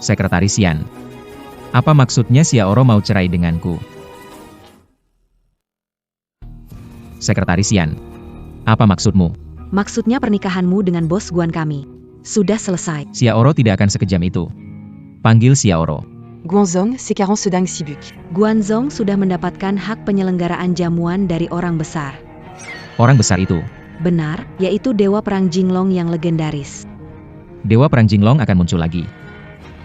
Sekretaris Yan. Apa maksudnya Xiaoro mau cerai denganku? Sekretaris Yan. Apa maksudmu? Maksudnya pernikahanmu dengan bos Guan kami sudah selesai. Xiaoro tidak akan sekejam itu. Panggil Xiaoro. Guanzong, Sekarang sedang sibuk. Guanzong sudah mendapatkan hak penyelenggaraan jamuan dari orang besar. Orang besar itu. Benar, yaitu Dewa Perang Jinglong yang legendaris. Dewa Perang Jinglong akan muncul lagi.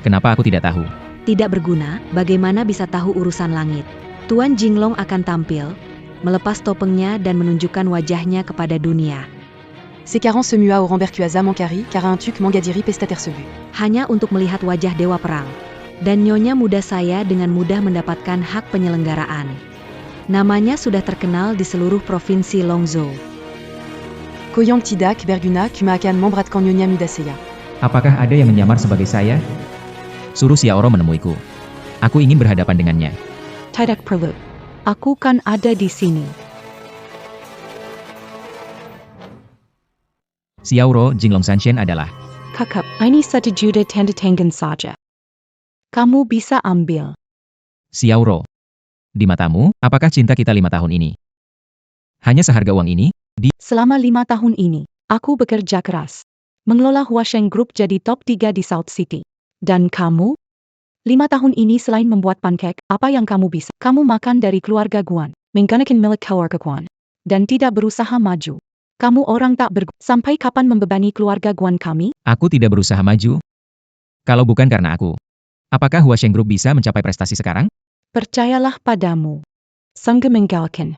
Kenapa aku tidak tahu? Tidak berguna, bagaimana bisa tahu urusan langit? Tuan Jinglong akan tampil, melepas topengnya dan menunjukkan wajahnya kepada dunia. Sekarang se mua au Rambercuaza Mankari, car un tuk Mangadiri Pestatersebu. Hanya untuk melihat wajah Dewa Perang. Dan nyonya muda saya dengan mudah mendapatkan hak penyelenggaraan. Namanya sudah terkenal di seluruh provinsi Longzhou. Koyang Tidak, Berguna, Kumaakan Membratkan Nyonya Mudaseya. Apakah ada yang menyamar sebagai saya? Suruh Xiaoro menemuiku. Aku ingin berhadapan dengannya. Tidak perlu. Aku kan ada di sini. Xiaoro Jinglong Sanshen adalah Kakak, ini 1 juta tanda tangan saja. Kamu bisa ambil. Xiaoro. Di matamu, apakah cinta kita 5 tahun ini hanya seharga uang ini? Selama 5 tahun ini, aku bekerja keras. Mengelola Huasheng Group jadi top 3 di South City. Dan kamu? 5 tahun ini selain membuat pancake, apa yang kamu bisa? Kamu makan dari keluarga Guan, menggunakan milik keluarga Guan, dan tidak berusaha maju. Kamu orang tak berguna. Sampai kapan membebani keluarga Guan kami? Aku tidak berusaha maju. Kalau bukan karena aku, apakah Huasheng Group bisa mencapai prestasi sekarang? Percayalah padamu. Sangga mengalahkan.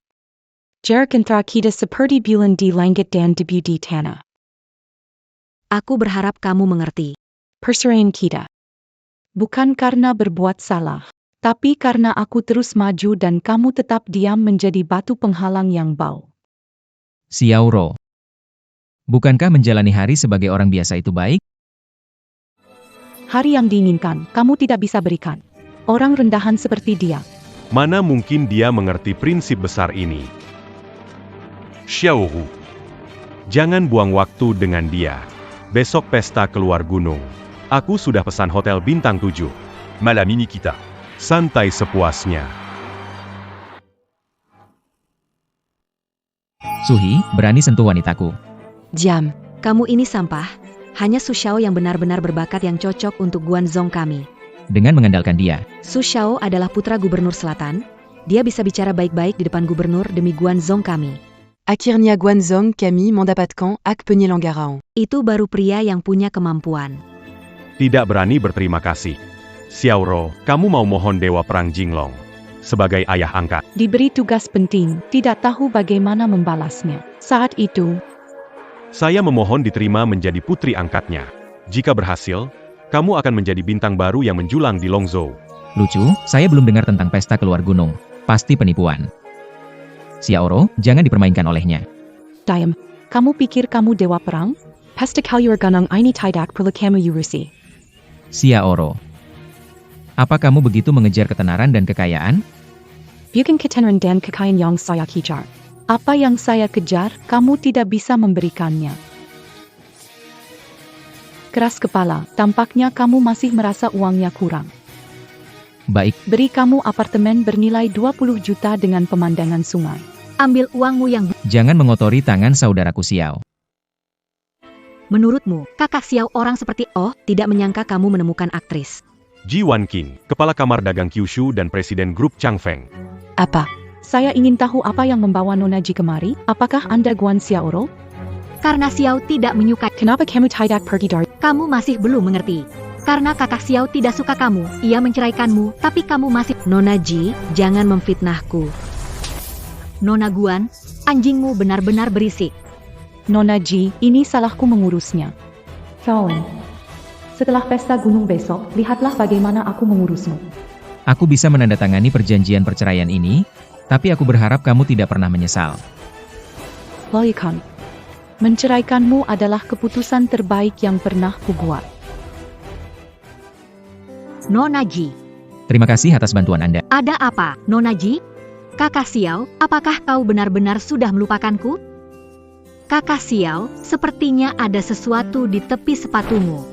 Jerikan kita seperti bulan di langit dan debu di tanah. Aku berharap kamu mengerti. Perserahan kita. Bukan karena berbuat salah, tapi karena aku terus maju dan kamu tetap diam menjadi batu penghalang yang bau. Xiaoro. Bukankah menjalani hari sebagai orang biasa itu baik? Hari yang diinginkan, kamu tidak bisa berikan. Orang rendahan seperti dia. Mana mungkin dia mengerti prinsip besar ini? Xiaohu. Jangan buang waktu dengan dia. Besok pesta keluar gunung. Aku sudah pesan hotel bintang 7. Malam ini kita santai sepuasnya. Suhi, berani sentuh wanitaku. Diam. Kamu ini sampah. Hanya Su Xiao yang benar-benar berbakat yang cocok untuk Guanzong kami. Dengan mengandalkan dia, Su Xiao adalah putra gubernur selatan. Dia bisa bicara baik-baik di depan gubernur demi Guanzong kami. Akhirnya Guanzong kami mendapatkan hak penyelenggaraan. Itu baru pria yang punya kemampuan. Tidak berani berterima kasih. Xiaoro, kamu mau mohon Dewa Perang Jinglong sebagai ayah angkat. Diberi tugas penting, tidak tahu bagaimana membalasnya. Saat itu, Saya memohon diterima menjadi putri angkatnya. Jika berhasil, kamu akan menjadi bintang baru yang menjulang di Longzhou. lucu, saya belum dengar tentang pesta keluar gunung. Pasti penipuan. Xiaoro, jangan dipermainkan olehnya. diam. Kamu pikir kamu dewa perang? Pasti kau ganang ini tidak perlu kamu urusi. Xiaoro. Apa kamu begitu mengejar ketenaran dan kekayaan? Bukan ketenaran dan kekayaan yang saya kejar. Apa yang saya kejar, kamu tidak bisa memberikannya. Keras kepala, tampaknya kamu masih merasa uangnya kurang. Baik, Beri kamu apartemen bernilai 20 juta dengan pemandangan sungai. Ambil uangmu yang... jangan mengotori tangan saudaraku Xiao. Menurutmu, kakak Xiao orang seperti tidak menyangka kamu menemukan aktris. Ji Wanqing, Kepala Kamar Dagang Kyushu dan Presiden Grup Changfeng. Apa? Saya ingin tahu apa yang membawa Nona Ji kemari. Apakah Anda Guan Xiaoro? Karena Xiao tidak menyukai... Kenapa kamu tidak pergi dari... Kamu masih belum mengerti. Karena kakak Xiao tidak suka kamu. Ia menceraikanmu, tapi kamu masih... Nona Ji, jangan memfitnahku. Nona Guan, anjingmu benar-benar berisik. Nona Ji, ini salahku mengurusnya. Kawan, setelah pesta gunung besok, lihatlah bagaimana aku mengurusmu. Aku bisa menandatangani perjanjian perceraian ini? Tapi aku berharap kamu tidak pernah menyesal. Loikon. Menceraikanmu adalah keputusan terbaik yang pernah kubuat. Nona Ji, Terima kasih atas bantuan Anda. ada apa, Nona Ji? Kakak Xiao, apakah kau benar-benar sudah melupakanku? Kakak Xiao, sepertinya ada sesuatu di tepi sepatumu.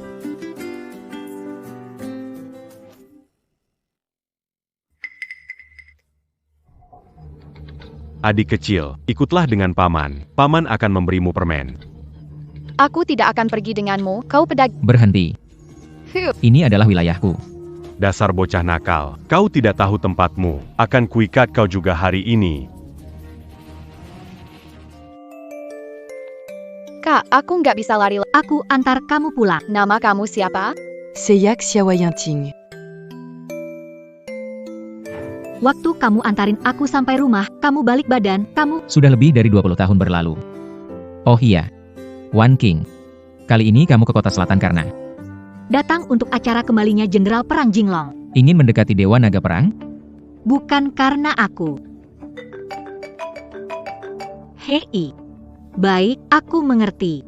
Adik kecil, ikutlah dengan paman. Paman akan memberimu permen. Aku tidak akan pergi denganmu, kau pedagang. Berhenti. Ini adalah wilayahku. Dasar bocah nakal, kau tidak tahu tempatmu. Akan kuikat kau juga hari ini. Kak, aku nggak bisa lari. Aku antar kamu pulang. Nama kamu siapa? Seyak Xiaoyanting. Waktu kamu antarin aku sampai rumah, kamu balik badan, kamu... Sudah lebih dari 20 tahun berlalu. Oh iya. Wan King. Kali ini kamu ke kota selatan karena datang untuk acara kembalinya Jenderal Perang Jinglong. ingin mendekati Dewa Naga Perang? Bukan karena aku. Hei. Baik, aku mengerti.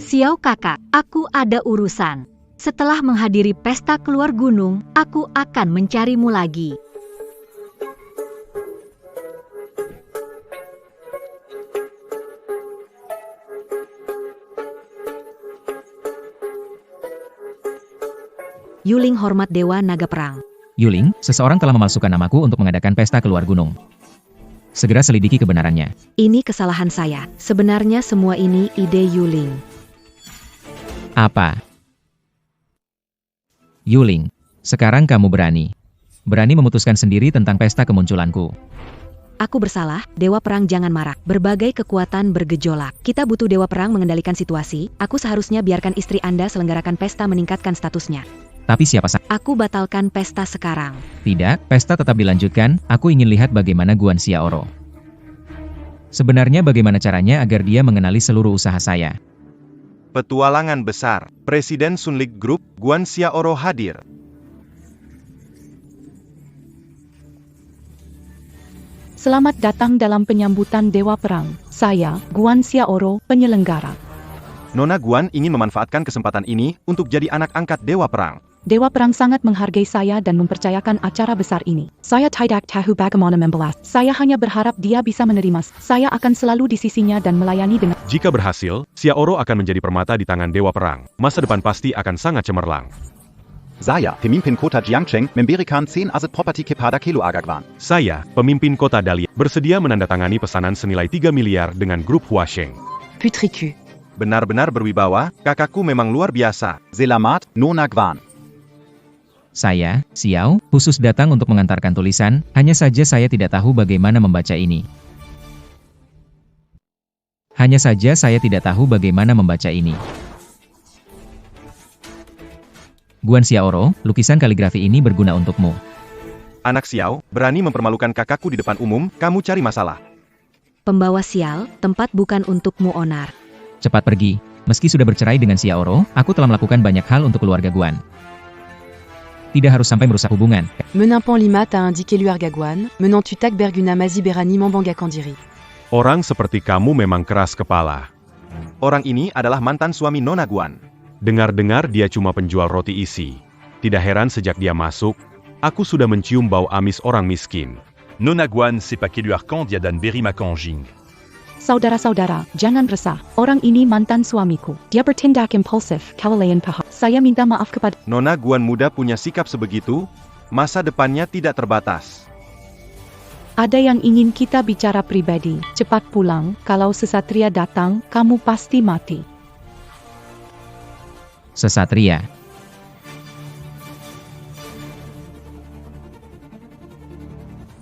Xiao kakak, aku ada urusan. Setelah menghadiri pesta keluar gunung, aku akan mencarimu lagi. Yuling hormat Dewa Naga Perang. Yuling, seseorang telah memalsukan namaku untuk mengadakan pesta keluar gunung. Segera selidiki kebenarannya. Ini kesalahan saya. Sebenarnya semua ini ide Yuling. Apa? Yuling, sekarang kamu berani memutuskan sendiri tentang pesta kemunculanku. Aku bersalah, Dewa Perang jangan marah. Berbagai kekuatan bergejolak. Kita butuh Dewa Perang mengendalikan situasi. Aku seharusnya biarkan istri Anda selenggarakan pesta meningkatkan statusnya. Tapi siapa Aku batalkan pesta sekarang. Tidak, pesta tetap dilanjutkan. Aku ingin lihat bagaimana Guan Xiaoro. Sebenarnya bagaimana caranya agar dia mengenali seluruh usaha saya. Petualangan besar, Presiden Sunlight Group, Guan Xiaoro hadir. Selamat datang dalam penyambutan Dewa Perang. Saya, Guan Xiaoro, penyelenggara. Nona Guan ingin memanfaatkan kesempatan ini untuk jadi anak angkat Dewa Perang. Dewa Perang sangat menghargai saya dan mempercayakan acara besar ini. Saya tidak tahu bagaimana membalas. Saya hanya berharap dia bisa menerima. Saya akan selalu di sisinya dan melayani dengan... Jika berhasil, Xiaoro akan menjadi permata di tangan Dewa Perang. Masa depan pasti akan sangat cemerlang. Saya, pemimpin kota Jiangcheng, memberikan 10 aset properti kepada Kelo Agakwan. Saya, pemimpin kota Dalian, bersedia menandatangani pesanan senilai 3 miliar dengan grup Huasheng. Putriku. Benar-benar berwibawa, kakakku memang luar biasa. Selamat, Nona Guan. Saya, Xiao, khusus datang untuk mengantarkan tulisan, hanya saja saya tidak tahu bagaimana membaca ini. Hanya saja saya tidak tahu bagaimana membaca ini. Guan Xiaoro, lukisan kaligrafi ini berguna untukmu. Anak Xiao, berani mempermalukan kakakku di depan umum, kamu cari masalah. Pembawa sial, tempat bukan untukmu onar. Cepat pergi. Meski sudah bercerai dengan Xiaoro, aku telah melakukan banyak hal untuk keluarga Guan. Tidak harus sampai merusak hubungan. Menimpan Limat a indiqué Luergaguan, menant Tutak Berguna Mazi Berani Mambanga Kandiri. Orang seperti kamu memang keras kepala. Orang ini adalah mantan suami Nona Guan. Dengar-dengar dia cuma penjual roti isi. Tidak heran sejak dia masuk, aku sudah mencium bau amis orang miskin. Nona Guan, c'est pas Kelu Arkandia dan Beri Makanjing. Saudara-saudara, jangan resah. Orang ini mantan suamiku. Dia bertindak impulsif, kelalaian paham. Saya minta maaf kepada... Nona Guan muda punya sikap sebegitu, masa depannya tidak terbatas. Ada yang ingin kita bicara pribadi. Cepat pulang, kalau sesatria datang, kamu pasti mati. Sesatria.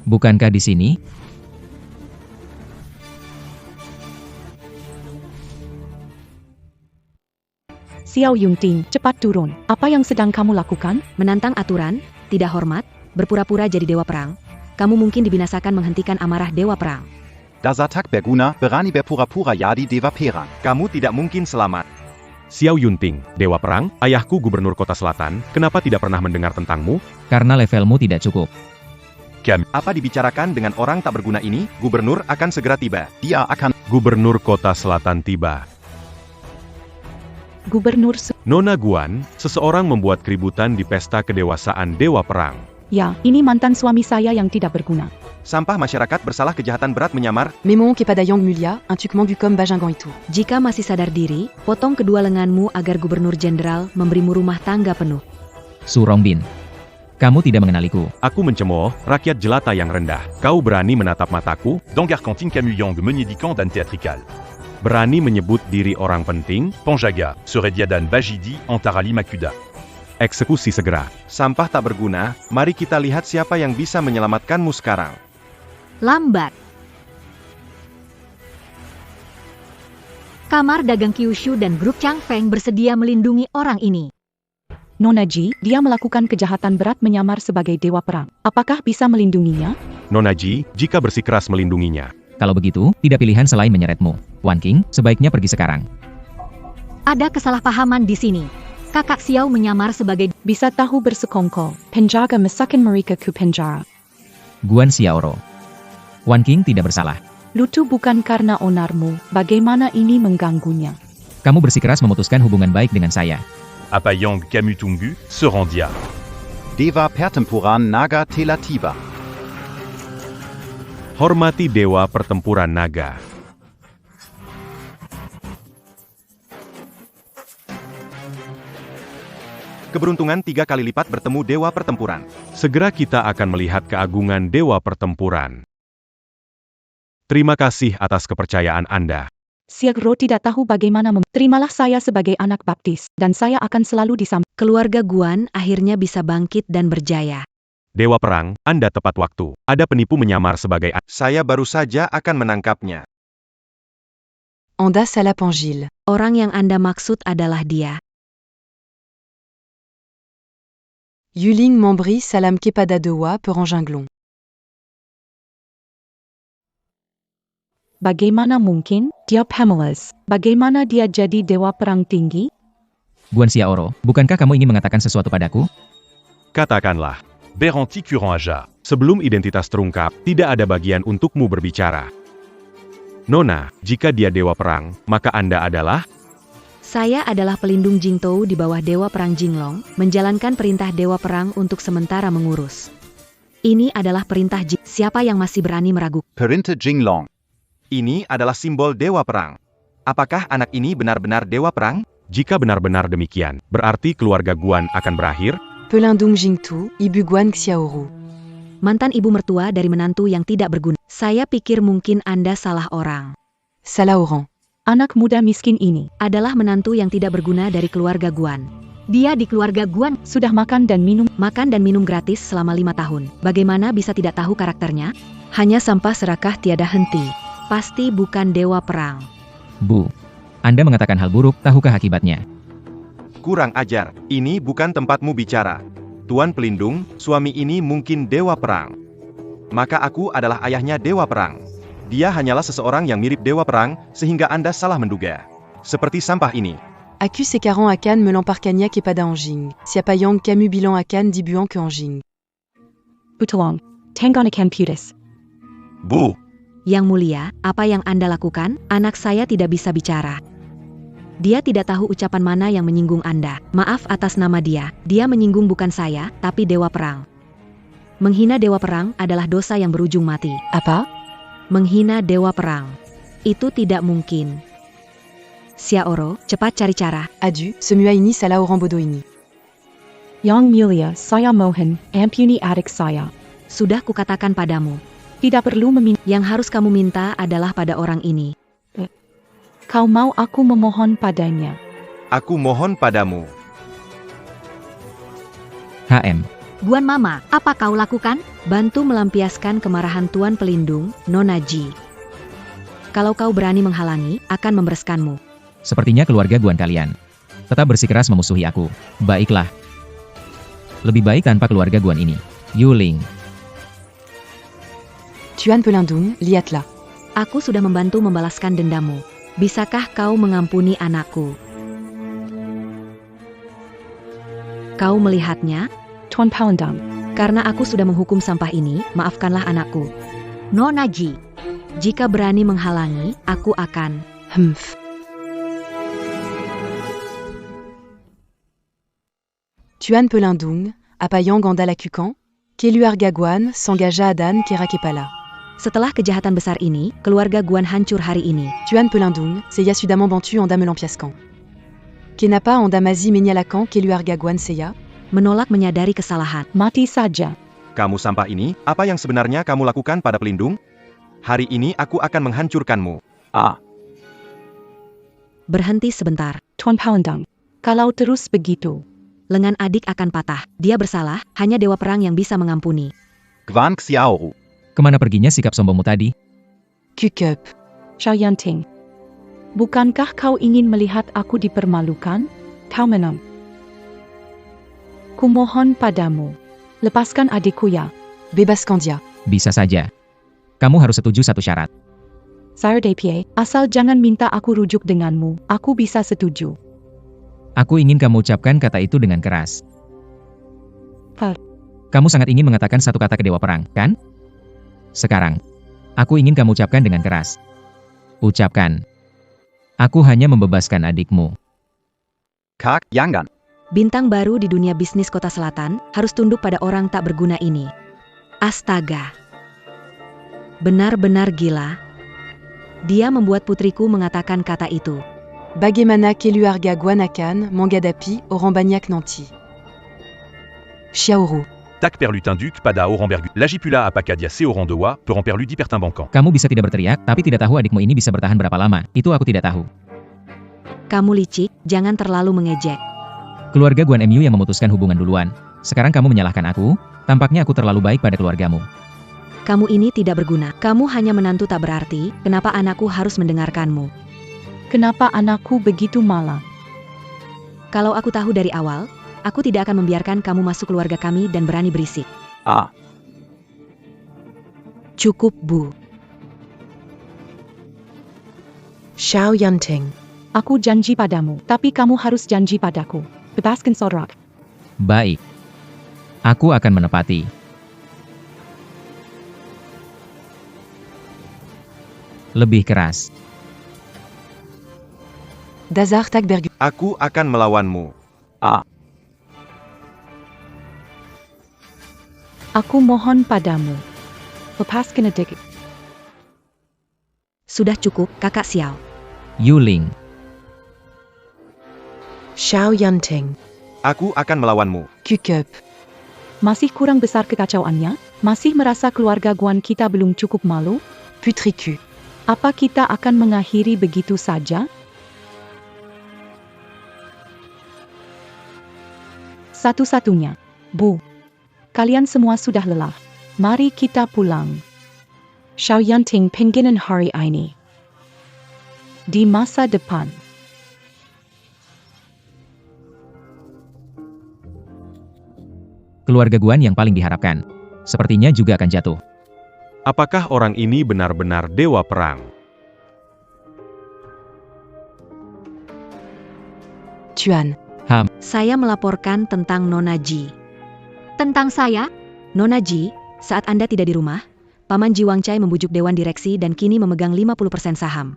Bukankah di sini? Xiao Yungting, cepat turun. Apa yang sedang kamu lakukan? Menantang aturan, tidak hormat, berpura-pura jadi Dewa Perang. Kamu mungkin dibinasakan menghentikan amarah Dewa Perang. Dazatak Berguna, berani berpura-pura jadi Dewa Perang. Kamu tidak mungkin selamat. Xiao Yunting, Dewa Perang, ayahku gubernur kota selatan, kenapa tidak pernah mendengar tentangmu? Karena levelmu tidak cukup. Camille. Apa dibicarakan dengan orang tak berguna ini? Gubernur akan segera tiba. Dia akan... Gubernur Kota Selatan tiba. Gubernur Nona Guan, seseorang membuat keributan di pesta kedewasaan Dewa Perang. Ya, ini mantan suami saya yang tidak berguna. Sampah masyarakat bersalah kejahatan berat menyamar. Mémon Kepadayang Mulia, un tuquement du com Bajingan itu. Jika masih sadar diri, potong kedua lenganmu agar Gubernur Jenderal memberimu rumah tangga penuh. Su Rongbin. Kamu tidak mengenaliku. Aku mencemooh rakyat jelata yang rendah. Kau berani menatap mataku? Dans Garcantine Camuyang, meunier di camp dan théâtrical. Berani menyebut diri orang penting? Panjaga, serait Diadan Bajidi, Antarali Makuda. Eksekusi segera. Sampah tak berguna, mari kita lihat siapa yang bisa menyelamatkanmu sekarang. Lambat. Kamar dagang Kyushu dan grup Chang Feng bersedia melindungi orang ini. Nona Ji, dia melakukan kejahatan berat menyamar sebagai dewa perang. Apakah bisa melindunginya? Nona Ji, jika bersikeras melindunginya. Kalau begitu, tidak pilihan selain menyeretmu. Wan King, sebaiknya pergi sekarang. Ada kesalahpahaman di sini. Kakak Xiao menyamar sebagai Bisa tahu bersekongkol. Penjaga mesakin mereka ke penjara. Guan Xiaoro. Wan King tidak bersalah. Lutu bukan karena onarmu. Bagaimana ini mengganggunya? Kamu bersikeras memutuskan hubungan baik dengan saya. Apayang Kamutunggu, Serandia. Deva Pertempuran Naga Telativa. Hormati Dewa Pertempuran Naga. Keberuntungan 3 kali lipat bertemu Dewa Pertempuran. Segera kita akan melihat keagungan Dewa Pertempuran. Terima kasih atas kepercayaan Anda. Siagro tidak tahu bagaimana terimalah saya sebagai anak baptis, dan saya akan selalu disampaikan. keluarga Guan akhirnya bisa bangkit dan berjaya. Dewa Perang, Anda tepat waktu. Ada penipu menyamar sebagai... Saya baru saja akan menangkapnya. Anda Salapangil. Orang yang Anda maksud adalah dia. Yuling Membri Salam Kepada Dewa Peranjanglong. Bagaimana mungkin? Dia Pamelas. Bagaimana dia jadi dewa perang tinggi? Guan Xiaoro, bukankah kamu ingin mengatakan sesuatu padaku? Katakanlah, Beranti Kuran Aja. sebelum identitas terungkap, tidak ada bagian untukmu berbicara. Nona, jika dia Dewa Perang, maka Anda adalah... Saya adalah pelindung Jingtou di bawah Dewa Perang Jinglong, menjalankan perintah Dewa Perang untuk sementara mengurus. Ini adalah perintah siapa yang masih berani meragukan? Perinte Jinglong. Ini adalah simbol Dewa Perang. Apakah anak ini benar-benar Dewa Perang? Jika benar-benar demikian, berarti keluarga Guan akan berakhir? Pelindung Jingtu, Ibu Guan Xiaoru. Mantan ibu mertua dari menantu yang tidak berguna. Saya pikir mungkin Anda salah orang. Salah orang. Anak muda miskin ini Adalah menantu yang tidak berguna dari keluarga Guan. Dia di keluarga Guan sudah makan dan minum. makan dan minum gratis selama 5 tahun. Bagaimana bisa tidak tahu karakternya? Hanya sampah serakah tiada henti. Pasti bukan Dewa Perang. Bu. Anda mengatakan hal buruk, tahukah akibatnya? Kurang ajar, ini bukan tempatmu bicara. Tuan pelindung, suami ini mungkin Dewa Perang. Maka aku adalah ayahnya Dewa Perang. Dia hanyalah seseorang yang mirip Dewa Perang, sehingga Anda salah menduga. Seperti sampah ini. Aku Sekaran Akan Melan Parkanya Kepada Anjing. Siapayang Camus Bilan Akan Dibuang ke Anjing. Butalong. Tangganakan Putis. Bu. Yang mulia, apa yang Anda lakukan? Anak saya tidak bisa bicara. Dia tidak tahu ucapan mana yang menyinggung Anda. Maaf atas nama dia. Dia menyinggung bukan saya, tapi Dewa Perang. Menghina Dewa Perang adalah dosa yang berujung mati. Apa? Menghina Dewa Perang. Itu tidak mungkin. Xiaoro, cepat cari cara. Adu, Semua ini Salah orang bodoh ini. Yang mulia, saya mohon, ampuni adik saya. Sudah kukatakan padamu. Tidak perlu meminta. Yang harus kamu minta adalah pada orang ini. Kau mau aku memohon padanya. Aku mohon padamu. HM. Guan Mama, apa kau lakukan? Bantu melampiaskan kemarahan Tuan Pelindung, Nona Ji. Kalau kau berani menghalangi, akan membereskanmu. Sepertinya keluarga Guan kalian tetap bersikeras memusuhi aku. Baiklah. Lebih baik tanpa keluarga Guan ini. Yuling. Tuan Pelindung, lihatlah. Aku sudah membantu membalaskan dendamu. Bisakah kau mengampuni anakku? Kau melihatnya? Tuan Palindang. Karena aku sudah menghukum sampah ini, maafkanlah anakku. Nona Ji, jika berani menghalangi, aku akan... Humph. Tuan Pelindung, Apayang Gandala Kukan, Keluar Gaguan s'engagea à Dan Kerakepala. Setelah kejahatan besar ini, keluarga Guan hancur hari ini. Tuan Pelindung, Seya Sudamant Bantu en Dame Lampiaskan. Kenapa en Damazi Menyalakan Keluar Gaguan Seya? Menolak menyadari kesalahan. Mati saja. Kamu sampah ini, apa yang sebenarnya kamu lakukan pada pelindung? Hari ini aku akan menghancurkanmu. Berhenti sebentar. Tuan Pelindung, kalau terus begitu, Lengan adik akan patah. Dia bersalah, hanya Dewa Perang yang bisa mengampuni. Gwan Xiaoru. Kemana perginya sikap sombongmu tadi? Kukup. Xiao Yanting, bukankah kau ingin melihat aku dipermalukan? Kau menang. Kumohon padamu, lepaskan adikku ya. Bebaskan dia. Bisa saja. Kamu harus setuju satu syarat. Sire Depie, asal jangan minta aku rujuk denganmu, aku bisa setuju. Aku ingin kamu ucapkan kata itu dengan keras. Pak. Kamu sangat ingin mengatakan satu kata ke Dewa Perang, kan? Sekarang, aku ingin kamu ucapkan dengan keras. Ucapkan. Aku hanya membebaskan adikmu. Kak Yangan. Bintang baru di dunia bisnis Kota Selatan, harus tunduk pada orang tak berguna ini. Astaga. Benar-benar gila. Dia membuat putriku mengatakan kata itu. Bagaimana Keluar Gaguan akan Mangadapi Orang Banyak Nanti. Xiaoru. Tac Perlutin-Duc, Pada Oran-Bergu, Lagipula Apakadia Seoran-Dewa, Peran-Perlu Dipertimbangkan. Kamu bisa tidak berteriak, tapi tidak tahu adikmu ini bisa bertahan berapa lama. Itu aku tidak tahu. Kamu licik, jangan terlalu mengejek. Keluarga Guan Mu yang memutuskan hubungan duluan. Sekarang kamu menyalahkan aku? Tampaknya aku terlalu baik pada keluargamu. Kamu ini tidak berguna. Kamu hanya menantu tak berarti, kenapa anakku harus mendengarkanmu? Kenapa anakku begitu malang? Kalau aku tahu dari awal, aku tidak akan membiarkan kamu masuk keluarga kami dan berani berisik. Cukup, Bu. Xiao Yanting. Aku janji padamu, tapi kamu harus janji padaku. Bebaskan Sorak. Baik. Aku akan menepati. Lebih keras. Dazar Takbergu. Aku akan melawanmu. Aku mohon padamu. Lepaskan adik. Sudah cukup, Kakak Xiao. Yuling. Xiao Yanting. Aku akan melawanmu. Kukup. Masih kurang besar kekacauannya? Masih merasa keluarga Guan kita belum cukup malu? Putriku. Apa kita akan mengakhiri begitu saja? Satu-satunya. Bu. Kalian semua sudah lelah. Mari kita pulang. Xiao Yanting pinggiran hari ini. Di masa depan. Keluarga Guan yang paling diharapkan. Sepertinya juga akan jatuh. Apakah orang ini benar-benar Dewa Perang? Tuan. Saya melaporkan tentang Nona Ji. Tentang saya? Nona Ji, saat Anda tidak di rumah, Paman Ji Wangcai membujuk Dewan Direksi dan kini memegang 50% saham.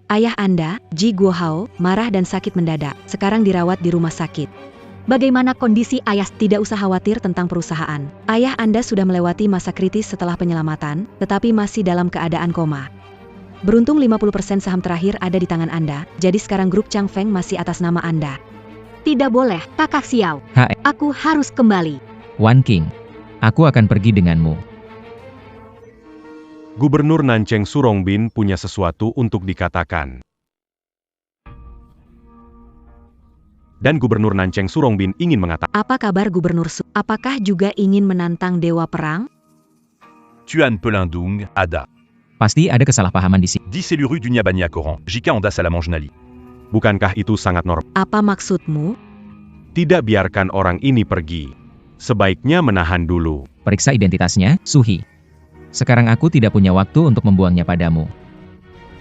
Ayah Anda, Ji Guohao, marah dan sakit mendadak, sekarang dirawat di rumah sakit. Bagaimana kondisi ayah? Tidak usah khawatir tentang perusahaan. Ayah Anda sudah melewati masa kritis setelah penyelamatan, tetapi masih dalam keadaan koma. Beruntung 50% saham terakhir ada di tangan Anda, jadi sekarang grup Changfeng masih atas nama Anda. Tidak boleh, Kakak Xiao. Aku harus kembali. Wan King. Aku akan pergi denganmu. Gubernur Nancheng Surongbin punya sesuatu untuk dikatakan. Dan Gubernur Nancheng Surongbin ingin mengatakan. Apa kabar Gubernur Su? Apakah juga ingin menantang Dewa Perang? Tuan Pelindung, Ada. Pasti ada kesalahpahaman di sini. 10 Rue du Nyabania Coran, Jika Onda Salamangenali. Bukankah itu sangat normal? Apa maksudmu? Tidak biarkan orang ini pergi. Sebaiknya menahan dulu. Periksa identitasnya, Suhi. Sekarang aku tidak punya waktu untuk membuangnya padamu.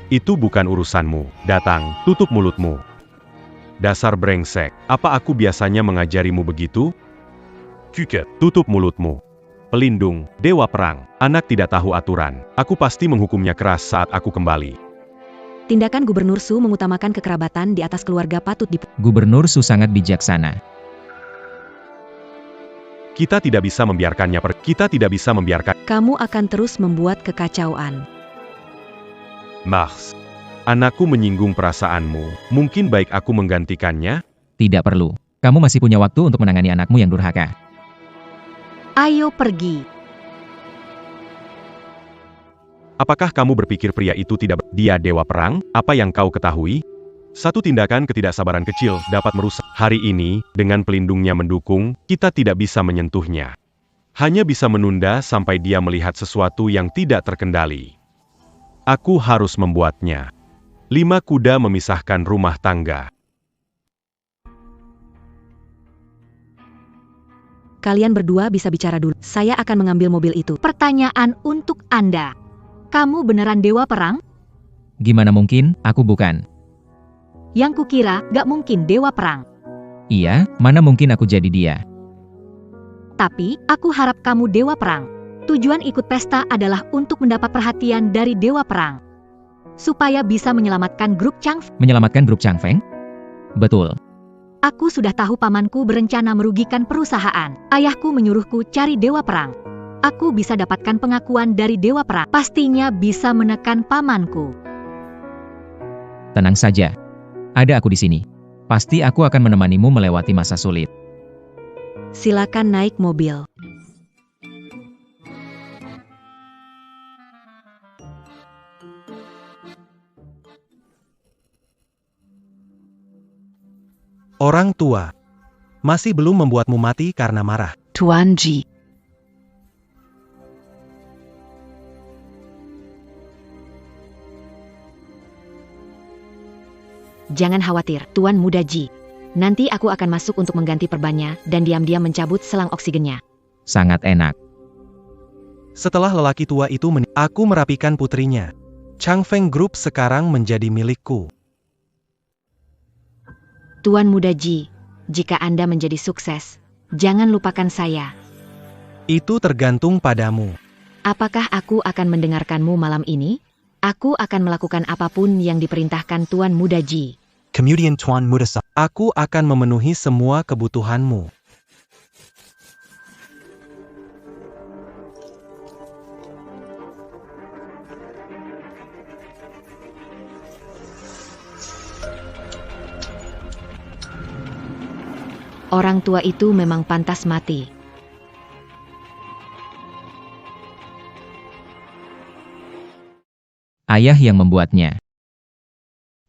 Itu bukan urusanmu. Datang, tutup mulutmu. Dasar brengsek, apa aku biasanya mengajarimu begitu? Kuke. Tutup mulutmu. Pelindung, Dewa Perang. Anak tidak tahu aturan. Aku pasti menghukumnya keras saat aku kembali. Tindakan Gubernur Su mengutamakan kekerabatan di atas keluarga patut Gubernur Su sangat bijaksana. Kita tidak bisa membiarkannya Kita tidak bisa membiarkan. Kamu akan terus membuat kekacauan. Mars. Anakku menyinggung perasaanmu. Mungkin baik aku menggantikannya? Tidak perlu. Kamu masih punya waktu untuk menangani anakmu yang durhaka. Ayo pergi. Apakah kamu berpikir pria itu tidak dia Dewa Perang? Apa yang kau ketahui? Satu tindakan ketidaksabaran kecil dapat merusak. Hari ini, dengan pelindungnya mendukung, kita tidak bisa menyentuhnya. Hanya bisa menunda sampai dia melihat sesuatu yang tidak terkendali. Aku harus membuatnya. 5 kuda memisahkan rumah tangga. Kalian berdua bisa bicara dulu. Saya akan mengambil mobil itu. Pertanyaan untuk Anda. Kamu beneran Dewa Perang? Gimana mungkin, aku bukan. Yang kukira, gak mungkin Dewa Perang. Iya, mana mungkin aku jadi dia. Tapi, aku harap kamu Dewa Perang. Tujuan ikut pesta adalah untuk mendapat perhatian dari Dewa Perang. Supaya bisa menyelamatkan grup Changfeng. Menyelamatkan grup Changfeng? Betul. Aku sudah tahu pamanku berencana merugikan perusahaan. Ayahku menyuruhku cari Dewa Perang. Aku bisa dapatkan pengakuan dari Dewa Perang. Pastinya bisa menekan pamanku. Tenang saja. Ada aku di sini. Pasti aku akan menemanimu melewati masa sulit. Silakan naik mobil. Orang tua. Masih belum membuatmu mati karena marah. Tuan Ji. Jangan khawatir, Tuan Muda Ji. Nanti aku akan masuk untuk mengganti perbannya dan diam-diam mencabut selang oksigennya. Sangat enak. Setelah lelaki tua itu aku merapikan putrinya. Changfeng Group sekarang menjadi milikku. Tuan Muda Ji, jika Anda menjadi sukses, jangan lupakan saya. Itu tergantung padamu. Apakah aku akan mendengarkanmu malam ini? Aku akan melakukan apapun yang diperintahkan Tuan Muda Ji. Kemudian Tuan Muda Sa. Aku akan memenuhi semua kebutuhanmu. Orang tua itu memang pantas mati. Ayah yang membuatnya.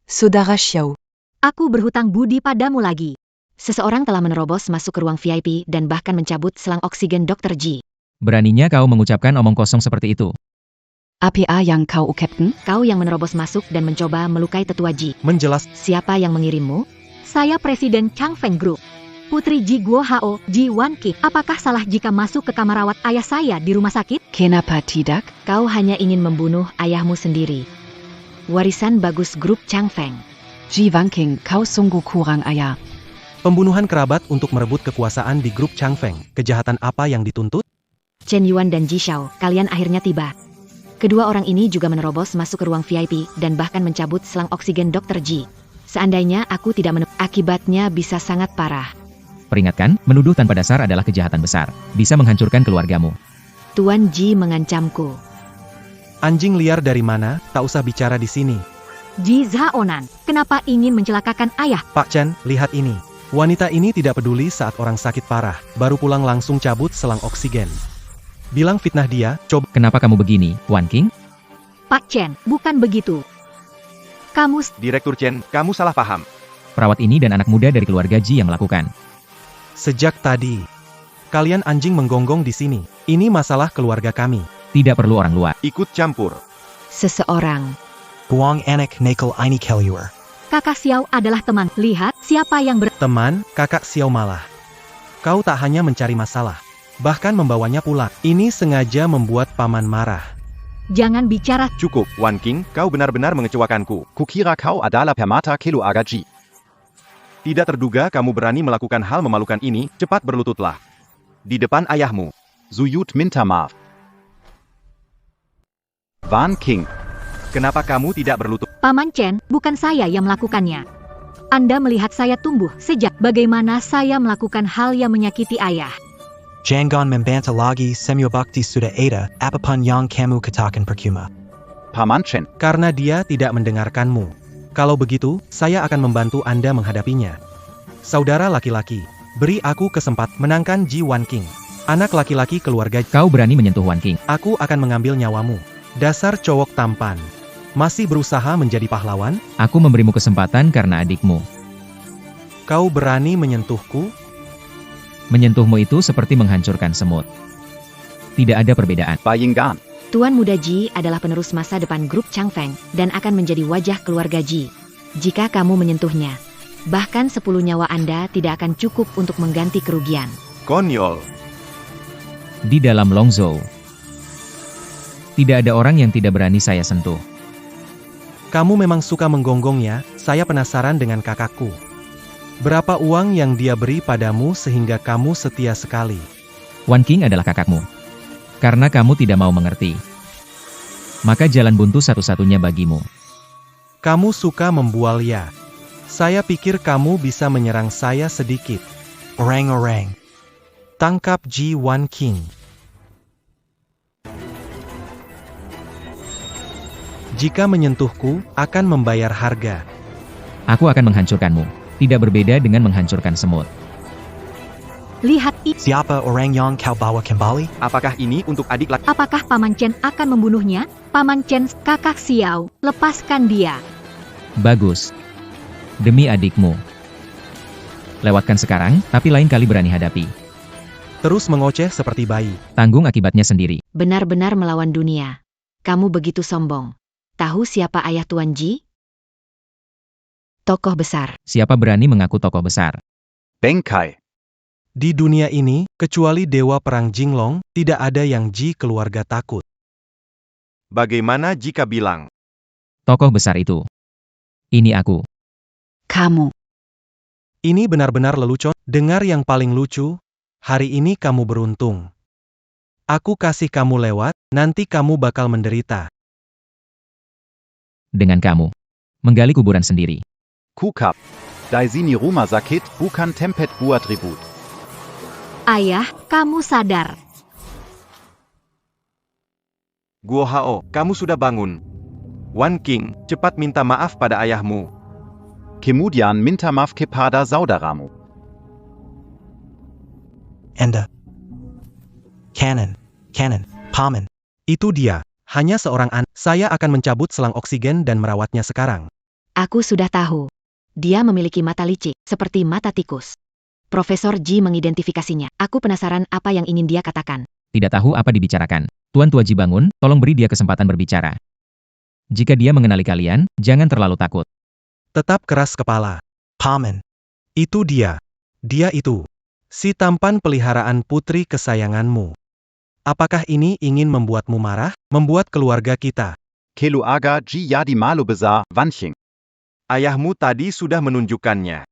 Saudara Xiao. Aku berhutang budi padamu lagi. Seseorang telah menerobos masuk ke ruang VIP dan bahkan mencabut selang oksigen Dr. Ji. Beraninya kau mengucapkan omong kosong seperti itu. APA yang kau Captain? Kau yang menerobos masuk dan mencoba melukai tetua Ji. Menjelas. Siapa yang mengirimmu? Saya Presiden Changfeng Group. Putri Ji Guo Hao, Ji Wan Qi. Apakah salah jika masuk ke kamar rawat ayah saya di rumah sakit? Kenapa tidak? Kau hanya ingin membunuh ayahmu sendiri. Warisan bagus grup Changfeng. Ji Wanqing, kau sungguh kurang ajar. Pembunuhan kerabat untuk merebut kekuasaan di grup Changfeng. Kejahatan apa yang dituntut? Chen Yuan dan Ji Xiao, kalian akhirnya tiba. Kedua orang ini juga menerobos masuk ke ruang VIP dan bahkan mencabut selang oksigen Dr. Ji. Seandainya aku tidak akibatnya bisa sangat parah. Peringatkan, menuduh tanpa dasar adalah kejahatan besar. Bisa menghancurkan keluargamu. Tuan Ji mengancamku. Anjing liar dari mana? Tak usah bicara di sini. Ji Zaonan, kenapa ingin mencelakakan ayah? Pak Chen, lihat ini. Wanita ini tidak peduli saat orang sakit parah. Baru pulang langsung cabut selang oksigen. Bilang fitnah dia, coba. Kenapa kamu begini, Wan Qing? Pak Chen, bukan begitu. Kamu... Direktur Chen, kamu salah paham. Perawat ini dan anak muda dari keluarga Ji yang melakukan. Sejak tadi, kalian anjing menggonggong di sini. Ini masalah keluarga kami. Tidak perlu orang luar. Ikut campur. Seseorang. Buang anak nakal ini keluar. Kakak Xiao adalah teman. Lihat siapa yang Teman, kakak Xiao malah. Kau tak hanya mencari masalah, bahkan membawanya pulang. Ini sengaja membuat paman marah. Jangan bicara. Cukup, Wan Qing, kau benar-benar mengecewakanku. Kukira kau adalah permata kilo agaji. Tidak terduga kamu berani melakukan hal memalukan ini, cepat berlututlah. di depan ayahmu. Zuyut minta maaf. Wan King. Kenapa kamu tidak berlutut? Paman Chen, bukan saya yang melakukannya. Anda melihat saya tumbuh sejak bagaimana saya melakukan hal yang menyakiti ayah. Jangan membantah lagi semua bukti sudah ada, apapun yang kamu katakan percuma. Paman Chen. Karena dia tidak mendengarkanmu. Kalau begitu, saya akan membantu Anda menghadapinya. Saudara laki-laki, beri aku kesempatan menangkan Ji Wan King. Anak laki-laki keluarga. Kau berani menyentuh Wan King. Aku akan mengambil nyawamu. Dasar cowok tampan. Masih berusaha menjadi pahlawan? Aku memberimu kesempatan karena adikmu. Kau berani menyentuhku? Menyentuhmu itu seperti menghancurkan semut. Tidak ada perbedaan. Bayinggan. Tuan Muda Ji adalah penerus masa depan grup Changfeng dan akan menjadi wajah keluarga Ji. Jika kamu menyentuhnya, bahkan 10 nyawa Anda tidak akan cukup untuk mengganti kerugian. Konyol. Di dalam Longzhou, tidak ada orang yang tidak berani saya sentuh. Kamu memang suka menggonggongnya, saya penasaran dengan kakakku. Berapa uang yang dia beri padamu sehingga kamu setia sekali? Wan King adalah kakakmu. Karena kamu tidak mau mengerti, maka jalan buntu satu-satunya bagimu. Kamu suka membual ya. Saya pikir kamu bisa menyerang saya sedikit. Orang-orang. Tangkap Ji Wan King. Jika menyentuhku, akan membayar harga. Aku akan menghancurkanmu. Tidak berbeda dengan menghancurkan semut. Lihat Siapa orang yang kau bawa kembali? Apakah ini untuk adik laki? apakah Paman Chen akan membunuhnya? Paman Chen, kakak Xiao, lepaskan dia. Bagus. Demi adikmu. Lewatkan sekarang, tapi lain kali berani hadapi. Terus mengoceh seperti bayi. Tanggung akibatnya sendiri. Benar-benar melawan dunia. Kamu begitu sombong. Tahu siapa ayah Tuan Ji? Tokoh besar. Siapa berani mengaku tokoh besar? Beng Kai. Di dunia ini, kecuali Dewa Perang Jinglong, tidak ada yang Ji keluarga takut. Bagaimana jika bilang? Tokoh besar itu. Ini aku. Kamu. Ini benar-benar lelucon. Dengar yang paling lucu. Hari ini kamu beruntung. Aku kasih kamu lewat, nanti kamu bakal menderita. Dengan kamu. Menggali kuburan sendiri. Kukap. Daisini Ruma Sakit, bukan Tempet buat ribut. Ayah, kamu sadar. Guo Hao, kamu sudah bangun. Wan King, cepat minta maaf pada ayahmu. Kemudian minta maaf kepada saudaramu. Anda. Cannon. Paman. Itu dia. Hanya seorang saya akan mencabut selang oksigen dan merawatnya sekarang. Aku sudah tahu. Dia memiliki mata licik, seperti mata tikus. Profesor Ji mengidentifikasinya. Aku penasaran apa yang ingin dia katakan. Tidak tahu apa dibicarakan. Tuan Tua Ji bangun, tolong beri dia kesempatan berbicara. Jika dia mengenali kalian, jangan terlalu takut. Tetap keras kepala. Paman. Itu dia. Dia itu. Si tampan peliharaan putri kesayanganmu. Apakah ini ingin membuatmu marah? Membuat keluarga kita? Keluarga Ji Yadi Malu Besar, Wanching. Ayahmu tadi sudah menunjukkannya.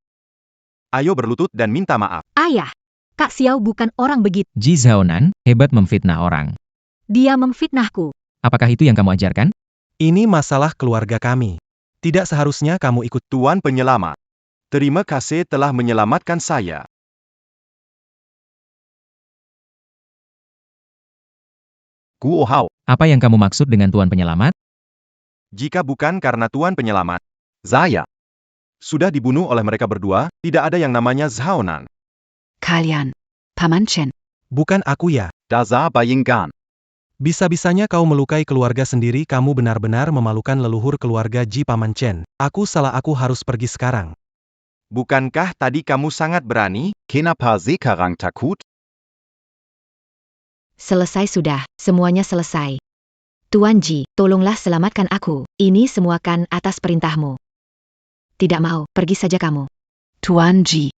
Ayo berlutut dan minta maaf. Ayah, Kak Xiao bukan orang begitu. Ji Zhaonan, hebat memfitnah orang. Dia memfitnahku. Apakah itu yang kamu ajarkan? Ini masalah keluarga kami. Tidak seharusnya kamu ikut. Tuan penyelamat. Terima kasih telah menyelamatkan saya. Guo Hao. Apa yang kamu maksud dengan Tuan Penyelamat? Jika bukan karena Tuan penyelamat, Saya. sudah dibunuh oleh mereka berdua, tidak ada yang namanya Zhaonan. Kalian. Paman Chen. Bukan aku ya. Dasar Bayinggan. Bisa-bisanya kau melukai keluarga sendiri. Kamu benar-benar memalukan leluhur keluarga Ji Paman Chen. Aku harus pergi sekarang. Bukankah tadi kamu sangat berani? Kenapa sekarang takut? Selesai sudah, semuanya selesai. Tuan Ji, tolonglah selamatkan aku. Ini semua kan atas perintahmu. Tidak mau, pergi saja kamu. Tuan Ji.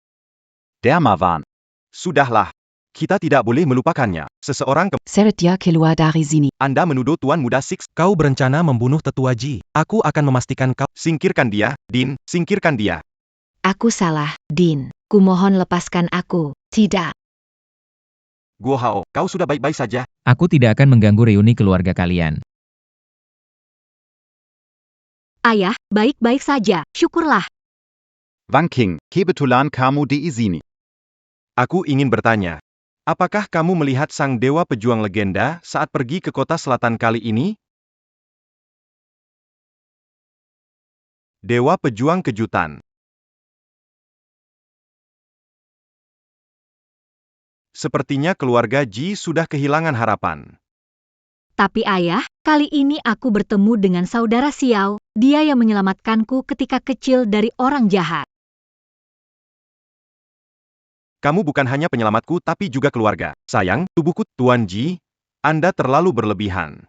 Dermawan. Sudahlah. Kita tidak boleh melupakannya. Seseorang Seret dia keluar dari sini. Anda menuduh Tuan Muda Six. Kau berencana membunuh tetua Ji. Aku akan memastikan kau. Singkirkan dia, Din. Singkirkan dia. Aku salah, Din. Kumohon lepaskan aku. Tidak. Guo Hao, kau sudah baik-baik saja? Aku tidak akan mengganggu reuni keluarga kalian. Ayah, baik-baik saja, syukurlah. Wang King, kebetulan kamu di sini. Aku ingin bertanya. Apakah kamu melihat sang dewa pejuang legenda saat pergi ke kota selatan kali ini? Dewa pejuang kejutan. Sepertinya keluarga Ji sudah kehilangan harapan. Tapi ayah, kali ini aku bertemu dengan saudara Xiao, dia yang menyelamatkanku ketika kecil dari orang jahat. Kamu bukan hanya penyelamatku tapi juga keluarga. Sayang, tubuhku, Tuan Ji, Anda terlalu berlebihan.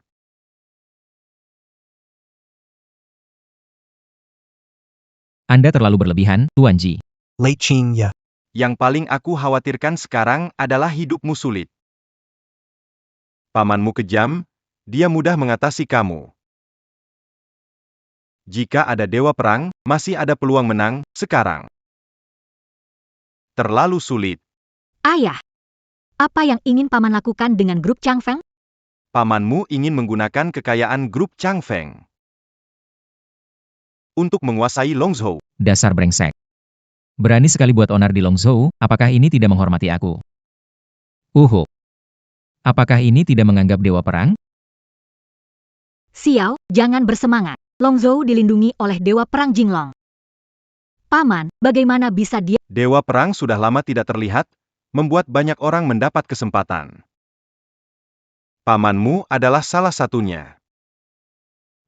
Anda terlalu berlebihan, Tuan Ji. Late Qing ya. Yang paling aku khawatirkan sekarang adalah hidupmu sulit. Pamanmu kejam, dia mudah mengatasi kamu. Jika ada dewa perang, masih ada peluang menang, sekarang. Terlalu sulit. Ayah, apa yang ingin paman lakukan dengan grup Changfeng? Pamanmu ingin menggunakan kekayaan grup Changfeng untuk menguasai Longzhou. Dasar brengsek. Berani sekali buat onar di Longzhou, apakah ini tidak menghormati aku? Apakah ini tidak menganggap dewa perang? Xiao, jangan bersemangat. Longzhou dilindungi oleh dewa perang Jinglong. Paman, bagaimana bisa dia? Dewa perang sudah lama tidak terlihat, membuat banyak orang mendapat kesempatan. Pamanmu adalah salah satunya.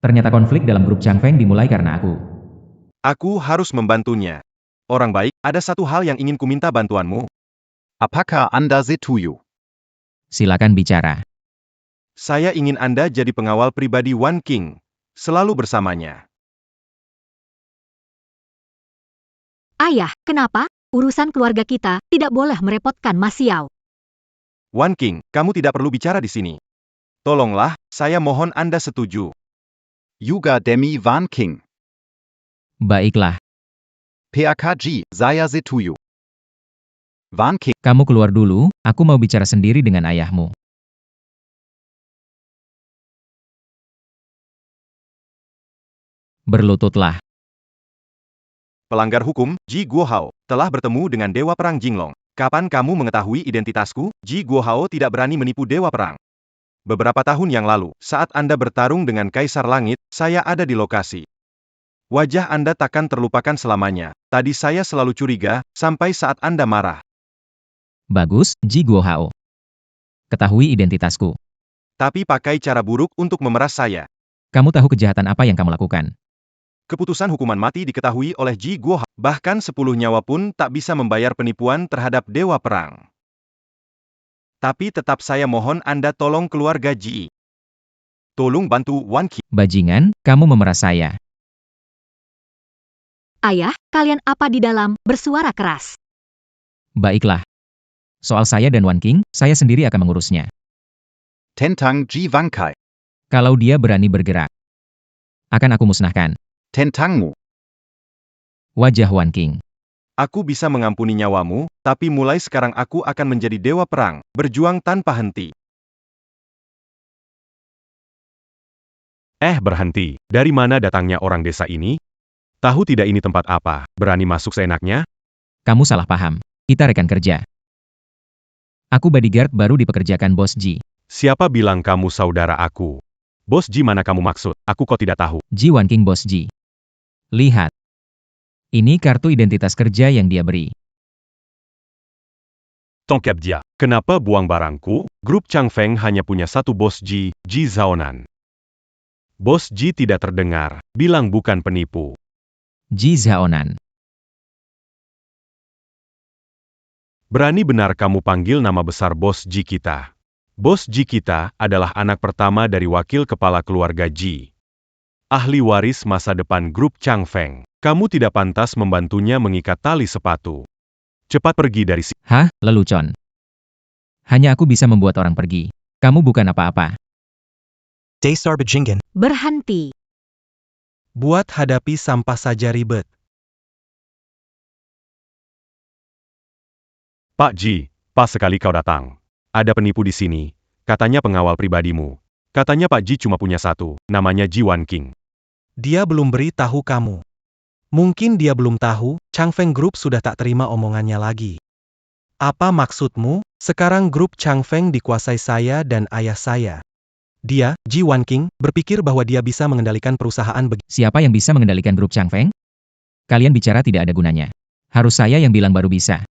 Ternyata konflik dalam grup Changfeng dimulai karena aku. Aku harus membantunya. Orang baik, ada satu hal yang ingin kuminta bantuanmu. Apakah Anda setuju? Silakan bicara. Saya ingin Anda jadi pengawal pribadi Wan King, selalu bersamanya. Ayah, kenapa? Urusan keluarga kita tidak boleh merepotkan Mas Xiao. Wan King, kamu tidak perlu bicara di sini. Tolonglah, saya mohon Anda setuju. Juga demi Wan King. Baiklah, PAKG, saya setuju. Wan King. kamu keluar dulu, aku mau bicara sendiri dengan ayahmu. Berlututlah. Pelanggar hukum, Ji Guohao, telah bertemu dengan Dewa Perang Jinglong. Kapan kamu mengetahui identitasku? Ji Guohao tidak berani menipu Dewa Perang. Beberapa tahun yang lalu, saat Anda bertarung dengan Kaisar Langit, saya ada di lokasi. Wajah Anda takkan terlupakan selamanya. Tadi saya selalu curiga, sampai saat Anda marah. Bagus, Ji Guohao. Ketahui identitasku. Tapi pakai cara buruk untuk memeras saya. Kamu tahu kejahatan apa yang kamu lakukan? Keputusan hukuman mati diketahui oleh Ji Guohao. Bahkan 10 nyawa pun tak bisa membayar penipuan terhadap Dewa Perang. Tapi tetap saya mohon Anda tolong keluarga Ji. Tolong bantu Wan King. Bajingan, kamu memeras saya. Ayah, kalian apa di dalam, bersuara keras. Baiklah. Soal saya dan Wan King, saya sendiri akan mengurusnya. Tentang Ji Wang Kai. Kalau dia berani bergerak, akan aku musnahkan. Tentangmu. Wajah Wan King. Aku bisa mengampuni nyawamu, tapi mulai sekarang aku akan menjadi Dewa Perang, berjuang tanpa henti. Berhenti. Dari mana datangnya orang desa ini? Tahu tidak ini tempat apa, berani masuk seenaknya? Kamu salah paham. Kita rekan kerja. Aku bodyguard baru dipekerjakan Bos Ji. Siapa bilang kamu saudara aku? Bos Ji mana kamu maksud? Aku kok tidak tahu. Ji Wan King Bos Ji. Lihat. Ini kartu identitas kerja yang dia beri. Tongkap dia. Kenapa buang barangku? Grup Changfeng hanya punya satu Bos Ji, Ji Zaonan. Bos Ji tidak terdengar, bilang bukan penipu. Ji Zaonan. Berani benar kamu panggil nama besar Bos Ji kita. Bos Ji kita adalah anak pertama dari wakil kepala keluarga Ji. Ahli waris masa depan grup Changfeng. Kamu tidak pantas membantunya mengikat tali sepatu. Cepat pergi dari sini. Hah, lelucon. Hanya aku bisa membuat orang pergi. Kamu bukan apa-apa. Dasar bajingan. Berhenti. Buat hadapi sampah saja ribet. Pak Ji, pas sekali kau datang. Ada penipu di sini. Katanya pengawal pribadimu. Katanya Pak Ji cuma punya satu, namanya Ji Wan King. Dia belum beri tahu kamu. Mungkin dia belum tahu, Changfeng Group sudah tak terima omongannya lagi. Apa maksudmu? Sekarang grup Changfeng dikuasai saya dan ayah saya. Dia, Ji Wan King, berpikir bahwa dia bisa mengendalikan perusahaan Siapa yang bisa mengendalikan grup Changfeng? Kalian bicara tidak ada gunanya. Harus saya yang bilang baru bisa.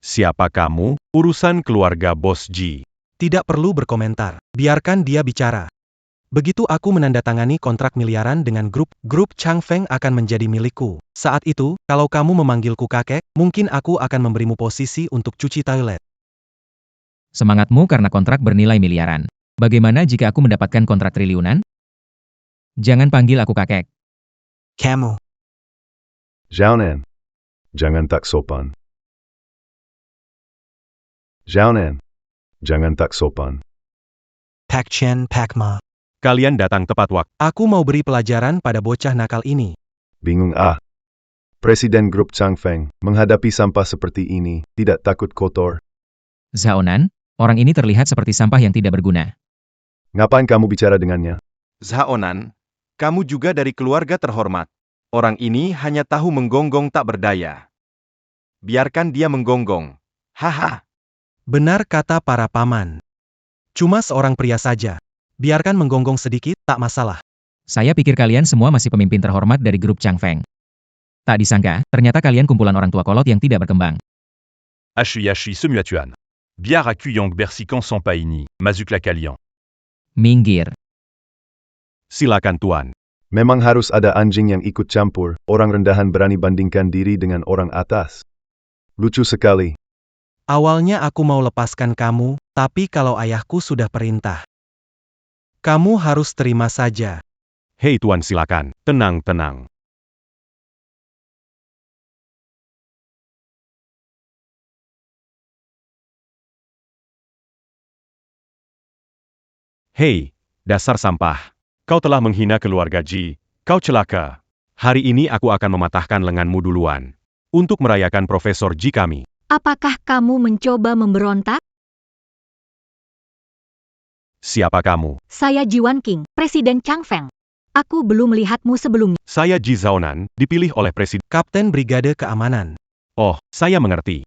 Siapa kamu? Urusan keluarga Bos Ji. Tidak perlu berkomentar. Biarkan dia bicara. Begitu aku menandatangani kontrak miliaran dengan grup Changfeng akan menjadi milikku. Saat itu, kalau kamu memanggilku kakek, mungkin aku akan memberimu posisi untuk cuci toilet. Semangatmu karena kontrak bernilai miliaran. Bagaimana jika aku mendapatkan kontrak triliunan? Jangan panggil aku kakek. Kamu. Zhaonan. Jangan tak sopan. Zhaonan. Jangan tak sopan. Pak Chen Pak Ma. Kalian datang tepat waktu. Aku mau beri pelajaran pada bocah nakal ini. Bingung ah. Presiden grup Changfeng, menghadapi sampah seperti ini, tidak takut kotor. Zhaonan, orang ini terlihat seperti sampah yang tidak berguna. Ngapain kamu bicara dengannya? Zhaonan, kamu juga dari keluarga terhormat. Orang ini hanya tahu menggonggong tak berdaya. Biarkan dia menggonggong. Haha. Benar kata para paman. Cuma seorang pria saja. Biarkan menggonggong sedikit, tak masalah. Saya pikir kalian semua masih pemimpin terhormat dari grup Changfeng. Tak disangka, ternyata kalian kumpulan orang tua kolot yang tidak berkembang. Ashi Semuatuan. Biar Akuyong Bersikan Sampaini, Mazuk Lakalian. Minggir. Silakan Tuan. Memang harus ada anjing yang ikut campur, orang rendahan berani bandingkan diri dengan orang atas. Lucu sekali. Awalnya aku mau lepaskan kamu, tapi kalau ayahku sudah perintah. Kamu harus terima saja. Hei Tuan silakan, tenang. Hei, dasar sampah. Kau telah menghina keluarga Ji. Kau celaka. Hari ini aku akan mematahkan lenganmu duluan. Untuk merayakan Profesor Ji kami. Apakah kamu mencoba memberontak? Siapa kamu? Saya Ji Wan King, Presiden Changfeng. Aku belum melihatmu sebelumnya. Saya Ji Zhaonan, dipilih oleh Presiden. Kapten Brigade Keamanan. Oh, saya mengerti.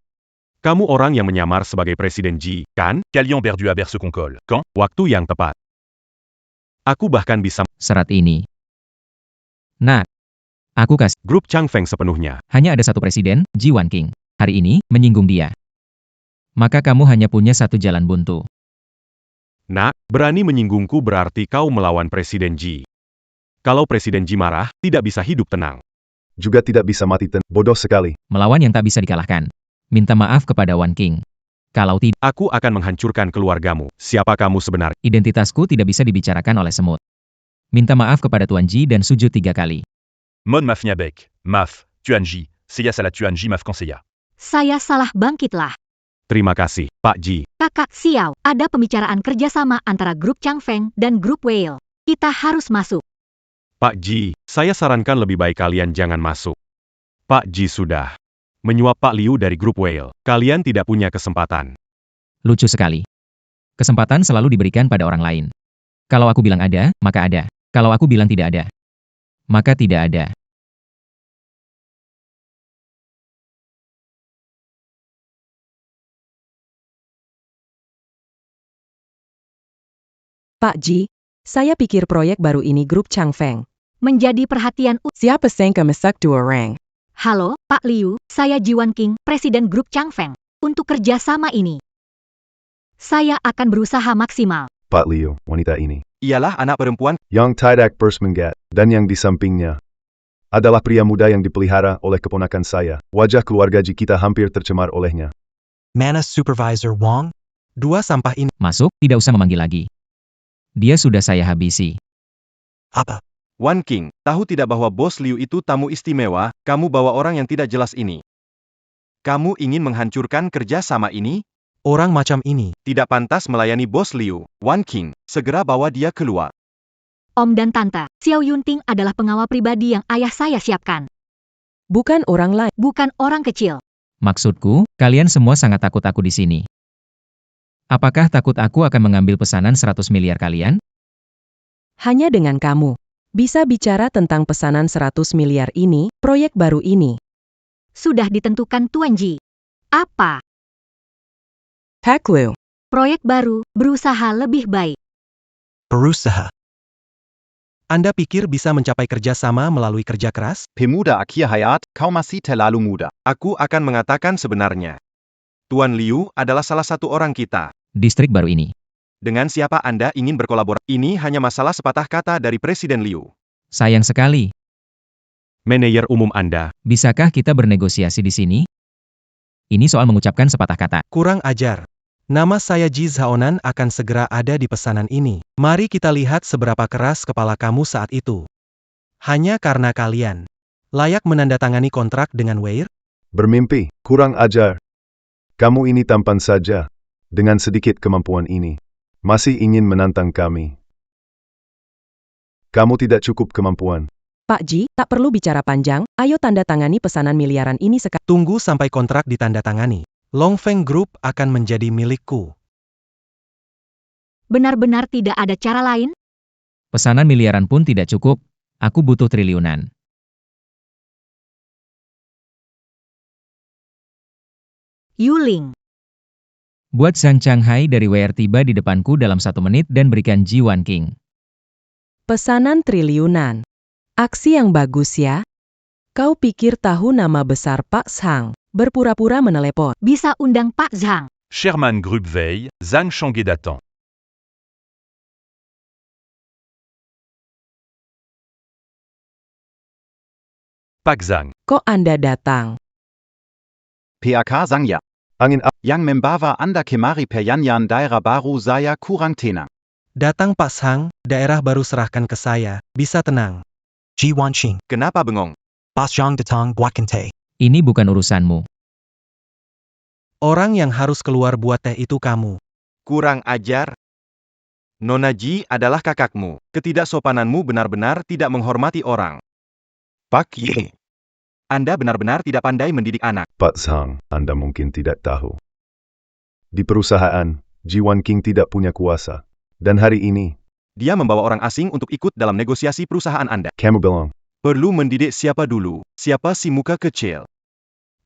Kamu orang yang menyamar sebagai Presiden Ji, kan? Kalian berdua bersekongkol. Quand? Waktu yang tepat. Aku bahkan bisa Serat ini. Nah, aku kasih. Grup Changfeng sepenuhnya. Hanya ada satu presiden, Ji Wan King. Hari ini, menyinggung dia. Maka kamu hanya punya satu jalan buntu. Nak, berani menyinggungku berarti kau melawan Presiden Ji. Kalau Presiden Ji marah, tidak bisa hidup tenang. Juga tidak bisa mati bodoh sekali. Melawan yang tak bisa dikalahkan. Minta maaf kepada Wan King. Kalau tidak, aku akan menghancurkan keluargamu. Siapa kamu sebenarnya? Identitasku tidak bisa dibicarakan oleh semut. Minta maaf kepada Tuan Ji dan sujud 3 kali. Mon Mafnia Bek, Maf, Tuan Ji, Seya Salah Tuan Ji Maf Conseya. Saya salah bangkitlah. Terima kasih, Pak Ji. Kakak Xiao, ada pembicaraan kerjasama antara grup Changfeng dan grup Whale. Kita harus masuk. Pak Ji, saya sarankan lebih baik kalian jangan masuk. Pak Ji sudah menyuap Pak Liu dari grup Whale. Kalian tidak punya kesempatan. Lucu sekali. Kesempatan selalu diberikan pada orang lain. Kalau aku bilang ada, maka ada. Kalau aku bilang tidak ada, maka tidak ada. Pak Ji, saya pikir proyek baru ini grup Changfeng menjadi perhatian. Siapa sangka masak 2 orang. Halo, Pak Liu, saya Ji Wan King, Presiden grup Changfeng. Untuk kerjasama ini, saya akan berusaha maksimal. Pak Liu, wanita ini Ialah anak perempuan yang tidak bersenggat, dan yang di sampingnya adalah pria muda yang dipelihara oleh keponakan saya. Wajah keluarga Ji kita hampir tercemar olehnya. Mana Supervisor Wong? 2 sampah ini. Masuk, tidak usah memanggil lagi. Dia sudah saya habisi. Apa? Wan King, tahu tidak bahwa Bos Liu itu tamu istimewa? Kamu bawa orang yang tidak jelas ini. Kamu ingin menghancurkan kerjasama ini? Orang macam ini tidak pantas melayani Bos Liu. Wan King, segera bawa dia keluar. Om dan Tante, Xiao Yunting adalah pengawal pribadi yang ayah saya siapkan. Bukan orang lain. Bukan orang kecil. Maksudku, kalian semua sangat takut aku di sini. Apakah takut aku akan mengambil pesanan 100 miliar kalian? Hanya dengan kamu. Bisa bicara tentang pesanan 100 miliar ini, proyek baru ini. Sudah ditentukan Tuan Ji. Apa? Heklu. Proyek baru, berusaha lebih baik. Berusaha. Anda pikir bisa mencapai kerjasama melalui kerja keras? Pemuda akhir hayat, kau masih terlalu muda. Aku akan mengatakan sebenarnya. Tuan Liu adalah salah satu orang kita. Distrik baru ini. Dengan siapa Anda ingin berkolaborasi? Ini hanya masalah sepatah kata dari Presiden Liu. Sayang sekali. Manajer umum Anda. Bisakah kita bernegosiasi di sini? Ini soal mengucapkan sepatah kata. Kurang ajar. Nama saya Ji Zhaonan akan segera ada di pesanan ini. Mari kita lihat seberapa keras kepala kamu saat itu. Hanya karena kalian layak menandatangani kontrak dengan Weir? Bermimpi, kurang ajar. Kamu ini tampan saja. Dengan sedikit kemampuan ini. Masih ingin menantang kami. Kamu tidak cukup kemampuan. Pak Ji, tak perlu bicara panjang, ayo tanda tangani pesanan miliaran ini sekarang. Tunggu sampai kontrak ditandatangani. Longfeng Group akan menjadi milikku. Benar-benar tidak ada cara lain? Pesanan miliaran pun tidak cukup. Aku butuh triliunan. Yuling. Buat Zhang Changhai dari WR tiba di depanku dalam 1 menit dan berikan Ji Wan King. Pesanan triliunan. Aksi yang bagus ya. Kau pikir tahu nama besar Pak Zhang? Berpura-pura menelepon. Bisa undang Pak Zhang. Sherman Group veille, Zhang Changhe d'attend. Pak Zhang. Kok Anda datang? PAK Sangya. Angin Yang membawa Anda kemari peryanyan daerah baru saya kurang tenang. Datang Pak Zhang, daerah baru serahkan ke saya. Bisa tenang. Ji Wanqing. Kenapa bengong? Bas Zhang Datang Buakente. Ini bukan urusanmu. Orang yang harus keluar buat teh itu kamu. Kurang ajar. Nona Ji adalah kakakmu. Ketidaksopananmu benar-benar tidak menghormati orang. Pak Ye. Anda benar-benar tidak pandai mendidik anak. Pak Zhang, Anda mungkin tidak tahu. Di perusahaan, Ji Wan King tidak punya kuasa. Dan hari ini, Dia membawa orang asing untuk ikut dalam negosiasi perusahaan Anda. kamu bilang, Perlu mendidik siapa dulu? Siapa si muka kecil?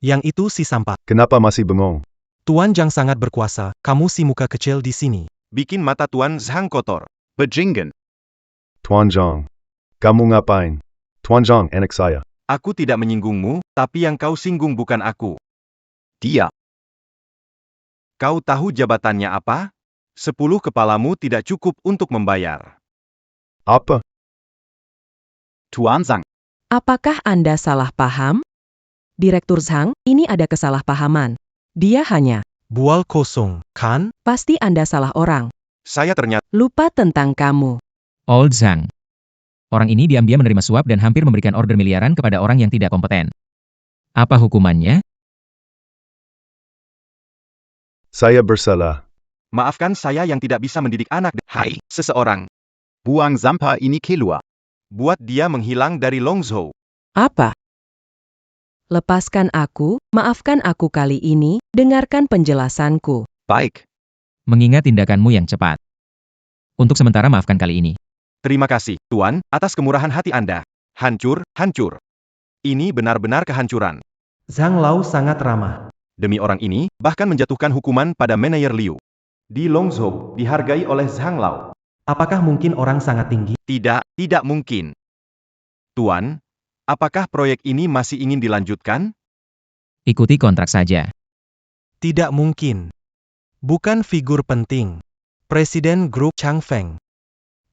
Yang itu si sampah. kenapa masih bengong? Tuan Zhang sangat berkuasa, kamu si muka kecil di sini. Bikin mata Tuan Zhang kotor. Bejingen. Tuan Zhang, kamu ngapain? Tuan Zhang, anak saya. Aku tidak menyinggungmu, tapi yang kau singgung bukan aku. Dia. Kau tahu jabatannya apa? 10 kepalamu tidak cukup untuk membayar. Apa? Tuan Zhang. Apakah Anda salah paham? Direktur Zhang, ini ada kesalahpahaman. Dia hanya, Bual kosong, kan? pasti Anda salah orang. Saya ternyata Lupa tentang kamu. Old Zhang. Orang ini diam-diam menerima suap dan hampir memberikan order miliaran kepada orang yang tidak kompeten. Apa hukumannya? Saya bersalah. maafkan saya yang tidak bisa mendidik anak. Hai, seseorang. Buang sampah ini keluar. Buat dia menghilang dari Longzhou. Apa? Lepaskan aku, maafkan aku kali ini, dengarkan penjelasanku. Baik. Mengingat tindakanmu yang cepat. Untuk sementara maafkan kali ini. Terima kasih, Tuan, atas kemurahan hati Anda. Hancur, hancur. Ini benar-benar kehancuran. Zhang Lao sangat ramah. Demi orang ini, bahkan menjatuhkan hukuman pada manajer Liu. Di Longzhou, dihargai oleh Zhang Lao. Apakah mungkin orang sangat tinggi? Tidak mungkin. Tuan, apakah proyek ini masih ingin dilanjutkan? Ikuti kontrak saja. Tidak mungkin. Bukan figur penting. Presiden grup Changfeng.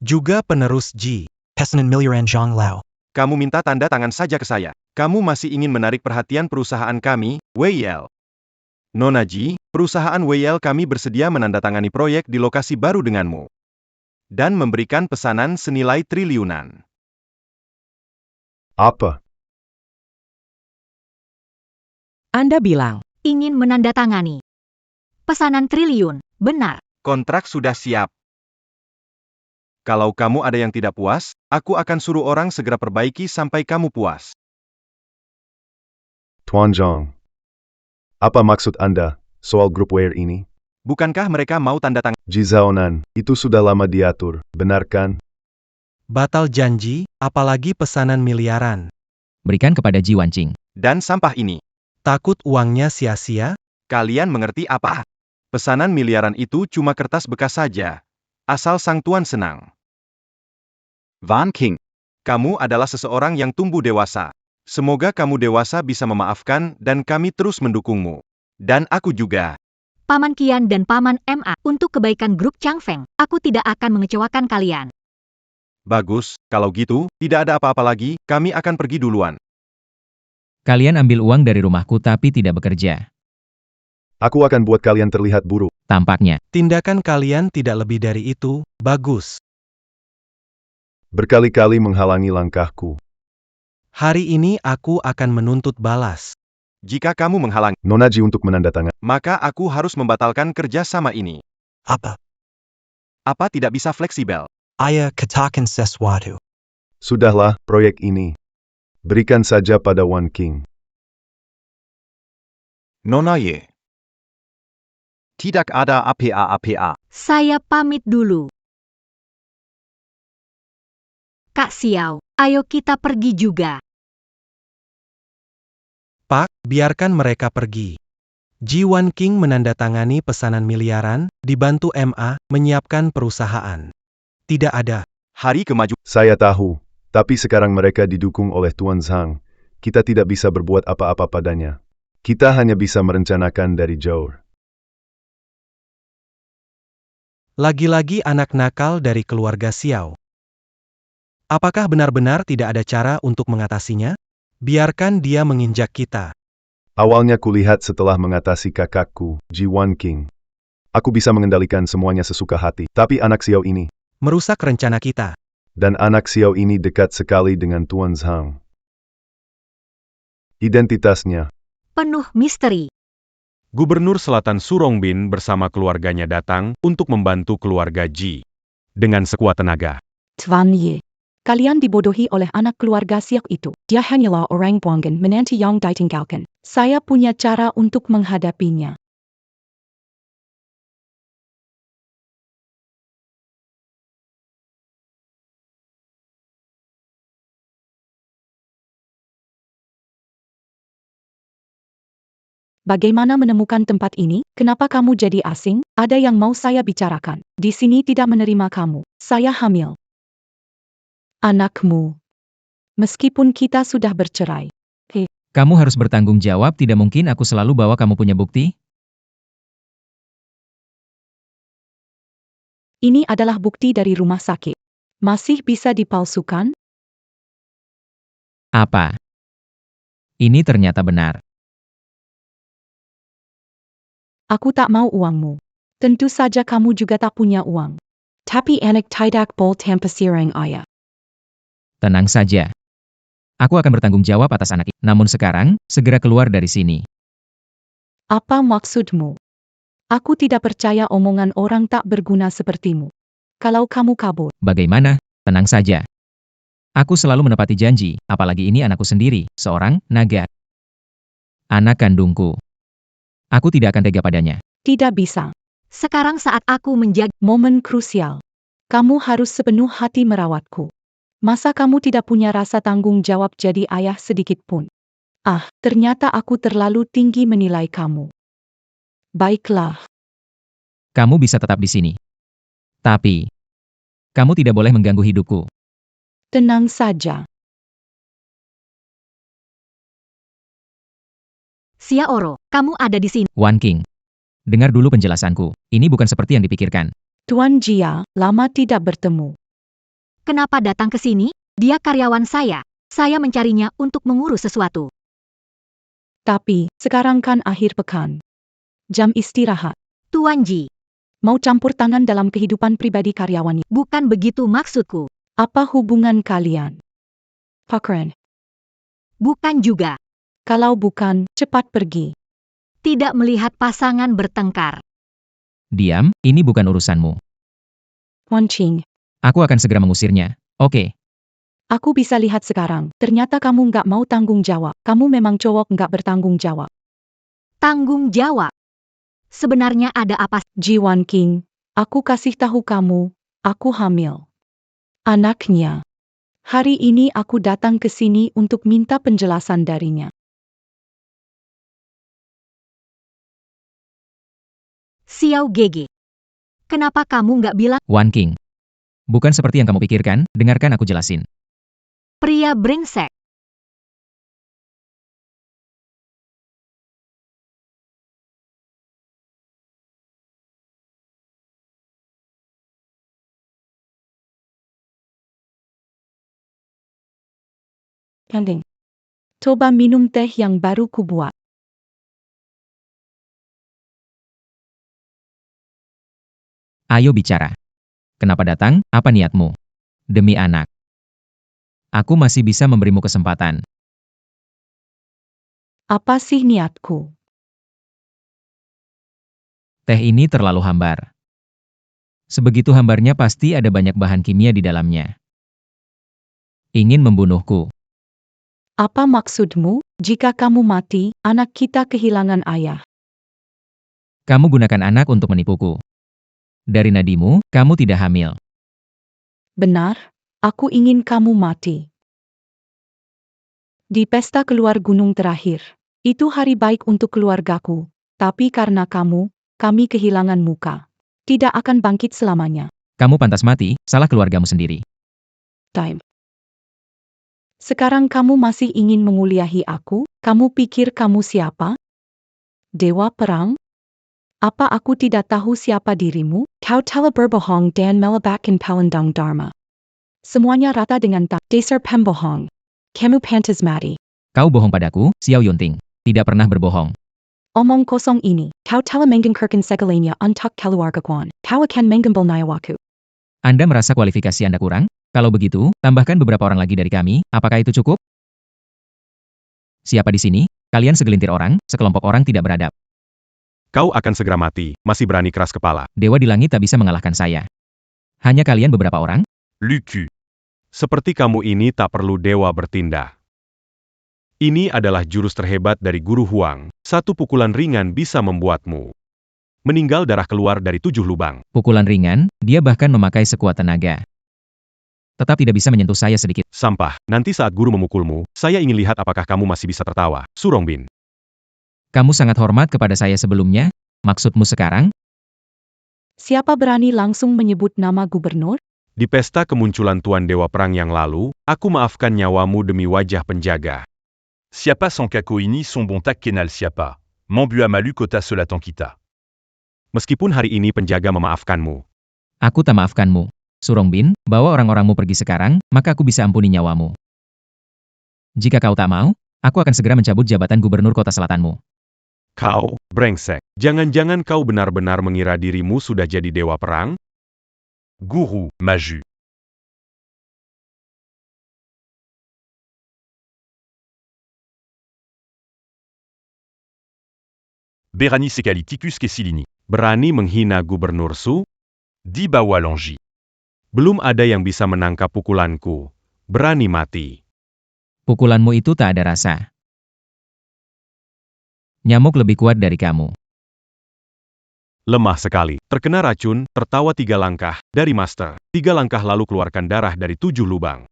Juga penerus Ji. Pesanan miliaran Zhang Lao. Kamu minta tanda tangan saja ke saya. Kamu masih ingin menarik perhatian perusahaan kami, Weiyel. Nona Ji, perusahaan Weiyel kami bersedia menandatangani proyek di lokasi baru denganmu. Dan memberikan pesanan senilai triliunan. Apa? Anda bilang, Ingin menandatangani. Pesanan triliun, benar. Kontrak sudah siap. Kalau kamu ada yang tidak puas, aku akan suruh orang segera perbaiki sampai kamu puas. Tuan Zhang. Apa maksud Anda soal grup Weir ini? Bukankah mereka mau tanda tangan? Jizaonan, itu sudah lama diatur, benar kan? Batal janji, apalagi pesanan miliaran. Berikan kepada Ji Wanqing. Dan sampah ini. Takut uangnya sia-sia? Kalian mengerti apa? Pesanan miliaran itu cuma kertas bekas saja. Asal sang tuan senang. Wan King. Kamu adalah seseorang yang tumbuh dewasa. Semoga kamu dewasa bisa memaafkan dan kami terus mendukungmu. Dan aku juga. Paman Qian dan Paman Ma, untuk kebaikan grup Changfeng, aku tidak akan mengecewakan kalian. Bagus, kalau gitu, tidak ada apa-apa lagi, kami akan pergi duluan. Kalian ambil uang dari rumahku tapi tidak bekerja. Aku akan buat kalian terlihat buruk. Tampaknya. Tindakan kalian tidak lebih dari itu, bagus. Berkali-kali menghalangi langkahku. Hari ini aku akan menuntut balas. Jika kamu menghalangi Nona Ji untuk menandatangani, maka aku harus membatalkan kerjasama ini. Apa? Apa tidak bisa fleksibel? Ayah katakan sesuatu. Sudahlah, proyek ini. Berikan saja pada Wan King. Nona Ye. Tidak ada apa-apa. Saya pamit dulu. Kak Xiao, ayo kita pergi juga. Pak, biarkan mereka pergi. Ji Wanqing menandatangani pesanan miliaran, dibantu Ma, menyiapkan perusahaan. Tidak ada. Hari kemajuan. Saya tahu, tapi sekarang mereka didukung oleh Tuan Zhang. Kita tidak bisa berbuat apa-apa padanya. Kita hanya bisa merencanakan dari jauh. Lagi-lagi anak nakal dari keluarga Xiao. Apakah benar-benar tidak ada cara untuk mengatasinya? Biarkan dia menginjak kita. Awalnya kulihat setelah mengatasi kakakku, Ji Wanqing. Aku bisa mengendalikan semuanya sesuka hati, tapi anak Xiao ini. Merusak rencana kita. Dan anak Xiao ini dekat sekali dengan Tuan Zhang. Identitasnya. Penuh misteri. Gubernur Selatan Surongbin bersama keluarganya datang untuk membantu keluarga Ji. Dengan sekuat tenaga. Tuan Ye. Kalian dibodohi oleh anak keluarga Siak itu. Dia hanyalah orang buangan menanti yang ditinggalkan. Saya punya cara untuk menghadapinya. Bagaimana menemukan tempat ini? Kenapa kamu jadi asing? Ada yang mau saya bicarakan. Di sini tidak menerima kamu. Saya hamil. Anakmu. Meskipun kita sudah bercerai. Kamu harus bertanggung jawab, tidak mungkin aku selalu bawa kamu punya bukti. Ini adalah bukti dari rumah sakit. Masih bisa dipalsukan? Apa? Ini ternyata benar. Aku tak mau uangmu. Tentu saja kamu juga tak punya uang. Tapi anak tidak bol tanpa sirang ayah. Tenang saja. Aku akan bertanggung jawab atas anak ini. Namun sekarang, segera keluar dari sini. Apa maksudmu? Aku tidak percaya omongan orang tak berguna sepertimu. Kalau kamu kabur. Bagaimana? Tenang saja. Aku selalu menepati janji, apalagi ini anakku sendiri, seorang naga. Anak kandungku. Aku tidak akan tega padanya. Tidak bisa. Sekarang saat aku menjaga momen krusial. Kamu harus sepenuh hati merawatku. Masa kamu tidak punya rasa tanggung jawab jadi ayah sedikit pun? Ah, ternyata aku terlalu tinggi menilai kamu. Baiklah. Kamu bisa tetap di sini. Tapi, kamu tidak boleh mengganggu hidupku. Tenang saja. Xiaoro, kamu ada di sini. Wan King. Dengar dulu penjelasanku. Ini bukan seperti yang dipikirkan. Tuan Jia, lama tidak bertemu. Kenapa datang ke sini? Dia karyawan saya. Saya mencarinya untuk mengurus sesuatu. Tapi, sekarang kan akhir pekan. Jam istirahat. Tuan Ji. Mau campur tangan dalam kehidupan pribadi karyawan? Bukan begitu maksudku. Apa hubungan kalian? Fakran. Bukan juga. Kalau bukan, cepat pergi. Tidak melihat pasangan bertengkar. Diam, ini bukan urusanmu. Wan Qing. Aku akan segera mengusirnya. Oke. Aku bisa lihat sekarang, ternyata kamu nggak mau tanggung jawab. Kamu memang cowok nggak bertanggung jawab. Tanggung jawab? Sebenarnya ada apa? Jiwan King, aku kasih tahu kamu, aku hamil. Anaknya. Hari ini aku datang ke sini untuk minta penjelasan darinya. Xiao Gege. Kenapa kamu nggak bilang? Wan King. Bukan seperti yang kamu pikirkan, dengarkan aku jelasin. Pria brengsek. Kanding. Coba minum teh yang baru kubuat. Ayo bicara. Kenapa datang? Apa niatmu? Demi anak. Aku masih bisa memberimu kesempatan. Apa sih niatku? Teh ini terlalu hambar. Sebegitu hambarnya pasti ada banyak bahan kimia di dalamnya. Ingin membunuhku. Apa maksudmu? Jika kamu mati, anak kita kehilangan ayah. Kamu gunakan anak untuk menipuku. Dari nadimu, kamu tidak hamil. Benar, aku ingin kamu mati. Di pesta keluar gunung terakhir, itu hari baik untuk keluargaku, tapi karena kamu, kami kehilangan muka. Tidak akan bangkit selamanya. Kamu pantas mati, salah keluargamu sendiri. Time. Sekarang kamu masih ingin menguliahi aku? Kamu pikir kamu siapa? Dewa perang? Apa aku tidak tahu siapa dirimu? Kau telah berbohong dan melebatkan Palendang Dharma. Semuanya rata dengan tak dasar pembohong. Kamu pantas mati. Kau bohong padaku, Xiao Yunting. Tidak pernah berbohong. Omong kosong ini, kau telah menggengkerkan segalanya untuk keluargaku. Kau akan menggembal nyawaku. Anda merasa kualifikasi Anda kurang? Kalau begitu, tambahkan beberapa orang lagi dari kami, apakah itu cukup? Siapa di sini? Kalian segelintir orang, sekelompok orang tidak beradab. Kau akan segera mati, masih berani keras kepala. Dewa di langit tak bisa mengalahkan saya. Hanya kalian beberapa orang? Lucu. Seperti kamu ini tak perlu dewa bertindak. Ini adalah jurus terhebat dari Guru Huang. Satu pukulan ringan bisa membuatmu meninggal darah keluar dari 7 lubang. Pukulan ringan, dia bahkan memakai sekuat tenaga. Tetap tidak bisa menyentuh saya sedikit. Sampah, nanti saat guru memukulmu, saya ingin lihat apakah kamu masih bisa tertawa. Surongbin. Kamu sangat hormat kepada saya sebelumnya? Maksudmu sekarang? Siapa berani langsung menyebut nama gubernur? Di pesta kemunculan Tuan Dewa Perang yang lalu, aku maafkan nyawamu demi wajah penjaga. Siapa sans kako ini son bon tak kenal siapa. Membua malu kota selatan kita. Meskipun hari ini penjaga memaafkanmu. Aku tak maafkanmu. Surongbin, bawa orang-orangmu pergi sekarang, maka aku bisa ampuni nyawamu. Jika kau tak mau, aku akan segera mencabut jabatan gubernur kota selatanmu. Kau, brengsek. Jangan-jangan kau benar-benar mengira dirimu sudah jadi dewa perang? Guru, maju. Berani sekali tikus ke silini. Berani menghina gubernur Su? Di bawah longi. Belum ada yang bisa menangkap pukulanku. Berani mati. Pukulanmu itu tak ada rasa. Nyamuk lebih kuat dari kamu. Lemah sekali. Terkena racun, tertawa 3 langkah, dari master. 3 langkah lalu keluarkan darah dari 7 lubang.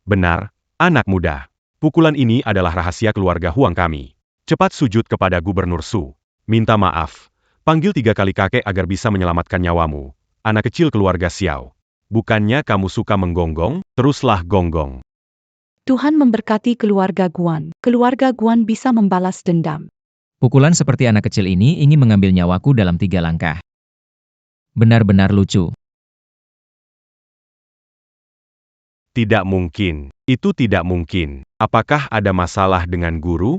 Benar, anak muda. Pukulan ini adalah rahasia keluarga Huang kami. Cepat sujud kepada Gubernur Su. Minta maaf. Panggil 3 kali kakek agar bisa menyelamatkan nyawamu. Anak kecil keluarga Xiao. Bukannya kamu suka menggonggong, teruslah gonggong. Tuhan memberkati keluarga Guan. Keluarga Guan bisa membalas dendam. Pukulan seperti anak kecil ini ingin mengambil nyawaku dalam 3 langkah. Benar-benar lucu. Tidak mungkin. Itu tidak mungkin. Apakah ada masalah dengan guru?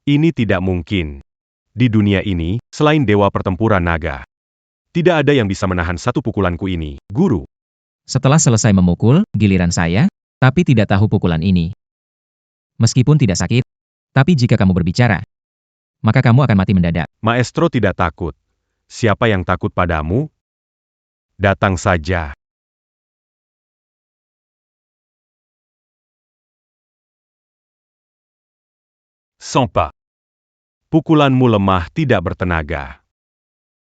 Ini tidak mungkin. Di dunia ini, selain dewa pertempuran naga, tidak ada yang bisa menahan satu pukulanku ini, guru. Setelah selesai memukul, giliran saya, tapi tidak tahu pukulan ini. Meskipun tidak sakit, tapi jika kamu berbicara, maka kamu akan mati mendadak. Maestro tidak takut. Siapa yang takut padamu? Datang saja. Sans pas. Pukulanmu lemah tidak bertenaga.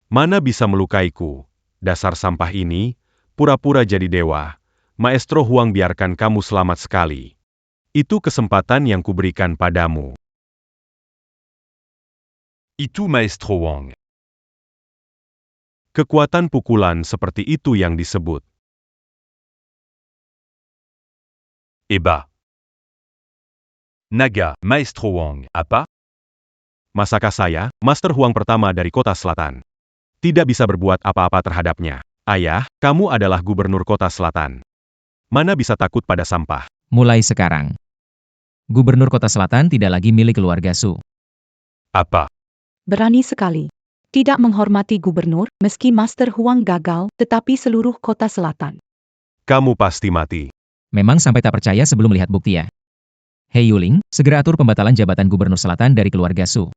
Mana bisa melukaiku, dasar sampah ini, pura-pura jadi dewa. Maestro Huang biarkan kamu selamat sekali. Itu kesempatan yang kuberikan padamu. Itu Maestro Wang. Kekuatan pukulan seperti itu yang disebut. Eba. Naga, Maestro Wang, apa? Masakah saya, Master Huang pertama dari kota selatan, tidak bisa berbuat apa-apa terhadapnya? Ayah, kamu adalah gubernur kota selatan. Mana bisa takut pada sampah? Mulai sekarang, Gubernur Kota Selatan tidak lagi milik keluarga Su. Apa? Berani sekali. Tidak menghormati gubernur, meski Master Huang gagal, tetapi seluruh kota selatan. Kamu pasti mati. Memang sampai tak percaya sebelum melihat bukti ya. Hei Yuling, segera atur pembatalan jabatan Gubernur Selatan dari keluarga Su.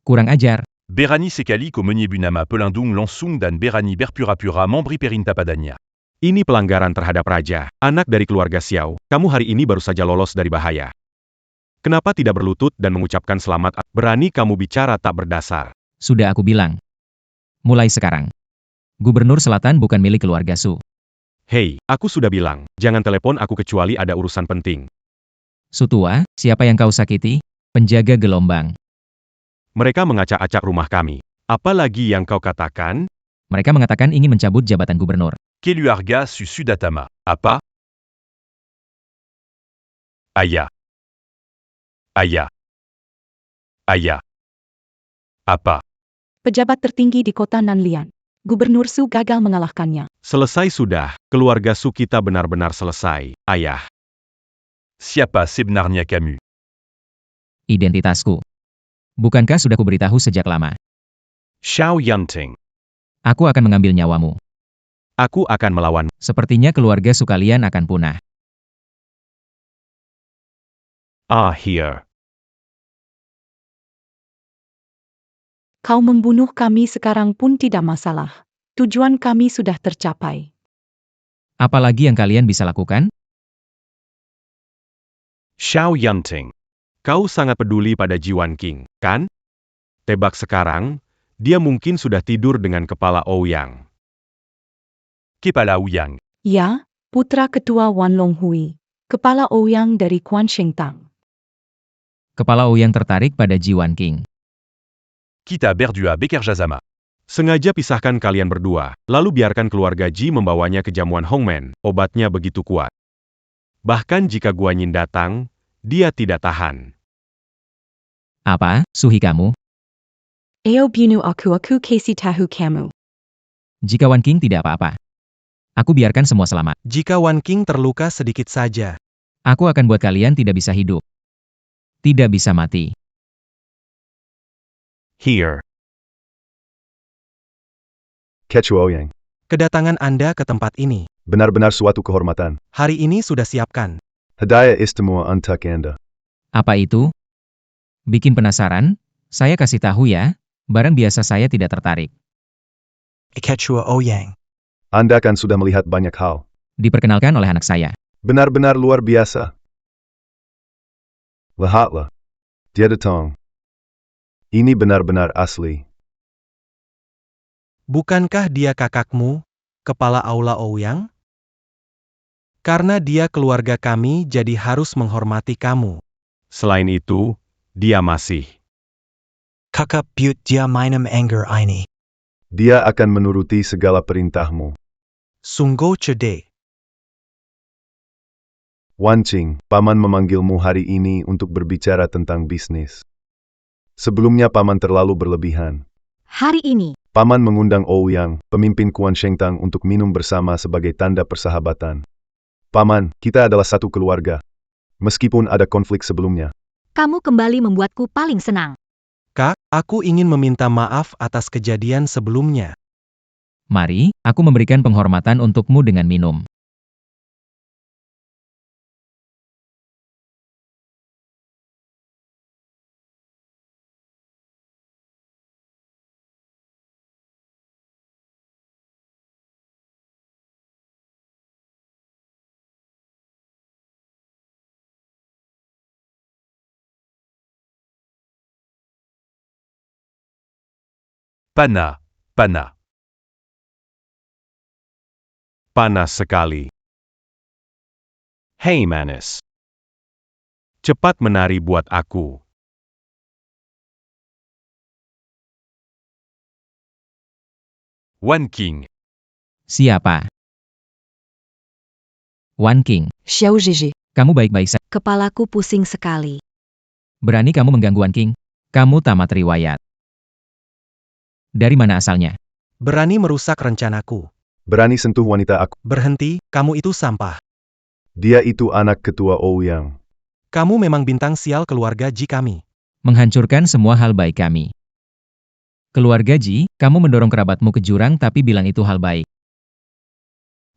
Kurang ajar. Berani Sekali Komenye Bunama Pelindung Langsung dan Berani Berpura-Pura Memberi Perintah padanya. Ini pelanggaran terhadap raja, anak dari keluarga Xiao. Kamu hari ini baru saja lolos dari bahaya. Kenapa tidak berlutut dan mengucapkan selamat? Berani kamu bicara tak berdasar. Sudah aku bilang. Mulai sekarang, Gubernur Selatan bukan milik keluarga Su. Hei, aku sudah bilang, jangan telepon aku kecuali ada urusan penting. Su tua, siapa yang kau sakiti? Penjaga gelombang. Mereka mengacak-acak rumah kami. Apalagi yang kau katakan? Mereka mengatakan ingin mencabut jabatan gubernur. Keluarga Su Sudatama, apa? Ayah. Ayah. Ayah. Apa? Pejabat tertinggi di kota Nanlian. Gubernur Su gagal mengalahkannya. Selesai sudah, keluarga Su kita benar-benar selesai, ayah. Siapa sebenarnya kamu? Identitasku. Bukankah sudah kuberitahu sejak lama? Xiao Yanting. Aku akan mengambil nyawamu. Aku akan melawan. Sepertinya keluarga Su kalian akan punah. Here. Kau membunuh kami sekarang pun tidak masalah. Tujuan kami sudah tercapai. Apalagi yang kalian bisa lakukan? Xiao Yanting. Kau sangat peduli pada Jiwan King, kan? Tebak sekarang, dia mungkin sudah tidur dengan kepala Ouyang. Kepala Ouyang. Ya, putra ketua Wan Longhui. Kepala Ouyang dari Quan Shengtang. Kepala Ouyang tertarik pada Jiwan King. Kita berdua Bekerjasama. Sengaja pisahkan kalian berdua, lalu biarkan keluarga Ji membawanya ke jamuan Hongmen, obatnya begitu kuat. Bahkan jika Guanyin datang, dia tidak tahan. Apa, Suhi kamu? Eo binu aku kasih tahu kamu. Jika Wan King tidak apa-apa, aku biarkan semua selamat. Jika Wan King terluka sedikit saja, aku akan buat kalian tidak bisa hidup. Tidak bisa mati. Here. Ketua Ouyang. kedatangan Anda ke tempat ini. Benar-benar suatu kehormatan. Hari ini sudah siapkan. Hadiah istimewa untuk Anda. Apa itu? Bikin penasaran? Saya kasih tahu ya, barang biasa saya tidak tertarik. Ketua Ouyang. Anda kan sudah melihat banyak hal. Diperkenalkan oleh anak saya. Benar-benar luar biasa. Lihatlah. Dia datang. Ini benar-benar asli. Bukankah dia kakakmu, kepala Aula Ouyang? Karena dia keluarga kami jadi harus menghormati kamu. Selain itu, dia masih. Kakak Butte dia meinem anger ini. Dia akan menuruti segala perintahmu. Sungguh cerdik. Wan Qing, Paman memanggilmu hari ini untuk berbicara tentang bisnis. Sebelumnya Paman terlalu berlebihan. Hari ini, Paman mengundang Ouyang, pemimpin Quan Shengtang untuk minum bersama sebagai tanda persahabatan. Paman, kita adalah satu keluarga. Meskipun ada konflik sebelumnya. kamu kembali membuatku paling senang. Kak, aku ingin meminta maaf atas kejadian sebelumnya. Mari, aku memberikan penghormatan untukmu dengan minum. Pana, pana. Panas sekali. Hei manis. Cepat menari buat aku. One King. Siapa? Wan King. Xiao Gege. Kamu baik-baik saja. Kepalaku pusing sekali. Berani kamu mengganggu Wan King? Kamu tamat riwayat. Dari mana asalnya? Berani merusak rencanaku. Berani sentuh wanita aku. Berhenti, kamu itu sampah. Dia itu anak ketua Ouyang. Kamu memang bintang sial keluarga Ji kami. Menghancurkan semua hal baik kami. Keluarga Ji, kamu mendorong kerabatmu ke jurang tapi bilang itu hal baik.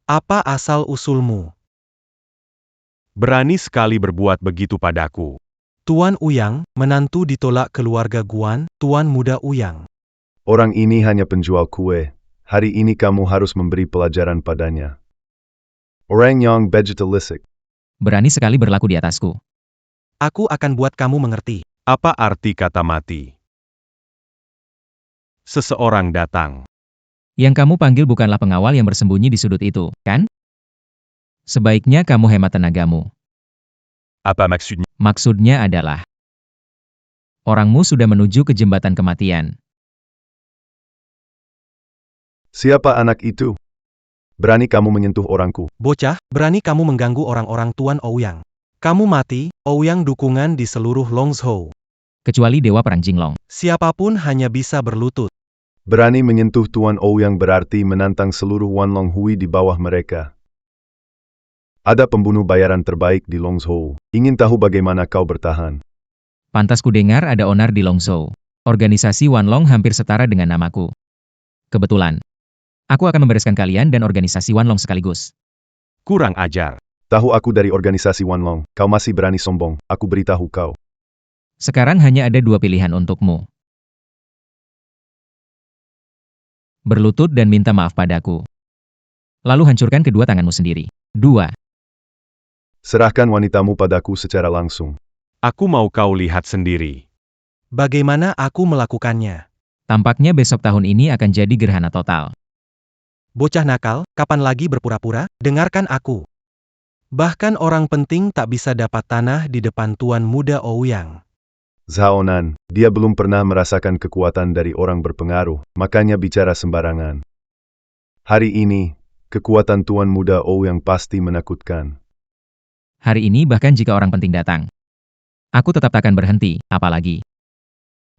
Apa asal-usulmu? Berani sekali berbuat begitu padaku. Tuan Ouyang, menantu ditolak keluarga Guan, Tuan Muda Ouyang. Orang ini hanya penjual kue. Hari ini kamu harus memberi pelajaran padanya. Orang yang vegetalistik. Berani sekali berlaku di atasku. Aku akan buat kamu mengerti. Apa arti kata mati? Seseorang datang. Yang kamu panggil bukanlah pengawal yang bersembunyi di sudut itu, kan? Sebaiknya kamu hemat tenagamu. Apa maksudnya? Maksudnya adalah, orangmu sudah menuju ke jembatan kematian. Siapa anak itu? Berani kamu menyentuh orangku. Bocah, berani kamu mengganggu orang-orang Tuan Ouyang. Kamu mati, Ouyang dukungan di seluruh Longzhou. Kecuali Dewa Perang Jinglong. Siapapun hanya bisa berlutut. Berani menyentuh Tuan Ouyang berarti menantang seluruh Wanlong Hui di bawah mereka. Ada pembunuh bayaran terbaik di Longzhou. Ingin tahu bagaimana kau bertahan? Pantas ku dengar ada onar di Longzhou. Organisasi Wanlong hampir setara dengan namaku. Kebetulan. Aku akan membereskan kalian dan organisasi Wanlong sekaligus. Kurang ajar. Tahu aku dari organisasi Wanlong. Kau masih berani sombong. Aku beritahu kau. Sekarang hanya ada dua pilihan untukmu. Berlutut dan minta maaf padaku. Lalu hancurkan kedua tanganmu sendiri. 2. Serahkan wanitamu padaku secara langsung. Aku mau kau lihat sendiri. Bagaimana aku melakukannya? Tampaknya besok tahun ini akan jadi gerhana total. Bocah nakal, kapan lagi berpura-pura? Dengarkan aku. Bahkan orang penting tak bisa dapat tanah di depan Tuan Muda Ouyang. Zhaonan, dia belum pernah merasakan kekuatan dari orang berpengaruh, makanya bicara sembarangan. Hari ini, kekuatan Tuan Muda Ouyang pasti menakutkan. Hari ini bahkan jika orang penting datang, aku tetap takkan berhenti, apalagi.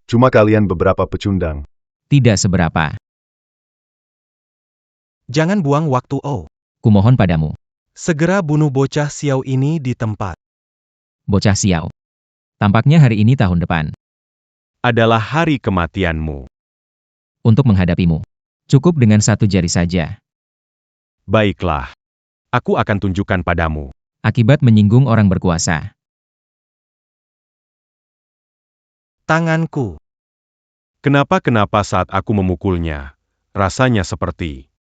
Cuma kalian beberapa pecundang. Tidak seberapa. Jangan buang waktu, Oh. Kumohon padamu. Segera bunuh bocah Xiao ini di tempat. Bocah Xiao. Tampaknya hari ini tahun depan. Adalah hari kematianmu. Untuk menghadapimu. Cukup dengan satu jari saja. Baiklah. Aku akan tunjukkan padamu. Akibat menyinggung orang berkuasa. Tanganku. Kenapa saat aku memukulnya, rasanya seperti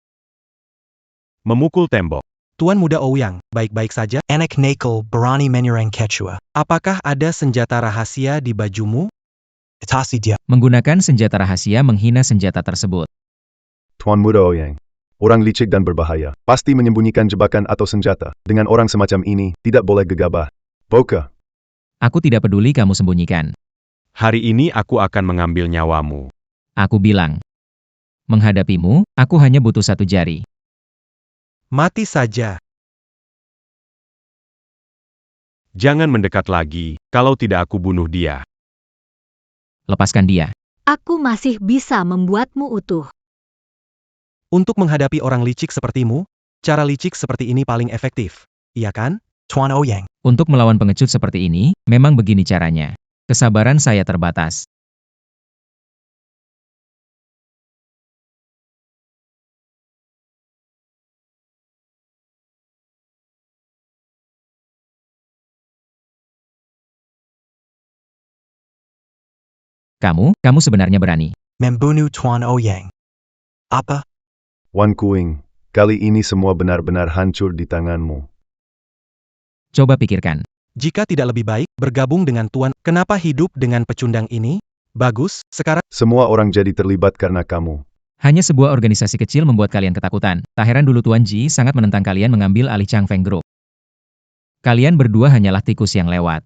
memukul tembok. Tuan Muda Ouyang, baik-baik saja? Anak nakal berani menyerang Quechua. Apakah ada senjata rahasia di bajumu? Atasi dia. Menggunakan senjata rahasia menghina senjata tersebut. Tuan Muda Ouyang. Orang licik dan berbahaya. Pasti menyembunyikan jebakan atau senjata. Dengan orang semacam ini, tidak boleh gegabah. Boka. Aku tidak peduli kamu sembunyikan. Hari ini aku akan mengambil nyawamu. Aku bilang. Menghadapimu, aku hanya butuh satu jari. Mati saja. Jangan mendekat lagi, kalau tidak aku bunuh dia. Lepaskan dia. Aku masih bisa membuatmu utuh. Untuk menghadapi orang licik sepertimu, cara licik seperti ini paling efektif. Iya kan? Tuan Ouyang. Untuk melawan pengecut seperti ini, memang begini caranya. Kesabaran saya terbatas. Kamu sebenarnya berani. Membunuh Tuan Ouyang. Apa? Wan Kuing, kali ini semua benar-benar hancur di tanganmu. Coba pikirkan. Jika tidak lebih baik, bergabung dengan Tuan, kenapa hidup dengan pecundang ini? Bagus, sekarang Semua orang jadi terlibat karena kamu. Hanya sebuah organisasi kecil membuat kalian ketakutan. Tak heran dulu Tuan Ji sangat menentang kalian mengambil alih Changfeng Group. Kalian berdua hanyalah tikus yang lewat.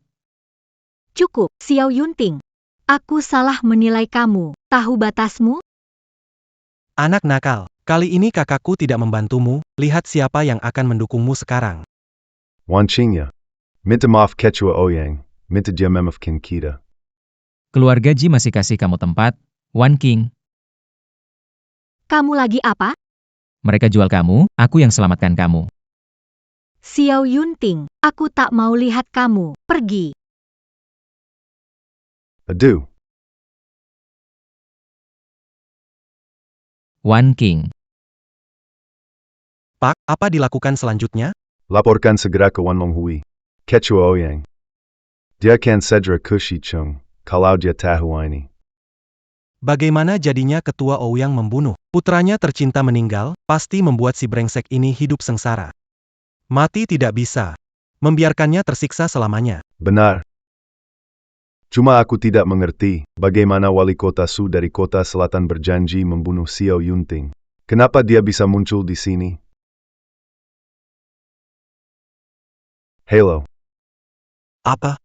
Cukup, Xiao Yunting. Aku salah menilai kamu. Tahu batasmu? anak nakal. Kali ini kakakku tidak membantumu, lihat siapa yang akan mendukungmu sekarang. Wan Qingya. Minta maaf Ketua Ouyang. Minta dia memaafkan kita. Keluarga Ji masih kasih kamu tempat, Wan King. Kamu lagi apa? Mereka jual kamu, aku yang selamatkan kamu. Xiao Yunting, aku tak mau lihat kamu. Pergi. Aduh. Wan King. Pak, apa dilakukan selanjutnya? Laporkan segera ke Wan Longhui. Ketua Ouyang. Dia akan segera ke Shicheng, kalau dia tahu ini. Bagaimana jadinya ketua Ouyang membunuh putranya tercinta meninggal, pasti membuat si brengsek ini hidup sengsara. Mati tidak bisa. Membiarkannya tersiksa selamanya. Benar. Cuma aku tidak mengerti, bagaimana wali kota Su dari kota selatan berjanji membunuh Xiao Yunting. Kenapa dia bisa muncul di sini? Halo. Apa?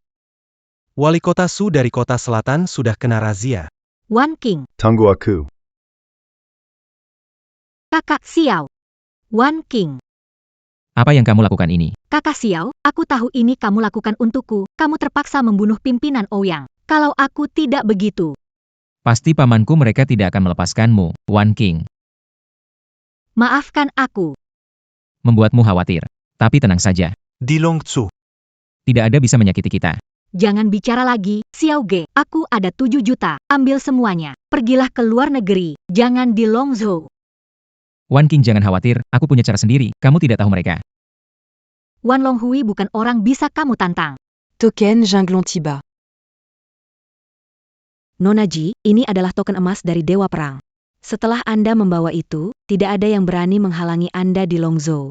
Wali kota Su dari kota selatan sudah kena razia. Wan King, Tunggu aku. kakak Xiao. Wan King, Apa yang kamu lakukan ini? kakak Xiao, aku tahu ini kamu lakukan untukku. Kamu terpaksa membunuh pimpinan Ouyang. Kalau aku tidak begitu, Pasti pamanku mereka tidak akan melepaskanmu, Wan King. maafkan aku. Membuatmu khawatir. Tapi tenang saja. Di Longzu. Tidak ada bisa menyakiti kita. Jangan bicara lagi, Xiao Ge. Aku ada 7 juta. Ambil semuanya. Pergilah ke luar negeri. Jangan di Longzhou. Wan King jangan khawatir, aku punya cara sendiri. Kamu tidak tahu mereka. Wan Longhui bukan orang bisa kamu tantang. Token Jinglong Tiba. Nona Ji, ini adalah token emas dari Dewa Perang. Setelah Anda membawa itu, tidak ada yang berani menghalangi Anda di Longzhou.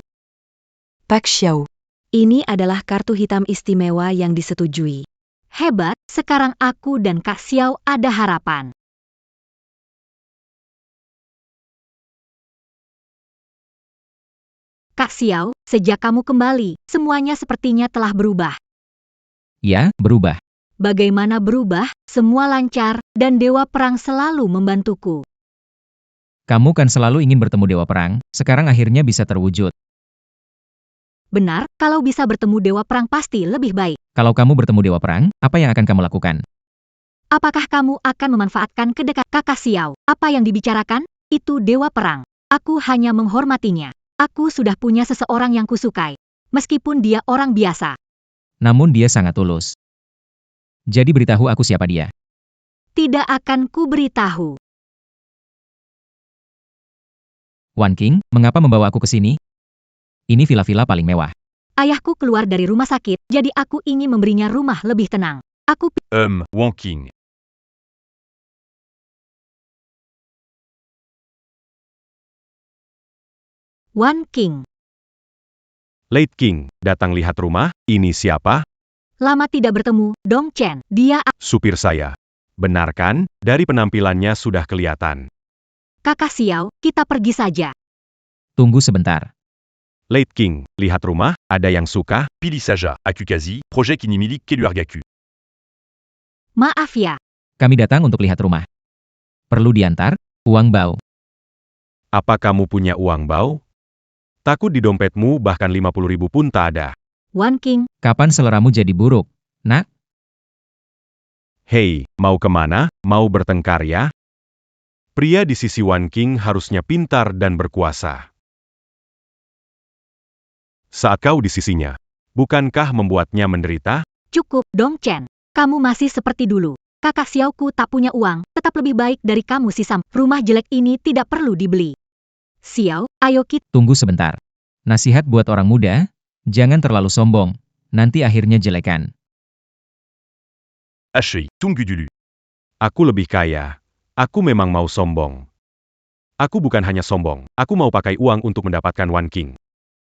Pak Xiao. Ini adalah kartu hitam istimewa yang disetujui. Hebat, sekarang aku dan Kak Xiao ada harapan. Kak Xiao, sejak kamu kembali, semuanya sepertinya telah berubah. Ya, berubah. Bagaimana berubah? Semua lancar, dan Dewa Perang selalu membantuku. Kamu kan selalu ingin bertemu Dewa Perang, sekarang akhirnya bisa terwujud. Benar, kalau bisa bertemu Dewa Perang pasti lebih baik. Kalau kamu bertemu Dewa Perang, apa yang akan kamu lakukan? Apakah kamu akan memanfaatkan kedekatan kakak Xiao? Apa yang dibicarakan? Itu Dewa Perang. Aku hanya menghormatinya. Aku sudah punya seseorang yang kusukai. Meskipun dia orang biasa. Namun dia sangat tulus. Jadi beritahu aku siapa dia. Tidak akan ku beritahu. Wan King, mengapa membawa aku ke sini? Ini villa-villa paling mewah. Ayahku keluar dari rumah sakit, jadi aku ingin memberinya rumah lebih tenang. Aku Wan King. Wan King. Late King, datang lihat rumah, ini siapa? Lama tidak bertemu, Dong Chen. Dia Supir saya. Benar kan? Dari penampilannya sudah kelihatan. kakak Xiao, kita pergi saja. Tunggu sebentar. Late King, lihat rumah, ada yang suka? Pili Saja, Akukazi, projet qui n'imilik Keluargaku. Maaf ya, Kami datang untuk lihat rumah. Perlu diantar? Uang bau. Apa kamu punya uang bau? Takut di dompetmu bahkan 50.000 pun tak ada. Wan King. Kapan seleramu jadi buruk, nak? Hei, mau kemana? Mau bertengkar ya? Pria di sisi Wan King harusnya pintar dan berkuasa. Saat kau di sisinya, bukankah membuatnya menderita? Cukup, Dong Chen. Kamu masih seperti dulu. Kakak Xiaoku tak punya uang, tetap lebih baik dari kamu Sisam. Rumah jelek ini tidak perlu dibeli. Xiao, ayo kita. Tunggu sebentar. Nasihat buat orang muda, jangan terlalu sombong, nanti akhirnya jelekan. Haché, Tunggudulu. Aku lebih kaya. Aku memang mau sombong. Aku bukan hanya sombong, aku mau pakai uang untuk mendapatkan Wan King.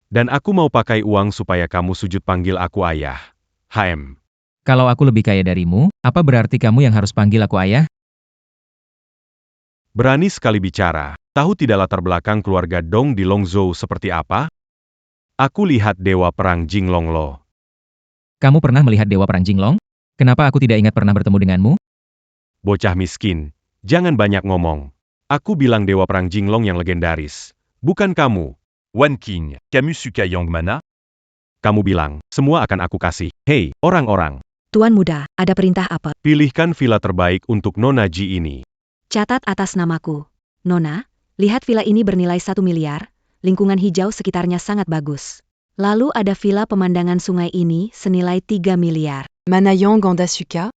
Dan aku mau pakai uang supaya kamu sujud panggil aku ayah. HM. Kalau aku lebih kaya darimu, apa berarti kamu yang harus panggil aku ayah? Berani sekali bicara. Tahu tidak latar belakang keluarga Dong di Longzhou seperti apa? Aku lihat Dewa Perang Jinglonglo. Kamu pernah melihat Dewa Perang Jinglong? Kenapa aku tidak ingat pernah bertemu denganmu? Bocah miskin, jangan banyak ngomong. Aku bilang Dewa Perang Jinglong yang legendaris. Bukan kamu. Wan Qing, Kamu suka yang mana? Kamu bilang, semua akan aku kasih. Hei, orang-orang. Tuan Muda, ada perintah apa? Pilihkan villa terbaik untuk Nona Ji ini. Catat atas namaku. Nona, lihat villa ini bernilai 1 miliar, lingkungan hijau sekitarnya sangat bagus. Lalu ada villa pemandangan sungai ini senilai 3 miliar. Manayang Ganda Suka?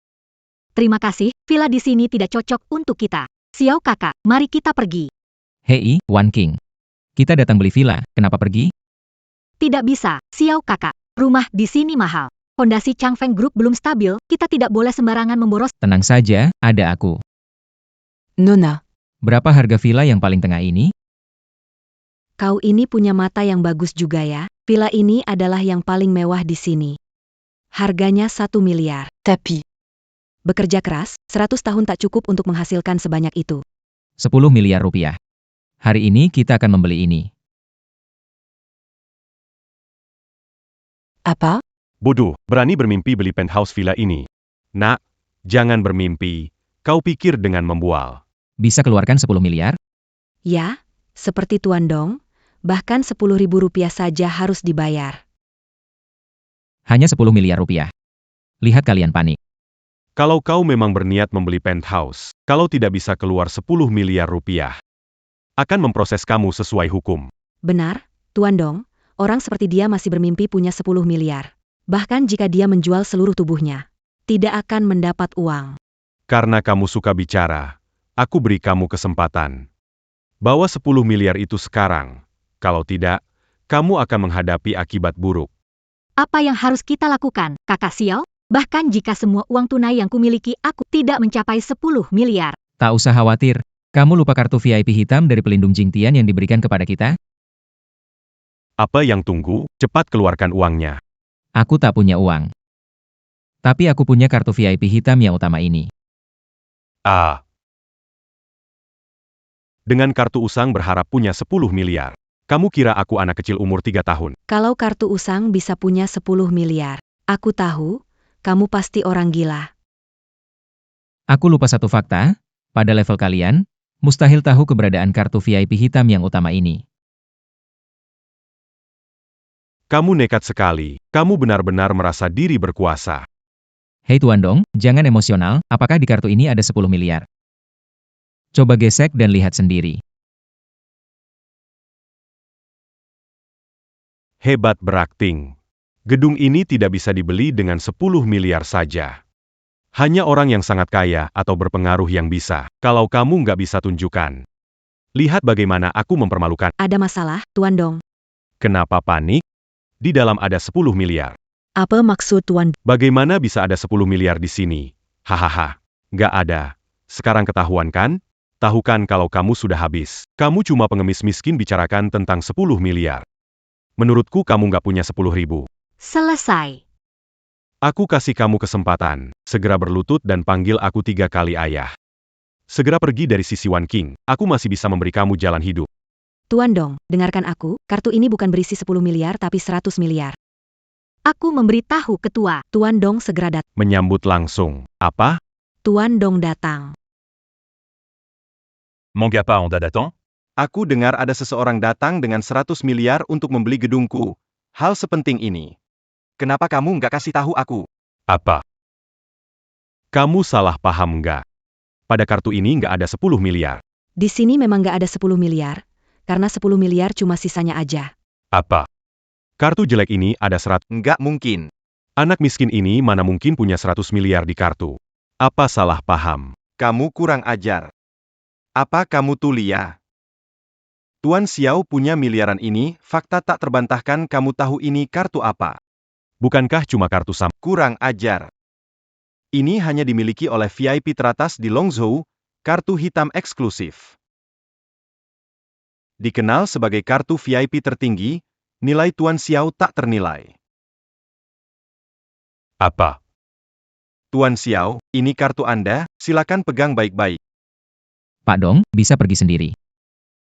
Terima kasih, villa di sini tidak cocok untuk kita. Xiao kakak, mari kita pergi. Hei, Wan King. Kita datang beli villa, kenapa pergi? Tidak bisa, Xiao kakak. Rumah di sini mahal. Fondasi Changfeng Group belum stabil, kita tidak boleh sembarangan memboros. Tenang saja, ada aku. Nona. Berapa harga villa yang paling tengah ini? Kau ini punya mata yang bagus juga ya. Villa ini adalah yang paling mewah di sini. Harganya 1 miliar. Tapi. Bekerja keras, 100 tahun tak cukup untuk menghasilkan sebanyak itu. 10 miliar rupiah. Hari ini kita akan membeli ini. Apa? Bodoh, berani bermimpi beli penthouse villa ini. Nak, jangan bermimpi. Kau pikir dengan membual. Bisa keluarkan 10 miliar? Ya, seperti Tuan Dong, bahkan 10.000 rupiah saja harus dibayar. Hanya 10 miliar rupiah. Lihat kalian panik. Kalau kau memang berniat membeli penthouse, kalau tidak bisa keluar 10 miliar rupiah, akan memproses kamu sesuai hukum. Benar, Tuan Dong, orang seperti dia masih bermimpi punya 10 miliar. Bahkan jika dia menjual seluruh tubuhnya, tidak akan mendapat uang. Karena kamu suka bicara, aku beri kamu kesempatan. Bawa 10 miliar itu sekarang. Kalau tidak, kamu akan menghadapi akibat buruk. Apa yang harus kita lakukan, Kakak Xiao? Bahkan jika semua uang tunai yang kumiliki aku tidak mencapai 10 miliar. Tak usah khawatir, kamu lupa kartu VIP hitam dari pelindung Jingtian yang diberikan kepada kita? Apa yang tunggu? Cepat keluarkan uangnya. Aku tak punya uang. Tapi aku punya kartu VIP hitam yang utama ini. Ah. Dengan kartu usang berharap punya 10 miliar. Kamu kira aku anak kecil umur 3 tahun? Kalau kartu usang bisa punya 10 miliar, aku tahu, kamu pasti orang gila. Aku lupa satu fakta, pada level kalian, mustahil tahu keberadaan kartu VIP hitam yang utama ini. Kamu nekat sekali, kamu benar-benar merasa diri berkuasa. Hei Tuan Dong, jangan emosional, apakah di kartu ini ada 10 miliar? Coba gesek dan lihat sendiri. Hebat berakting. Gedung ini tidak bisa dibeli dengan 10 miliar saja. Hanya orang yang sangat kaya atau berpengaruh yang bisa. Kalau kamu nggak bisa tunjukkan. Lihat bagaimana aku mempermalukan. Ada masalah, Tuan Dong. Kenapa panik? Di dalam ada 10 miliar. Apa maksud Tuan? Bagaimana bisa ada 10 miliar di sini? Hahaha. Nggak ada. Sekarang ketahuan kan? Tahu kan kalau kamu sudah habis. Kamu cuma pengemis miskin bicarakan tentang 10 miliar. Menurutku kamu nggak punya 10.000. Selesai. Aku kasih kamu kesempatan. Segera berlutut dan panggil aku 3 kali ayah. Segera pergi dari sisi Wan King. Aku masih bisa memberi kamu jalan hidup. Tuan Dong, dengarkan aku, kartu ini bukan berisi 10 miliar tapi 100 miliar. Aku memberitahu ketua, Tuan Dong segera datang. Menyambut langsung. Apa? Tuan Dong datang. Manga pas en datant? Aku dengar ada seseorang datang dengan 100 miliar untuk membeli gedungku. Hal sepenting ini. Kenapa kamu nggak kasih tahu aku? Apa? Kamu salah paham nggak? Pada kartu ini nggak ada 10 miliar. Di sini memang nggak ada 10 miliar, karena 10 miliar cuma sisanya aja. Apa? Kartu jelek ini ada 100. Nggak mungkin. Anak miskin ini mana mungkin punya 100 miliar di kartu? Apa salah paham? Kamu kurang ajar. Apa kamu tulia? Tuan Xiao punya miliaran ini, fakta tak terbantahkan. Kamu tahu ini kartu apa? Bukankah cuma kartu sam? Kurang ajar. Ini hanya dimiliki oleh VIP teratas di Longzhou, kartu hitam eksklusif. Dikenal sebagai kartu VIP tertinggi, nilai Tuan Xiao tak ternilai. Apa? Tuan Xiao, ini kartu Anda, silakan pegang baik-baik. Pak Dong, bisa pergi sendiri.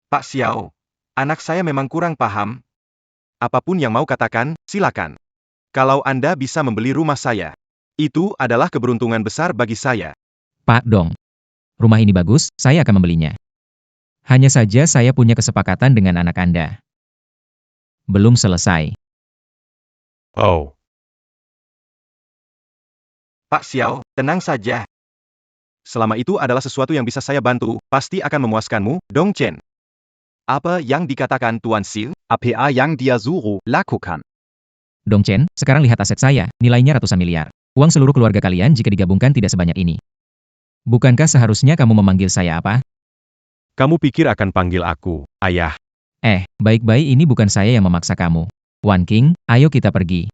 Pak Xiao, anak saya memang kurang paham. Apapun yang mau katakan, silakan. Kalau Anda bisa membeli rumah saya, itu adalah keberuntungan besar bagi saya. Pak Dong, rumah ini bagus, saya akan membelinya. Hanya saja saya punya kesepakatan dengan anak Anda. Belum selesai. Oh. Pak Xiao, tenang saja. Selama itu adalah sesuatu yang bisa saya bantu, pasti akan memuaskanmu, Dong Chen. Apa yang dikatakan Tuan Sil? APA yang dia suruh lakukan. Dong Chen, sekarang lihat aset saya, nilainya ratusan miliar. Uang seluruh keluarga kalian jika digabungkan tidak sebanyak ini. Bukankah seharusnya kamu memanggil saya apa? Kamu pikir akan panggil aku, ayah? Baik-baik, ini bukan saya yang memaksa kamu. Wan King, ayo kita pergi.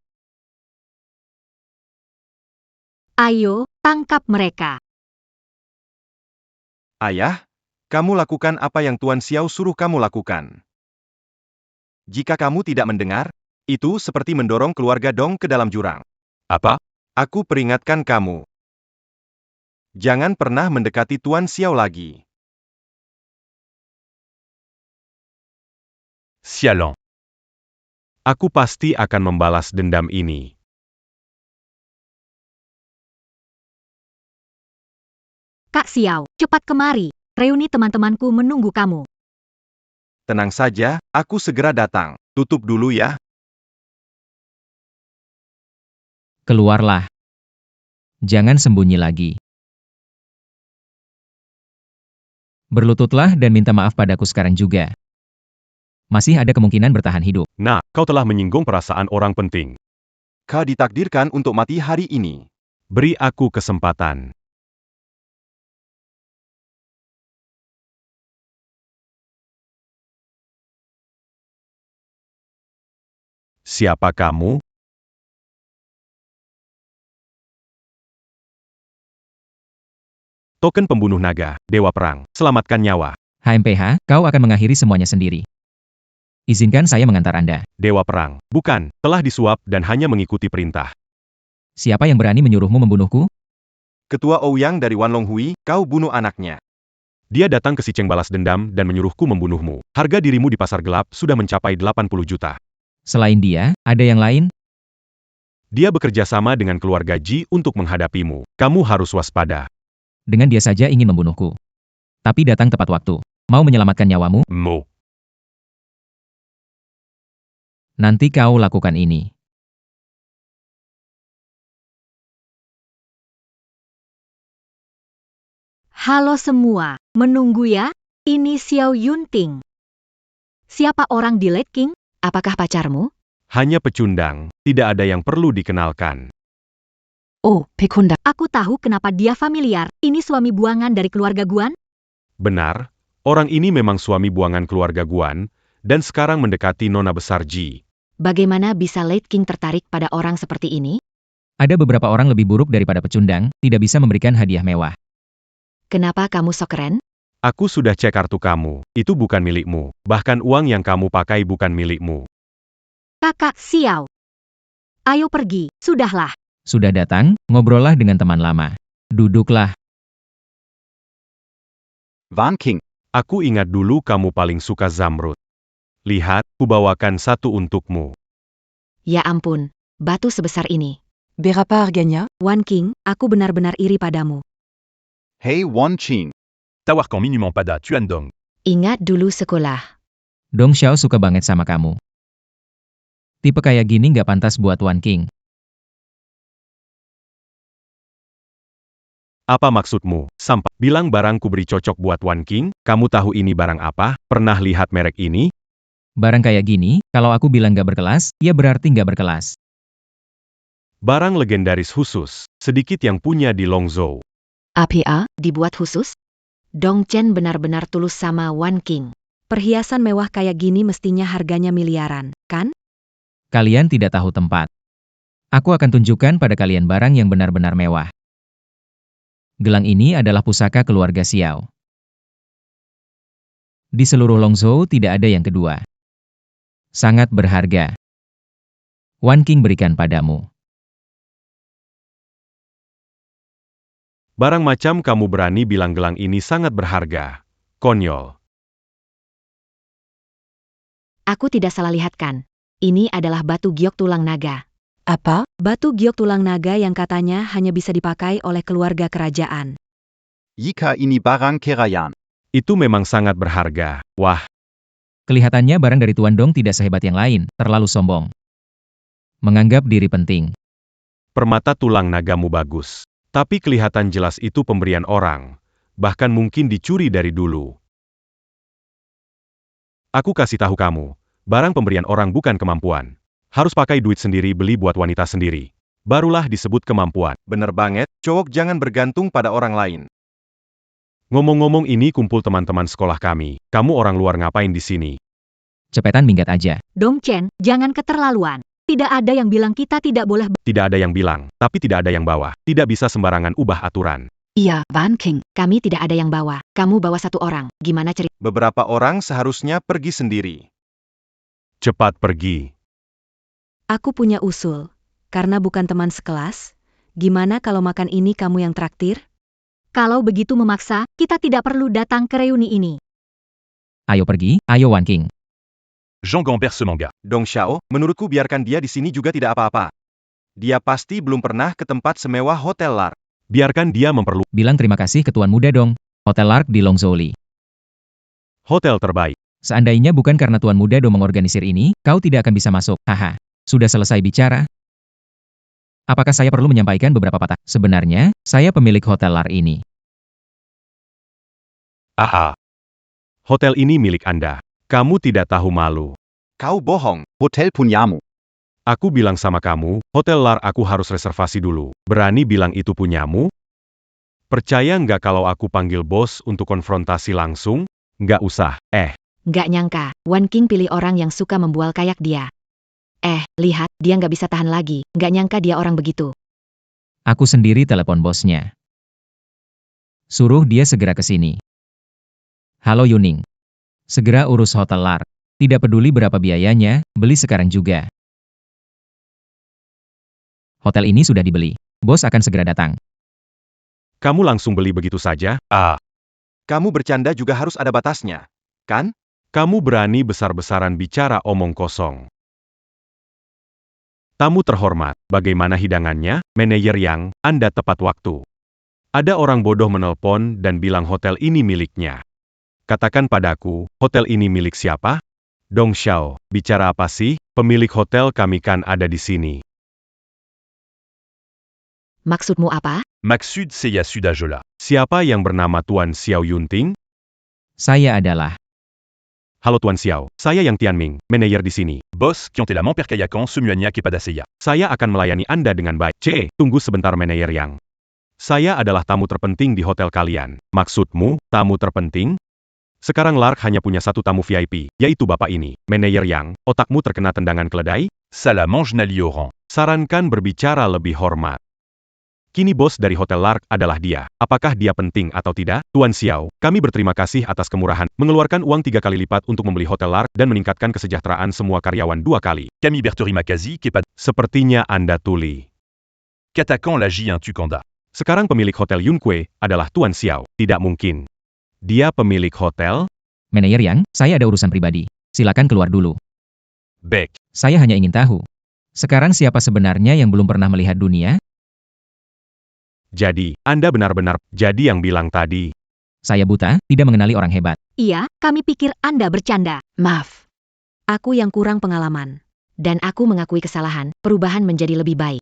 Ayo, tangkap mereka. Ayah, kamu lakukan apa yang Tuan Xiao suruh kamu lakukan. Jika kamu tidak mendengar, itu seperti mendorong keluarga Dong ke dalam jurang. Apa? Aku peringatkan kamu. Jangan pernah mendekati Tuan Xiao lagi. Sialan. Aku pasti akan membalas dendam ini. Kak Xiao, cepat kemari. Reuni teman-temanku menunggu kamu. Tenang saja, aku segera datang. Tutup dulu ya. Keluarlah. Jangan sembunyi lagi. Berlututlah dan minta maaf padaku sekarang juga. Masih ada kemungkinan bertahan hidup. Nah, kau telah menyinggung perasaan orang penting. Kau ditakdirkan untuk mati hari ini. Beri aku kesempatan. Siapa kamu? Token pembunuh naga, Dewa Perang, selamatkan nyawa. HMPH, kau akan mengakhiri semuanya sendiri. Izinkan saya mengantar Anda. Dewa Perang, bukan, telah disuap dan hanya mengikuti perintah. Siapa yang berani menyuruhmu membunuhku? Ketua Ouyang dari Wanlong Hui, kau bunuh anaknya. Dia datang ke Siceng balas dendam dan menyuruhku membunuhmu. Harga dirimu di pasar gelap sudah mencapai 80 juta. Selain dia, ada yang lain? Dia bekerja sama dengan keluarga Ji untuk menghadapimu. Kamu harus waspada. Dengan dia saja ingin membunuhku. Tapi datang tepat waktu. Mau menyelamatkan nyawamu? Mo. Nanti kau lakukan ini. Halo semua, menunggu ya? Ini Xiao Yunting. Siapa orang di Lake King? Apakah pacarmu? Hanya pecundang, tidak ada yang perlu dikenalkan. Oh, Pekunda. Aku tahu kenapa dia familiar. Ini suami buangan dari keluarga Guan? Benar, orang ini memang suami buangan keluarga Guan, dan sekarang mendekati nona besar Ji. Bagaimana bisa Late King tertarik pada orang seperti ini? Ada beberapa orang lebih buruk daripada pecundang, tidak bisa memberikan hadiah mewah. Kenapa kamu sok keren? Aku sudah cek kartu kamu, itu bukan milikmu. Bahkan uang yang kamu pakai bukan milikmu. Kakak Xiao. Ayo pergi, sudahlah. Sudah datang, ngobrollah dengan teman lama. Duduklah. Wan King. Aku ingat dulu kamu paling suka zamrud. Lihat, kubawakan satu untukmu. Ya ampun, batu sebesar ini. Berapa harganya? Wan King, aku benar-benar iri padamu. Hey Wan Qing. Tawarkan minuman pada Tuan Dong. Ingat dulu sekolah. Dong Xiao suka banget sama kamu. Tipe kayak gini nggak pantas buat Wan King. Apa maksudmu? Sampah. Bilang barangku beri cocok buat Wan King, kamu tahu ini barang apa? Pernah lihat merek ini? Barang kayak gini, kalau aku bilang nggak berkelas, ya berarti nggak berkelas. Barang legendaris khusus, sedikit yang punya di Longzhou. APA, dibuat khusus? Dong Chen benar-benar tulus sama Wan King. Perhiasan mewah kayak gini mestinya harganya miliaran, kan? Kalian tidak tahu tempat. Aku akan tunjukkan pada kalian barang yang benar-benar mewah. Gelang ini adalah pusaka keluarga Xiao. Di seluruh Longzhou tidak ada yang kedua. Sangat berharga. Wan King berikan padamu. Barang macam kamu berani bilang gelang ini sangat berharga. Konyol. Aku tidak salah lihat kan? Ini adalah batu giok tulang naga. Apa? Batu giok tulang naga yang katanya hanya bisa dipakai oleh keluarga kerajaan. Jika ini barang kerajaan. Itu memang sangat berharga. Wah, Kelihatannya barang dari Tuan Dong tidak sehebat yang lain, terlalu sombong. Menganggap diri penting. permata tulang nagamu bagus. Tapi kelihatan jelas itu pemberian orang. Bahkan mungkin dicuri dari dulu. Aku kasih tahu kamu, barang pemberian orang bukan kemampuan. Harus pakai duit sendiri beli buat wanita sendiri. Barulah disebut kemampuan. Bener banget, cowok jangan bergantung pada orang lain. Ngomong-ngomong ini kumpul teman-teman sekolah kami. Kamu orang luar ngapain di sini? Cepetan minggat aja. Dong Chen, jangan keterlaluan. Tidak ada yang bilang kita tidak boleh. Tidak ada yang bilang, tapi tidak ada yang bawa. Tidak bisa sembarangan ubah aturan. Iya, Van King. Kami tidak ada yang bawa. Kamu bawa satu orang. Gimana cerita? Beberapa orang seharusnya pergi sendiri. Cepat pergi. Aku punya usul. Karena bukan teman sekelas, gimana kalau makan ini kamu yang traktir? Kalau begitu memaksa, kita tidak perlu datang ke reuni ini. Ayo pergi, ayo Wan King. Jean Gambert ce manga. Dong Xiao, menurutku biarkan dia di sini juga tidak apa-apa. Dia pasti belum pernah ke tempat semewah Hotel Lark. Biarkan dia Bilang terima kasih ke Tuan Muda dong. Hotel Lark di Longzhouli. hotel terbaik. Seandainya bukan karena Tuan Muda dong mengorganisir ini, kau tidak akan bisa masuk. Haha. Sudah selesai bicara? Apakah saya perlu menyampaikan beberapa patah? Sebenarnya, saya pemilik Hotel Lark ini. Aha. Hotel ini milik Anda. Kamu tidak tahu malu. Kau bohong. Hotel punyamu. Aku bilang sama kamu, Hotel Lark aku harus reservasi dulu. Berani bilang itu punyamu? Percaya nggak kalau aku panggil bos untuk konfrontasi langsung? Nggak usah. Nggak nyangka, Wan King pilih orang yang suka membual kayak dia. Lihat, dia nggak bisa tahan lagi. Nggak nyangka dia orang begitu. Aku sendiri telepon bosnya. Suruh dia segera ke sini. Halo Yuning. Segera urus Hotel Lark. Tidak peduli berapa biayanya, beli sekarang juga. Hotel ini sudah dibeli. Bos akan segera datang. Kamu langsung beli begitu saja? Kamu bercanda juga harus ada batasnya. Kan? Kamu berani besar-besaran bicara omong kosong. Tamu terhormat, bagaimana hidangannya? Manajer Yang, Anda tepat waktu. Ada orang bodoh menelpon dan bilang hotel ini miliknya. Katakan padaku, hotel ini milik siapa? Dong Xiao, bicara apa sih? Pemilik hotel kami kan ada di sini. Maksudmu apa? Maksud saya sudah jelas. Siapa yang bernama Tuan Xiao Yunting? Saya adalah. Halo Tuan Xiao, saya yang Tianming, manajer di sini. Boss, qui ont la perkayakan semuanya kepada saya. Saya akan melayani Anda dengan baik. Tunggu sebentar manajer Yang. Saya adalah tamu terpenting di hotel kalian. Maksudmu, tamu terpenting? Sekarang Lark hanya punya satu tamu VIP, yaitu Bapak ini. Manajer Yang, otakmu terkena tendangan keledai? Salah mange Nali Oran. Sarankan berbicara lebih hormat. Kini bos dari Hotel Lark adalah dia. Apakah dia penting atau tidak? Tuan Xiao, kami berterima kasih atas kemurahan, mengeluarkan uang 3 kali lipat untuk membeli Hotel Lark dan meningkatkan kesejahteraan semua karyawan 2 kali. Camille Bertori Makazi, kepada. Sepertinya Anda tuli. Katakan la J1 Tukanda. Sekarang pemilik Hotel Yunkue adalah Tuan Xiao. Tidak mungkin. Dia pemilik hotel? Manajer Yang, saya ada urusan pribadi. Silakan keluar dulu. Beck. Saya hanya ingin tahu. Sekarang siapa sebenarnya yang belum pernah melihat dunia? Jadi, Anda benar-benar jadi yang bilang tadi. Saya buta, tidak mengenali orang hebat. Iya, kami pikir Anda bercanda. Maaf. Aku yang kurang pengalaman. Dan aku mengakui kesalahan, perubahan menjadi lebih baik.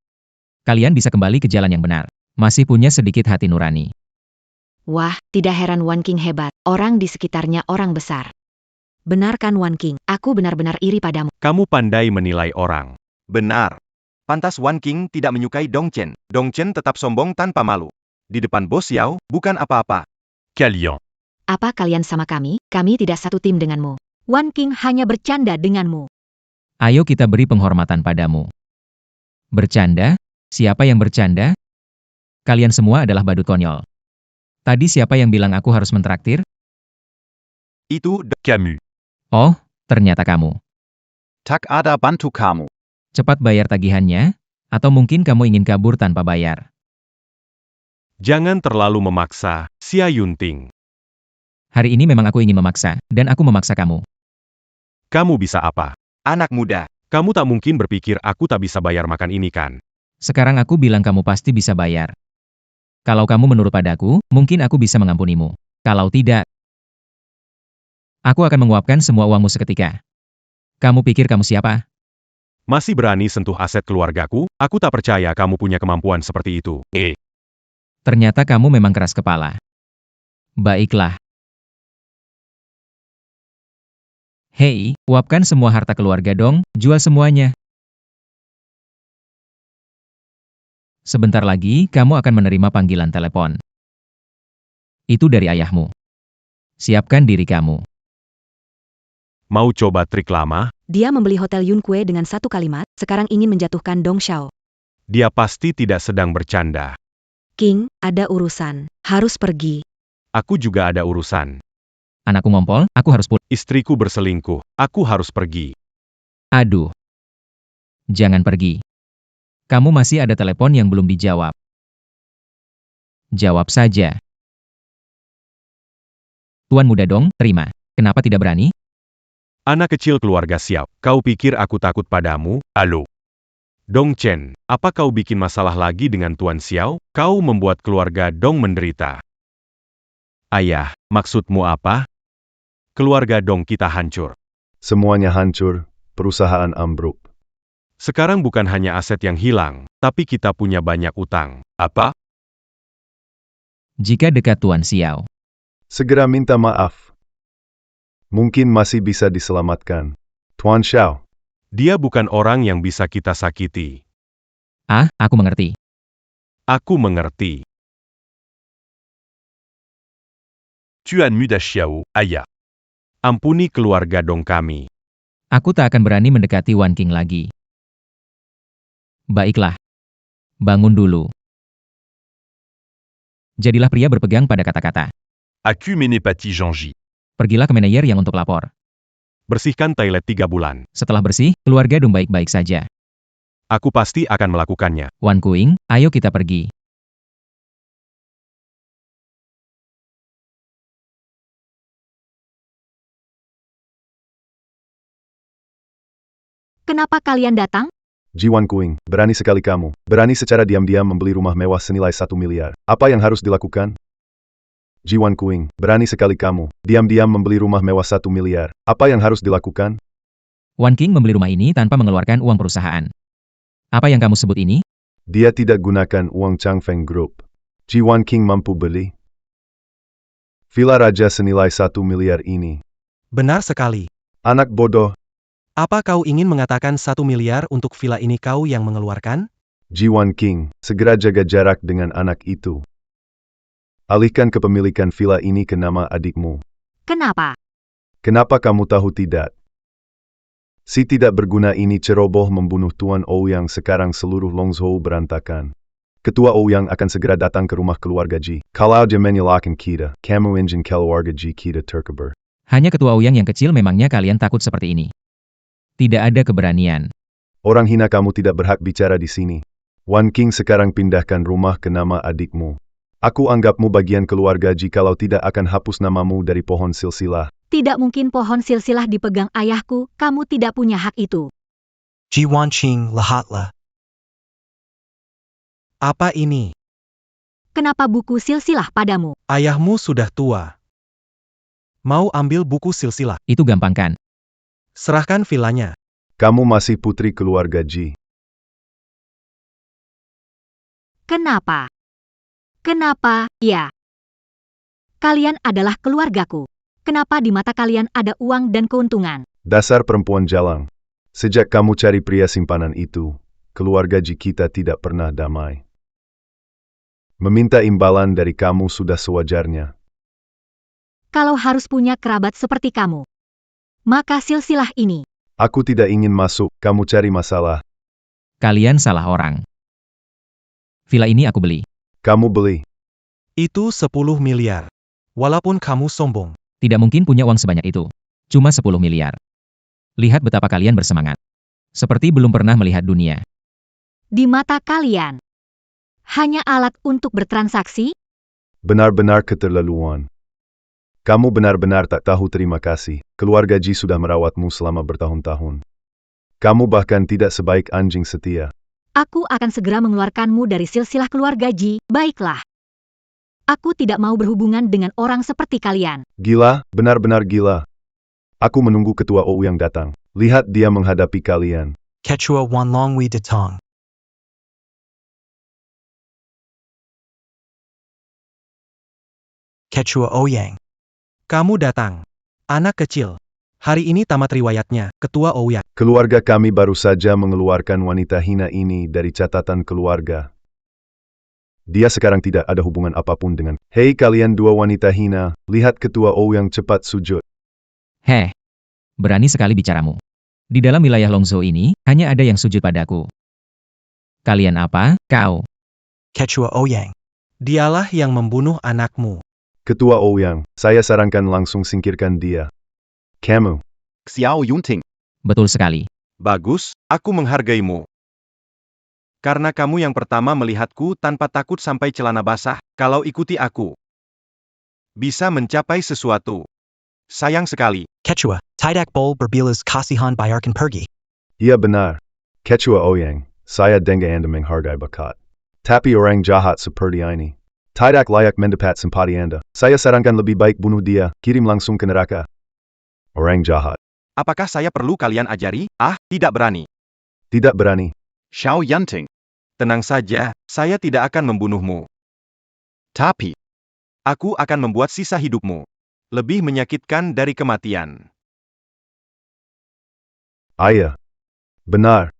Kalian bisa kembali ke jalan yang benar. Masih punya sedikit hati nurani. Wah, tidak heran Wan King hebat. Orang di sekitarnya orang besar. Benar kan Wan King? Aku benar-benar iri padamu. Kamu pandai menilai orang. Benar. Pantas Wan King tidak menyukai Dong Chen. Dong Chen tetap sombong tanpa malu. Di depan bos Xiao, bukan apa-apa. Kalian. Apa kalian sama kami? Kami tidak satu tim denganmu. Wan King hanya bercanda denganmu. Ayo kita beri penghormatan padamu. Bercanda? Siapa yang bercanda? Kalian semua adalah badut konyol. Tadi siapa yang bilang aku harus mentraktir? Itu Camus. Oh, ternyata kamu. Tak ada bantu kamu. Cepat bayar tagihannya, atau mungkin kamu ingin kabur tanpa bayar. Jangan terlalu memaksa, Xia Yunting. Hari ini memang aku ingin memaksa, dan aku memaksa kamu. Kamu bisa apa? Anak muda. Kamu tak mungkin berpikir aku tak bisa bayar makan ini kan? Sekarang aku bilang kamu pasti bisa bayar. Kalau kamu menurut padaku, mungkin aku bisa mengampunimu. Kalau tidak, aku akan menguapkan semua uangmu seketika. Kamu pikir kamu siapa? Masih berani sentuh aset keluargaku? Aku tak percaya kamu punya kemampuan seperti itu. Ternyata kamu memang keras kepala. Baiklah. Hei, uapkan semua harta keluarga dong, jual semuanya. Sebentar lagi, kamu akan menerima panggilan telepon. Itu dari ayahmu. Siapkan diri kamu. Mau coba trik lama? Dia membeli Hotel Yunkue dengan satu kalimat, sekarang ingin menjatuhkan Dong Xiao. Dia pasti tidak sedang bercanda. King, ada urusan. Harus pergi. Aku juga ada urusan. Anakku ngompol, aku harus pulang. Istriku berselingkuh, aku harus pergi. Aduh. Jangan pergi. Kamu masih ada telepon yang belum dijawab. Jawab saja. Tuan muda dong, terima. Kenapa tidak berani? Anak kecil keluarga Xiao, kau pikir aku takut padamu? Halo. Dong Chen, apa kau bikin masalah lagi dengan Tuan Xiao? Kau membuat keluarga Dong menderita. Ayah, maksudmu apa? Keluarga Dong kita hancur. Semuanya hancur, perusahaan ambruk. Sekarang bukan hanya aset yang hilang, tapi kita punya banyak utang. Apa? Jika dekat Tuan Xiao. Segera minta maaf. Mungkin masih bisa diselamatkan. Tuan Xiao. Dia bukan orang yang bisa kita sakiti. Ah, aku mengerti. Aku mengerti. Tuan muda Xiao, ayah. Ampuni keluarga Dong kami. Aku tak akan berani mendekati Wan King lagi. Baiklah. Bangun dulu. Jadilah pria berpegang pada kata-kata. Aku menepati janji. Pergilah ke manajer yang untuk lapor. Bersihkan toilet 3 bulan. Setelah bersih, keluarga Dong baik-baik saja. Aku pasti akan melakukannya. Wan Kuing, ayo kita pergi. Kenapa kalian datang? Jiwan Kuing, berani sekali kamu. Berani secara diam-diam membeli rumah mewah senilai 1 miliar. Apa yang harus dilakukan? Jiwan Kuing, berani sekali kamu. Diam-diam membeli rumah mewah 1 miliar. Apa yang harus dilakukan? Wan King membeli rumah ini tanpa mengeluarkan uang perusahaan. Apa yang kamu sebut ini? Dia tidak gunakan uang Changfeng Group. Jiwan King mampu beli villa raja senilai 1 miliar ini. Benar sekali. Anak bodoh. Apa kau ingin mengatakan 1 miliar untuk villa ini kau yang mengeluarkan? Jiwan King, segera jaga jarak dengan anak itu. Alihkan kepemilikan villa ini ke nama adikmu. Kenapa? Kenapa kamu tahu tidak? Si tidak berguna ini ceroboh membunuh Tuan Ouyang sekarang seluruh Longzhou berantakan. Ketua Ouyang akan segera datang ke rumah keluarga Ji. Kalau dia menyalahkan kita, kamu ingin keluarga Ji kita terkebur. Hanya ketua Ouyang yang kecil memangnya kalian takut seperti ini. Tidak ada keberanian. Orang hina kamu tidak berhak bicara di sini. Wan King sekarang pindahkan rumah ke nama adikmu. Aku anggapmu bagian keluarga jikalau tidak akan hapus namamu dari pohon silsilah. Tidak mungkin pohon silsilah dipegang ayahku, kamu tidak punya hak itu. Jiwan Qing lahatlah. Apa ini? Kenapa buku silsilah padamu? Ayahmu sudah tua. Mau ambil buku silsilah? Itu gampang kan? Serahkan villanya. Kamu masih putri keluarga Ji. Kenapa? Kenapa? Ya. Kalian adalah keluargaku. Kenapa di mata kalian ada uang dan keuntungan? Dasar perempuan jalang. Sejak kamu cari pria simpanan itu, keluarga Ji kita tidak pernah damai. Meminta imbalan dari kamu sudah sewajarnya. Kalau harus punya kerabat seperti kamu, maka silsilah ini. Aku tidak ingin masuk, kamu cari masalah. Kalian salah orang. Villa ini aku beli. Kamu beli. Itu 10 miliar. Walaupun kamu sombong. Tidak mungkin punya uang sebanyak itu. Cuma 10 miliar. Lihat betapa kalian bersemangat. Seperti belum pernah melihat dunia. Di mata kalian, hanya alat untuk bertransaksi? Benar-benar keterlaluan. Kamu benar-benar tak tahu terima kasih. Keluarga Ji sudah merawatmu selama bertahun-tahun. Kamu bahkan tidak sebaik anjing setia. Aku akan segera mengeluarkanmu dari silsilah keluarga Ji. Baiklah. Aku tidak mau berhubungan dengan orang seperti kalian. Gila, benar-benar gila. Aku menunggu ketua Ouyang datang. Lihat dia menghadapi kalian. Quechua Wan Long Wei Detong. Quechua Ouyang. Kamu datang. Anak kecil. Hari ini tamat riwayatnya, Ketua Ouyang. Keluarga kami baru saja mengeluarkan wanita hina ini dari catatan keluarga. Dia sekarang tidak ada hubungan apapun dengan. Hei kalian dua wanita hina, lihat Ketua Ouyang cepat sujud. Heh, berani sekali bicaramu. Di dalam wilayah Longzhou ini, hanya ada yang sujud padaku. Kalian apa, kau? Quechua Ouyang. Dialah yang membunuh anakmu. Ketua Ouyang, saya sarankan langsung singkirkan dia. Kamu. Xiao Yunting. Betul sekali. Bagus, aku menghargaimu. Karena kamu yang pertama melihatku tanpa takut sampai celana basah, kalau ikuti aku. Bisa mencapai sesuatu. Sayang sekali. Quechua, Tidak Bol berbilas kasihan bayarkan pergi. Iya benar. Ketua Ouyang, saya dengar Anda menghargai bakat. Tapi orang jahat seperti ini tidak layak mendapat simpati Anda. Saya sarankan lebih baik bunuh dia, kirim langsung ke neraka. Orang jahat. Apakah saya perlu kalian ajari? Ah, tidak berani. Tidak berani. Xiao Yunting. Tenang saja, saya tidak akan membunuhmu. Tapi. Aku akan membuat sisa hidupmu lebih menyakitkan dari kematian. Ayah. Benar.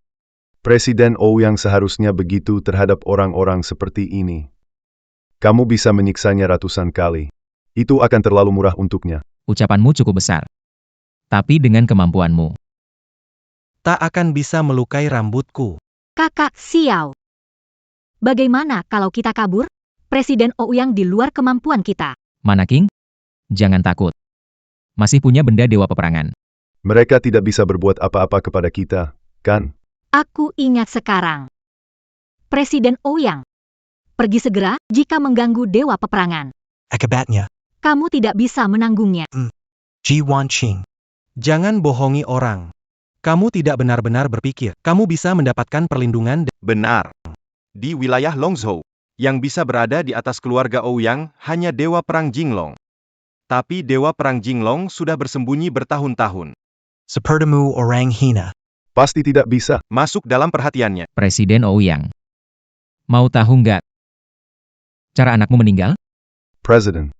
Presiden Ouyang seharusnya begitu terhadap orang-orang seperti ini. Kamu bisa menyiksanya ratusan kali. Itu akan terlalu murah untuknya. Ucapanmu cukup besar. Tapi dengan kemampuanmu, tak akan bisa melukai rambutku. Kakak Xiao. Bagaimana kalau kita kabur? Presiden Ouyang di luar kemampuan kita. Mana King? Jangan takut. Masih punya benda dewa peperangan. Mereka tidak bisa berbuat apa-apa kepada kita, kan? Aku ingat sekarang. Presiden Ouyang. Pergi segera jika mengganggu dewa peperangan. Akibatnya. Kamu tidak bisa menanggungnya. Ji Wan Qing. Jangan bohongi orang. Kamu tidak benar-benar berpikir kamu bisa mendapatkan perlindungan. Benar. Di wilayah Longzhou, yang bisa berada di atas keluarga Ouyang hanya Dewa Perang Jinglong. Tapi Dewa Perang Jinglong sudah bersembunyi bertahun-tahun. Sepertimu orang hina. Pasti tidak bisa. Masuk dalam perhatiannya. Presiden Ouyang. Mau tahu nggak cara anakmu meninggal? Presiden.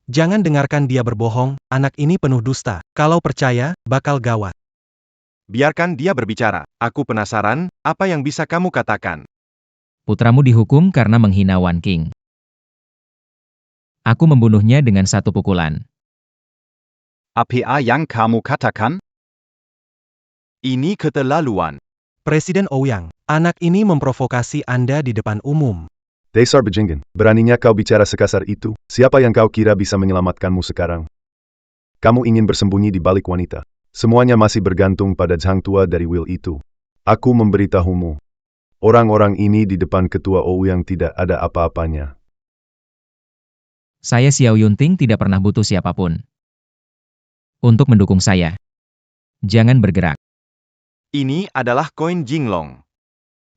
Jangan dengarkan dia berbohong, anak ini penuh dusta. Kalau percaya, bakal gawat. Biarkan dia berbicara. Aku penasaran, apa yang bisa kamu katakan? Putramu dihukum karena menghina Wan King. Aku membunuhnya dengan satu pukulan. Apa yang kamu katakan? Ini keterlaluan. Presiden Ouyang, anak ini memprovokasi Anda di depan umum. Dasar bajingan, beraninya kau bicara sekasar itu? Siapa yang kau kira bisa menyelamatkanmu sekarang? Kamu ingin bersembunyi di balik wanita. Semuanya masih bergantung pada Zhang Tua dari Will itu. Aku memberitahumu. Orang-orang ini di depan Ketua Ouyang tidak ada apa-apanya. Saya Xiao Yunting tidak pernah butuh siapapun untuk mendukung saya. Jangan bergerak. Ini adalah koin Jinglong.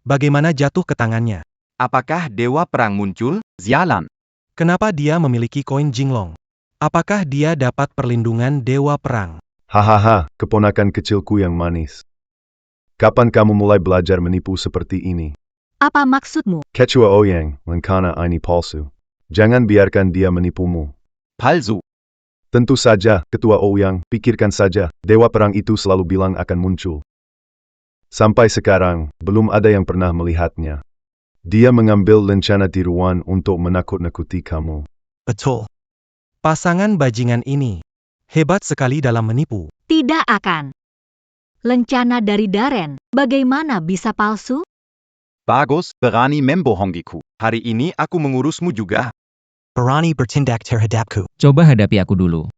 Bagaimana jatuh ke tangannya? Apakah Dewa Perang muncul? Zialan. Kenapa dia memiliki koin Jinglong? Apakah dia dapat perlindungan Dewa Perang? Hahaha, keponakan kecilku yang manis. Kapan kamu mulai belajar menipu seperti ini? Apa maksudmu? Ketua Ouyang, lengkana ini palsu. Jangan biarkan dia menipumu. Palsu. Tentu saja, Ketua Ouyang, pikirkan saja, Dewa Perang itu selalu bilang akan muncul. Sampai sekarang, belum ada yang pernah melihatnya. Dia mengambil lencana tiruan untuk menakut-nakuti kamu. Betul. Pasangan bajingan ini hebat sekali dalam menipu. Tidak akan. Lencana dari Darren, bagaimana bisa palsu? Bagus, berani membohongiku. Hari ini aku mengurusmu juga. Berani bertindak terhadapku. Coba hadapi aku dulu.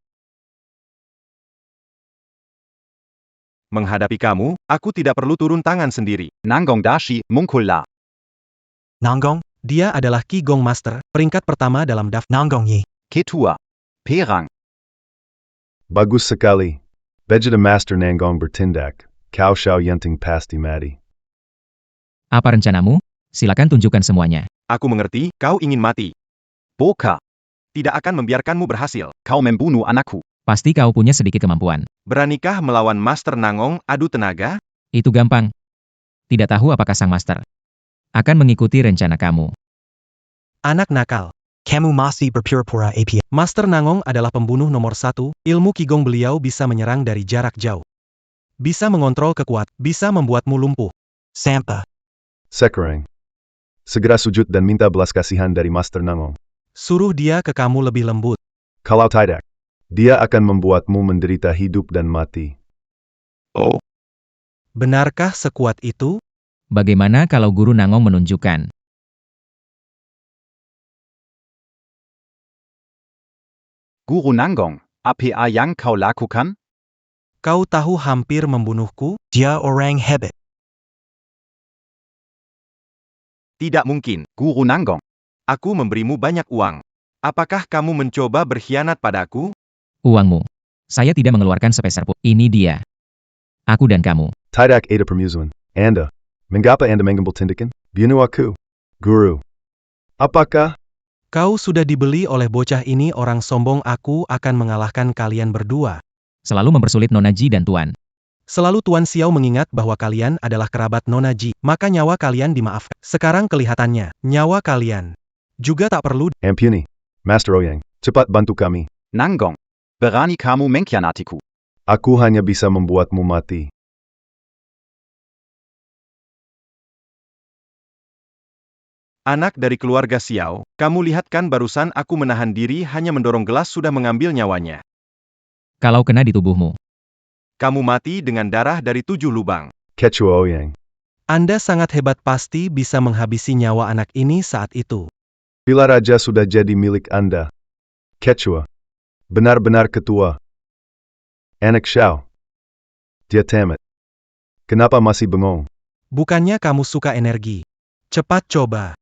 Menghadapi kamu, aku tidak perlu turun tangan sendiri. Nanggong Dashi, Mungkulla. Nanggong. Dia adalah Qigong Master, peringkat pertama dalam daftar. Nanggong Yi. Ketua. Perang. Bagus sekali. Vegeta Master Nanggong bertindak. Kau Xiao Yenting pasti mati. Apa rencanamu? Silakan tunjukkan semuanya. Aku mengerti, kau ingin mati. Boka, Tidak akan membiarkanmu berhasil. kau membunuh anakku. Pasti kau punya sedikit kemampuan. Beranikah melawan Master Nangong adu tenaga? Itu gampang. Tidak tahu apakah sang master akan mengikuti rencana kamu. Anak nakal. Kamu masih berpura-pura API. Master Nangong adalah pembunuh nomor 1, ilmu Qigong beliau bisa menyerang dari jarak jauh. Bisa mengontrol kekuatan, bisa membuatmu lumpuh. Sampah. Sekarang. Segera sujud dan minta belas kasihan dari Master Nangong. Suruh dia ke kamu lebih lembut. Kalau tidak, dia akan membuatmu menderita hidup dan mati. Oh, Benarkah sekuat itu? Bagaimana kalau Guru Nangong menunjukkan? Guru Nanggong, apa yang kau lakukan? Kau tahu hampir membunuhku? Dia orang hebat. Tidak mungkin. Guru Nanggong, Aku memberimu banyak uang. Apakah kamu mencoba berkhianat padaku? Uangmu. Saya tidak mengeluarkan sepeser pun. Ini dia. Aku dan kamu. Tidak ada permusuhan. Anda. Mengapa Anda mengambil tindakan? Bunuh aku. Guru. Apakah? Kau sudah dibeli oleh bocah ini orang sombong. Aku akan mengalahkan kalian berdua. Selalu mempersulit Nona Ji dan Tuan. Selalu Tuan Xiao mengingat bahwa kalian adalah kerabat Nona Ji, maka nyawa kalian dimaafkan. Sekarang kelihatannya, nyawa kalian juga tak perlu. Ampuni. Master Ouyang, cepat bantu kami. Nanggong, berani kamu mengkhianatiku. Aku hanya bisa membuatmu mati. Anak dari keluarga Xiao, kamu lihat kan barusan aku menahan diri hanya mendorong gelas sudah mengambil nyawanya. Kalau kena di tubuhmu. Kamu mati dengan darah dari 7 lubang. Quechua Ouyang. Anda sangat hebat, pasti bisa menghabisi nyawa anak ini saat itu. Bila raja sudah jadi milik Anda. Quechua. Benar-benar ketua. Anak Xiao. Dia tamat. Kenapa masih bengong? Bukannya kamu suka energi. Cepat coba.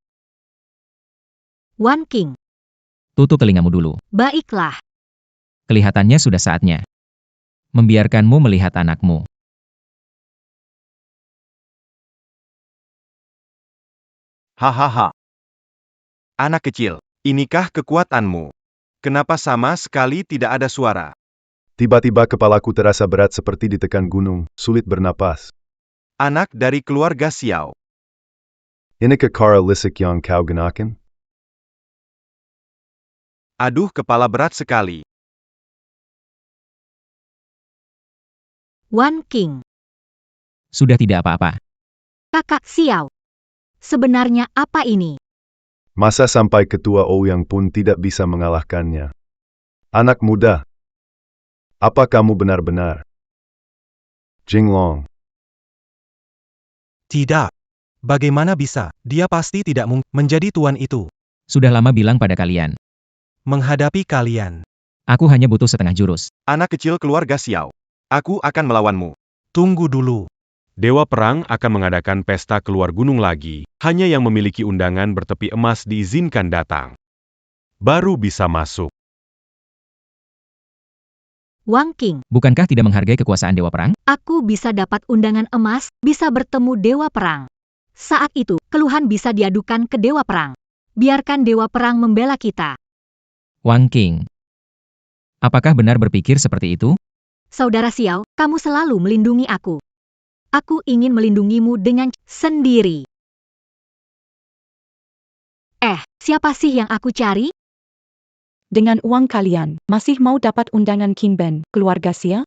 Wan King. Tutup telingamu dulu. Baiklah. Kelihatannya sudah saatnya membiarkanmu melihat anakmu. Hahaha. Anak kecil, inikah kekuatanmu? Kenapa sama sekali tidak ada suara? Tiba-tiba kepalaku terasa berat seperti ditekan gunung, sulit bernapas. Anak dari keluarga Xiao. Inikah kara lisik yang kau gunakan? Aduh, kepala berat sekali. Wan King. Sudah tidak apa-apa. Kakak Xiao. Sebenarnya apa ini? Masa sampai ketua Ouyang pun tidak bisa mengalahkannya. Anak muda. Apa kamu benar-benar? Jinglong. Tidak. Bagaimana bisa? Dia pasti tidak mungkin menjadi tuan itu. Sudah lama bilang pada kalian. Menghadapi kalian. Aku hanya butuh setengah jurus. Anak kecil keluarga Xiao. Aku akan melawanmu. Tunggu dulu. Dewa Perang akan mengadakan pesta keluar gunung lagi. Hanya yang memiliki undangan bertepi emas diizinkan datang. Baru bisa masuk. Wang King. Bukankah tidak menghargai kekuasaan Dewa Perang? Aku bisa dapat undangan emas, bisa bertemu Dewa Perang. Saat itu, keluhan bisa diadukan ke Dewa Perang. Biarkan Dewa Perang membela kita. Wang King. Apakah benar berpikir seperti itu? Saudara Xiao, kamu selalu melindungi aku. Aku ingin melindungimu dengan sendiri. Siapa sih yang aku cari? Dengan uang kalian, masih mau dapat undangan Kinben, keluarga Xia?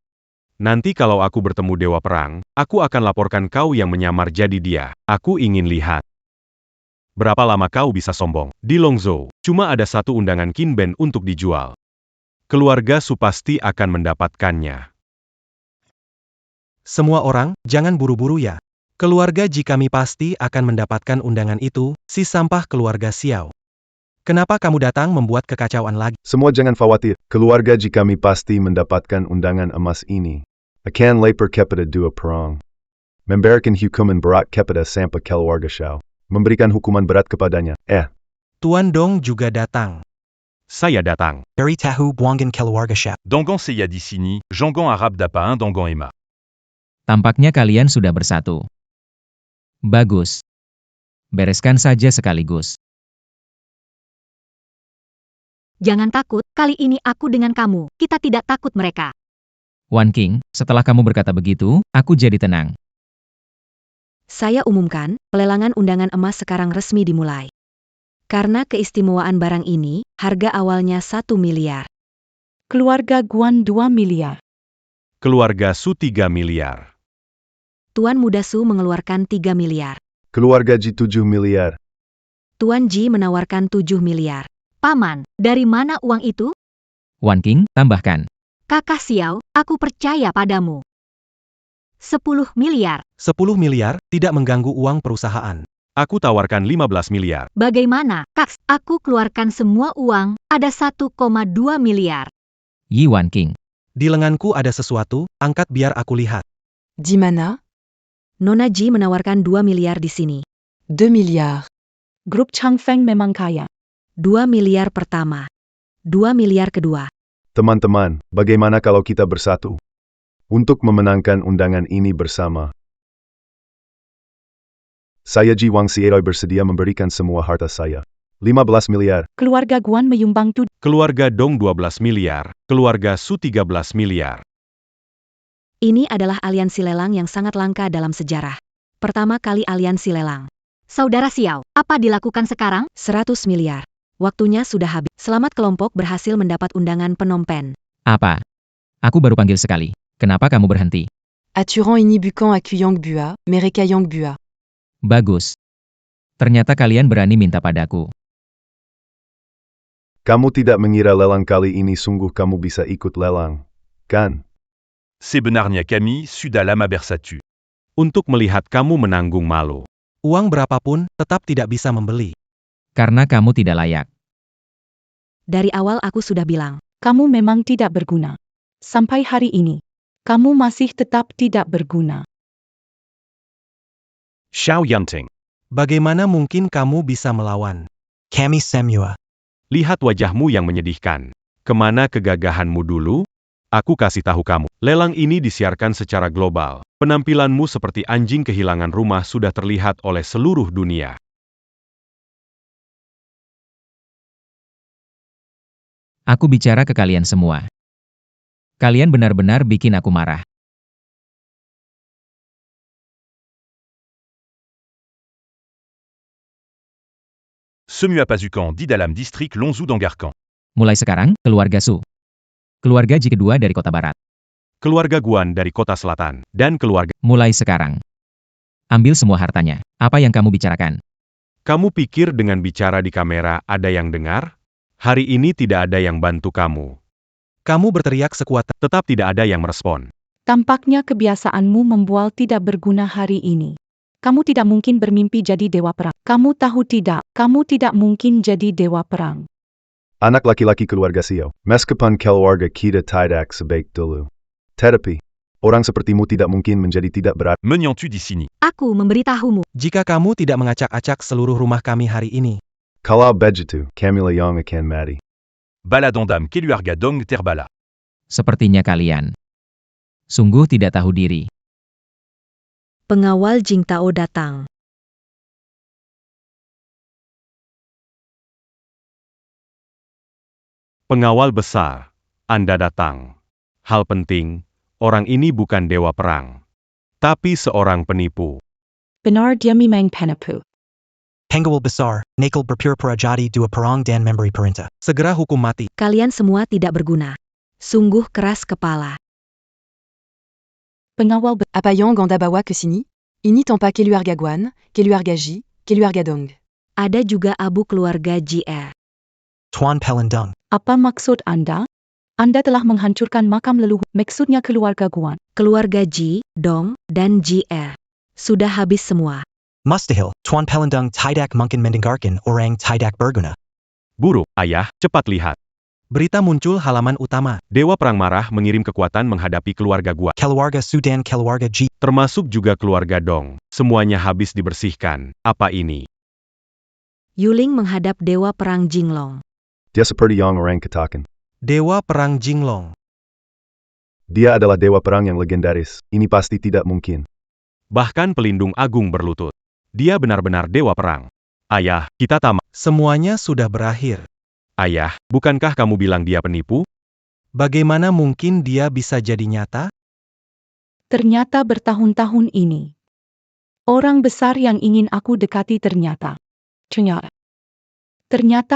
Nanti kalau aku bertemu Dewa Perang, aku akan laporkan kau yang menyamar jadi dia. Aku ingin lihat. Berapa lama kau bisa sombong? Di Longzhou, cuma ada satu undangan Kinben untuk dijual. Keluarga Su pasti akan mendapatkannya. Semua orang, jangan buru-buru ya. Keluarga Ji kami pasti akan mendapatkan undangan itu, si sampah keluarga Xiao. Kenapa kamu datang membuat kekacauan lagi? Semua jangan khawatir, keluarga Ji kami pasti mendapatkan undangan emas ini. Akan lapor kepada Dewa Perang. Memberikan hukuman berat kepada sampah keluarga Xiao. Memberikan hukuman berat kepadanya. Tuan Dong juga datang. Saya datang. Beri tahu buangan keluarga siap. Dangan Seya di sini, Jangan Arab dapa un Dangan Emma. Tampaknya kalian sudah bersatu. Bagus. Bereskan saja sekaligus. Jangan takut, kali ini aku dengan kamu. Kita tidak takut mereka. Wan King, setelah kamu berkata begitu, aku jadi tenang. Saya umumkan, pelelangan undangan emas sekarang resmi dimulai. Karena keistimewaan barang ini, harga awalnya 1 miliar. Keluarga Guan 2 miliar. Keluarga Su 3 miliar. Tuan Muda Su mengeluarkan 3 miliar. Keluarga Ji 7 miliar. Tuan Ji menawarkan 7 miliar. Paman, dari mana uang itu? Wan King, tambahkan. Kakak Xiao, aku percaya padamu. 10 miliar. 10 miliar, tidak mengganggu uang perusahaan. Aku tawarkan 15 miliar. Bagaimana, Kak? Aku keluarkan semua uang, ada 1,2 miliar. Yi Wan King. Di lenganku ada sesuatu, angkat biar aku lihat. Di mana? Nona Ji menawarkan 2 miliar di sini. 2 miliar. Grup Changfeng memang kaya. 2 miliar pertama. 2 miliar kedua. Teman-teman, bagaimana kalau kita bersatu? Untuk memenangkan undangan ini bersama. Saya Ji Wang Xieroi bersedia memberikan semua harta saya. 15 miliar. Keluarga Guan menyumbang Keluarga Dong 12 miliar. Keluarga Su 13 miliar. Ini adalah aliansi lelang yang sangat langka dalam sejarah. Pertama kali aliansi lelang. Saudara Xiao, apa dilakukan sekarang? 100 miliar. Waktunya sudah habis. Selamat kelompok berhasil mendapat undangan Phnom Penh. Apa? Aku baru panggil sekali. Kenapa kamu berhenti? Atturant Ini Bucan à Bua, Mereka Bua. Bagus. Ternyata kalian berani minta padaku. Kamu tidak mengira lelang kali ini sungguh kamu bisa ikut lelang, kan? Sebenarnya kami sudah lama bersatu. Untuk melihat kamu menanggung malu. Uang berapapun, tetap tidak bisa membeli. Karena kamu tidak layak. Dari awal aku sudah bilang. Kamu memang tidak berguna. Sampai hari ini, kamu masih tetap tidak berguna. Xiao Yanting. Bagaimana mungkin kamu bisa melawan? Kami semua. Lihat wajahmu yang menyedihkan. Kemana kegagahanmu dulu? Aku kasih tahu kamu. Lelang ini disiarkan secara global. Penampilanmu seperti anjing kehilangan rumah sudah terlihat oleh seluruh dunia. Aku bicara ke kalian semua. Kalian benar-benar bikin aku marah. Semua Pasukan di dalam distrik Longzhou Dangarkan. Mulai sekarang, keluarga Su. Keluarga Ji kedua dari kota barat. Keluarga Guan dari kota selatan. Dan keluarga. Mulai sekarang. Ambil semua hartanya. Apa yang kamu bicarakan? Kamu pikir dengan bicara di kamera ada yang dengar? Hari ini tidak ada yang bantu kamu. Kamu berteriak sekuat, tetap tidak ada yang merespon. Tampaknya kebiasaanmu membual tidak berguna hari ini. Kamu tidak mungkin bermimpi jadi dewa perang. Kamu tahu tidak, kamu tidak mungkin jadi dewa perang. Anak laki-laki keluarga Xiao, meskipun keluarga kita tidak sebaik dulu. Tetapi, orang sepertimu tidak mungkin menjadi tidak berat. Menyentuh di sini. Aku memberitahumu. Jika kamu tidak mengacak-acak seluruh rumah kami hari ini. Kalau begitu, kami yang akan mati. Baladondam keluarga Dong terbala. Sepertinya kalian sungguh tidak tahu diri. Pengawal Jingtao datang. Pengawal besar, Anda datang. Hal penting, orang ini bukan dewa perang, tapi seorang penipu. Benar dia memang penipu. Pengawal besar, nakal berpura-pura jadi dua perang dan memberi perintah. Segera hukum mati. Kalian semua tidak berguna. Sungguh keras kepala. Pengawal Apayang Ganda Bawa Kesini, Ini Tampa Keluarga Guan, Keluarga Ji, Keluarga Dong. Ada juga abu keluarga JR. Tuan Pelendung. Apa maksud Anda? Anda telah menghancurkan makam leluhur. Maksudnya keluarga Guan. Keluarga Ji, Dong, dan JR. Sudah habis semua. Mustahil, Tuan Pelendung tidak mungkin mendengarkan orang tidak berguna. Buruk, ayah, cepat lihat. Berita muncul halaman utama. Dewa Perang marah mengirim kekuatan menghadapi keluarga Guan. Keluarga Sudan, keluarga Ji. Termasuk juga keluarga Dong. Semuanya habis dibersihkan. Apa ini? Yuling menghadap Dewa Perang Jinglong. Dia seperti yang orang katakan. Dewa Perang Jinglong. Dia adalah dewa perang yang legendaris. Ini pasti tidak mungkin. Bahkan pelindung agung berlutut. Dia benar-benar dewa perang. Ayah, kita tamat. Semuanya sudah berakhir. Ayah, bukankah kamu bilang dia penipu? Bagaimana mungkin dia bisa jadi nyata? Ternyata bertahun-tahun ini. Orang besar yang ingin aku dekati ternyata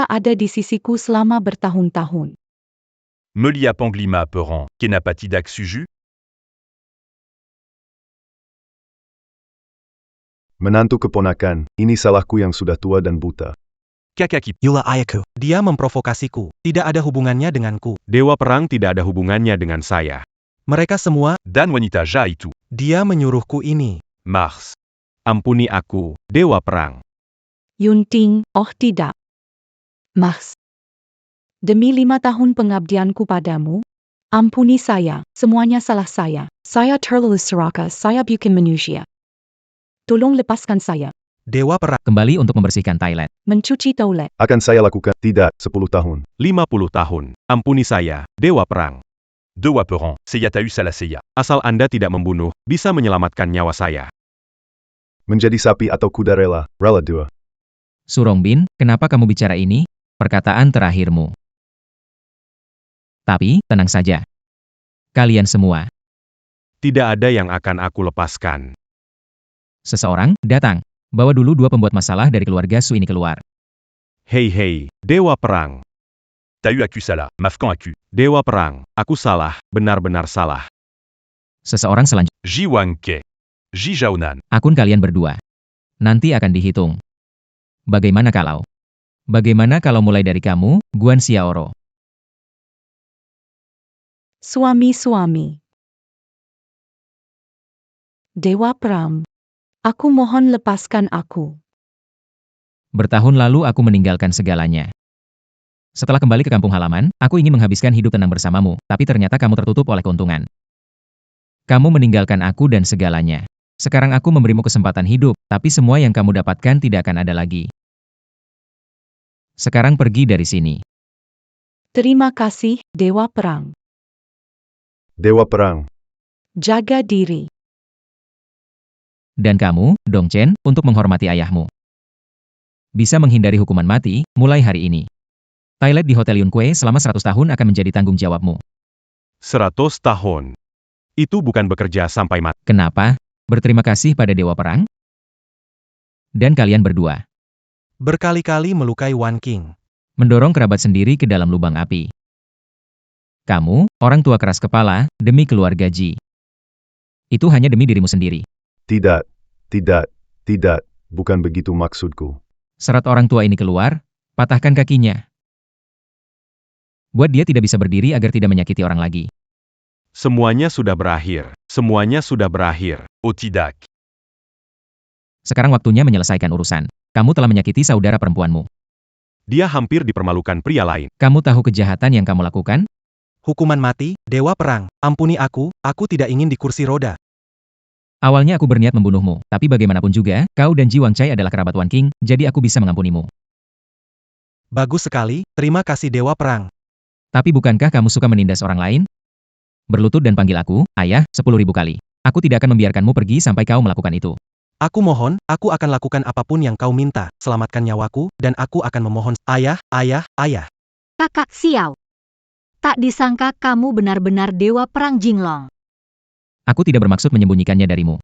ada di sisiku selama bertahun-tahun. Melia Panglima Peran, Kenapatidak Suju? Menantu keponakan, ini salahku yang sudah tua dan buta. Kakaki. Yula Ayaku. Dia memprovokasiku. Tidak ada hubungannya denganku. Dewa perang tidak ada hubungannya dengan saya. Mereka semua, Dan Wanita Jaitu. dia menyuruhku ini. Mars. Ampuni aku, dewa perang. Yunting, oh tidak. Mas. Demi 5 tahun pengabdianku padamu, ampuni saya, semuanya salah saya. Saya terlalu serakah, saya bukan manusia. Tolong lepaskan saya. Dewa Perang. Kembali untuk membersihkan toilet. Mencuci toilet. Akan saya lakukan. Tidak, 10 tahun. 50 tahun. Ampuni saya, dewa perang. Dewa Peran, Seyatahu Salaseya. Asal Anda tidak membunuh, bisa menyelamatkan nyawa saya. Menjadi sapi atau kuda rela dua. Surongbin, kenapa kamu bicara ini? Perkataan terakhirmu. Tapi, tenang saja. Kalian semua. Tidak ada yang akan aku lepaskan. Seseorang, datang. Bawa dulu 2 pembuat masalah dari keluarga Su ini keluar. Hei, dewa perang. Tahu Aku Salah, Mafkan Aku. Dewa perang, aku salah, benar-benar salah. Seseorang selanjutnya. Jiwang Ke. Jijaunan. Akun kalian berdua. Nanti akan dihitung. Bagaimana kalau mulai dari kamu, Guan Xiaoro? Suami-suami. Dewa Pram. Aku mohon lepaskan aku. Bertahun lalu aku meninggalkan segalanya. Setelah kembali ke kampung halaman, aku ingin menghabiskan hidup tenang bersamamu, tapi ternyata kamu tertutup oleh keuntungan. Kamu meninggalkan aku dan segalanya. Sekarang aku memberimu kesempatan hidup, tapi semua yang kamu dapatkan tidak akan ada lagi. Sekarang pergi dari sini. Terima kasih, Dewa Perang. Dewa perang. Jaga diri. Dan kamu, Dongchen, untuk menghormati ayahmu. Bisa menghindari hukuman mati, mulai hari ini. Toilet di Hotel Yunkue selama 100 tahun akan menjadi tanggung jawabmu. 100 tahun. Itu bukan bekerja sampai mati. Kenapa? Berterima kasih pada Dewa Perang? Dan kalian berdua. Berkali-kali melukai Wan King. Mendorong kerabat sendiri ke dalam lubang api. Kamu, orang tua keras kepala, demi keluarga Ji. Itu hanya demi dirimu sendiri. Tidak, bukan begitu maksudku. Serat orang tua ini keluar, patahkan kakinya. Buat dia tidak bisa berdiri agar tidak menyakiti orang lagi. Semuanya sudah berakhir. Semuanya sudah berakhir. Otidak. Sekarang waktunya menyelesaikan urusan. Kamu telah menyakiti saudara perempuanmu. Dia hampir dipermalukan pria lain. Kamu tahu kejahatan yang kamu lakukan? Hukuman mati, Dewa Perang. Ampuni aku tidak ingin di kursi roda. Awalnya aku berniat membunuhmu, tapi bagaimanapun juga, kau dan Ji Wangcai adalah kerabat Wan King, jadi aku bisa mengampunimu. Bagus sekali, terima kasih Dewa Perang. Tapi bukankah kamu suka menindas orang lain? Berlutut dan panggil aku, ayah, 10.000 kali. Aku tidak akan membiarkanmu pergi sampai kau melakukan itu. Aku mohon, aku akan lakukan apapun yang kau minta, selamatkan nyawaku, dan aku akan memohon, ayah. Kakak Xiao. Tak disangka kamu benar-benar Dewa Perang Jinglong. Aku tidak bermaksud menyembunyikannya darimu.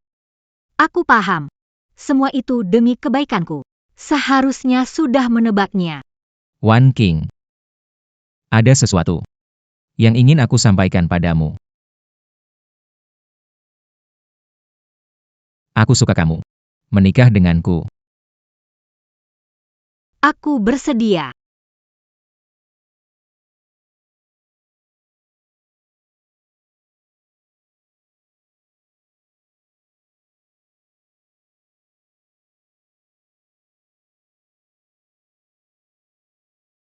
Aku paham. Semua itu demi kebaikanku. Seharusnya sudah menebaknya. Wan King. Ada sesuatu yang ingin aku sampaikan padamu. Aku suka kamu. Menikah denganku. Aku bersedia.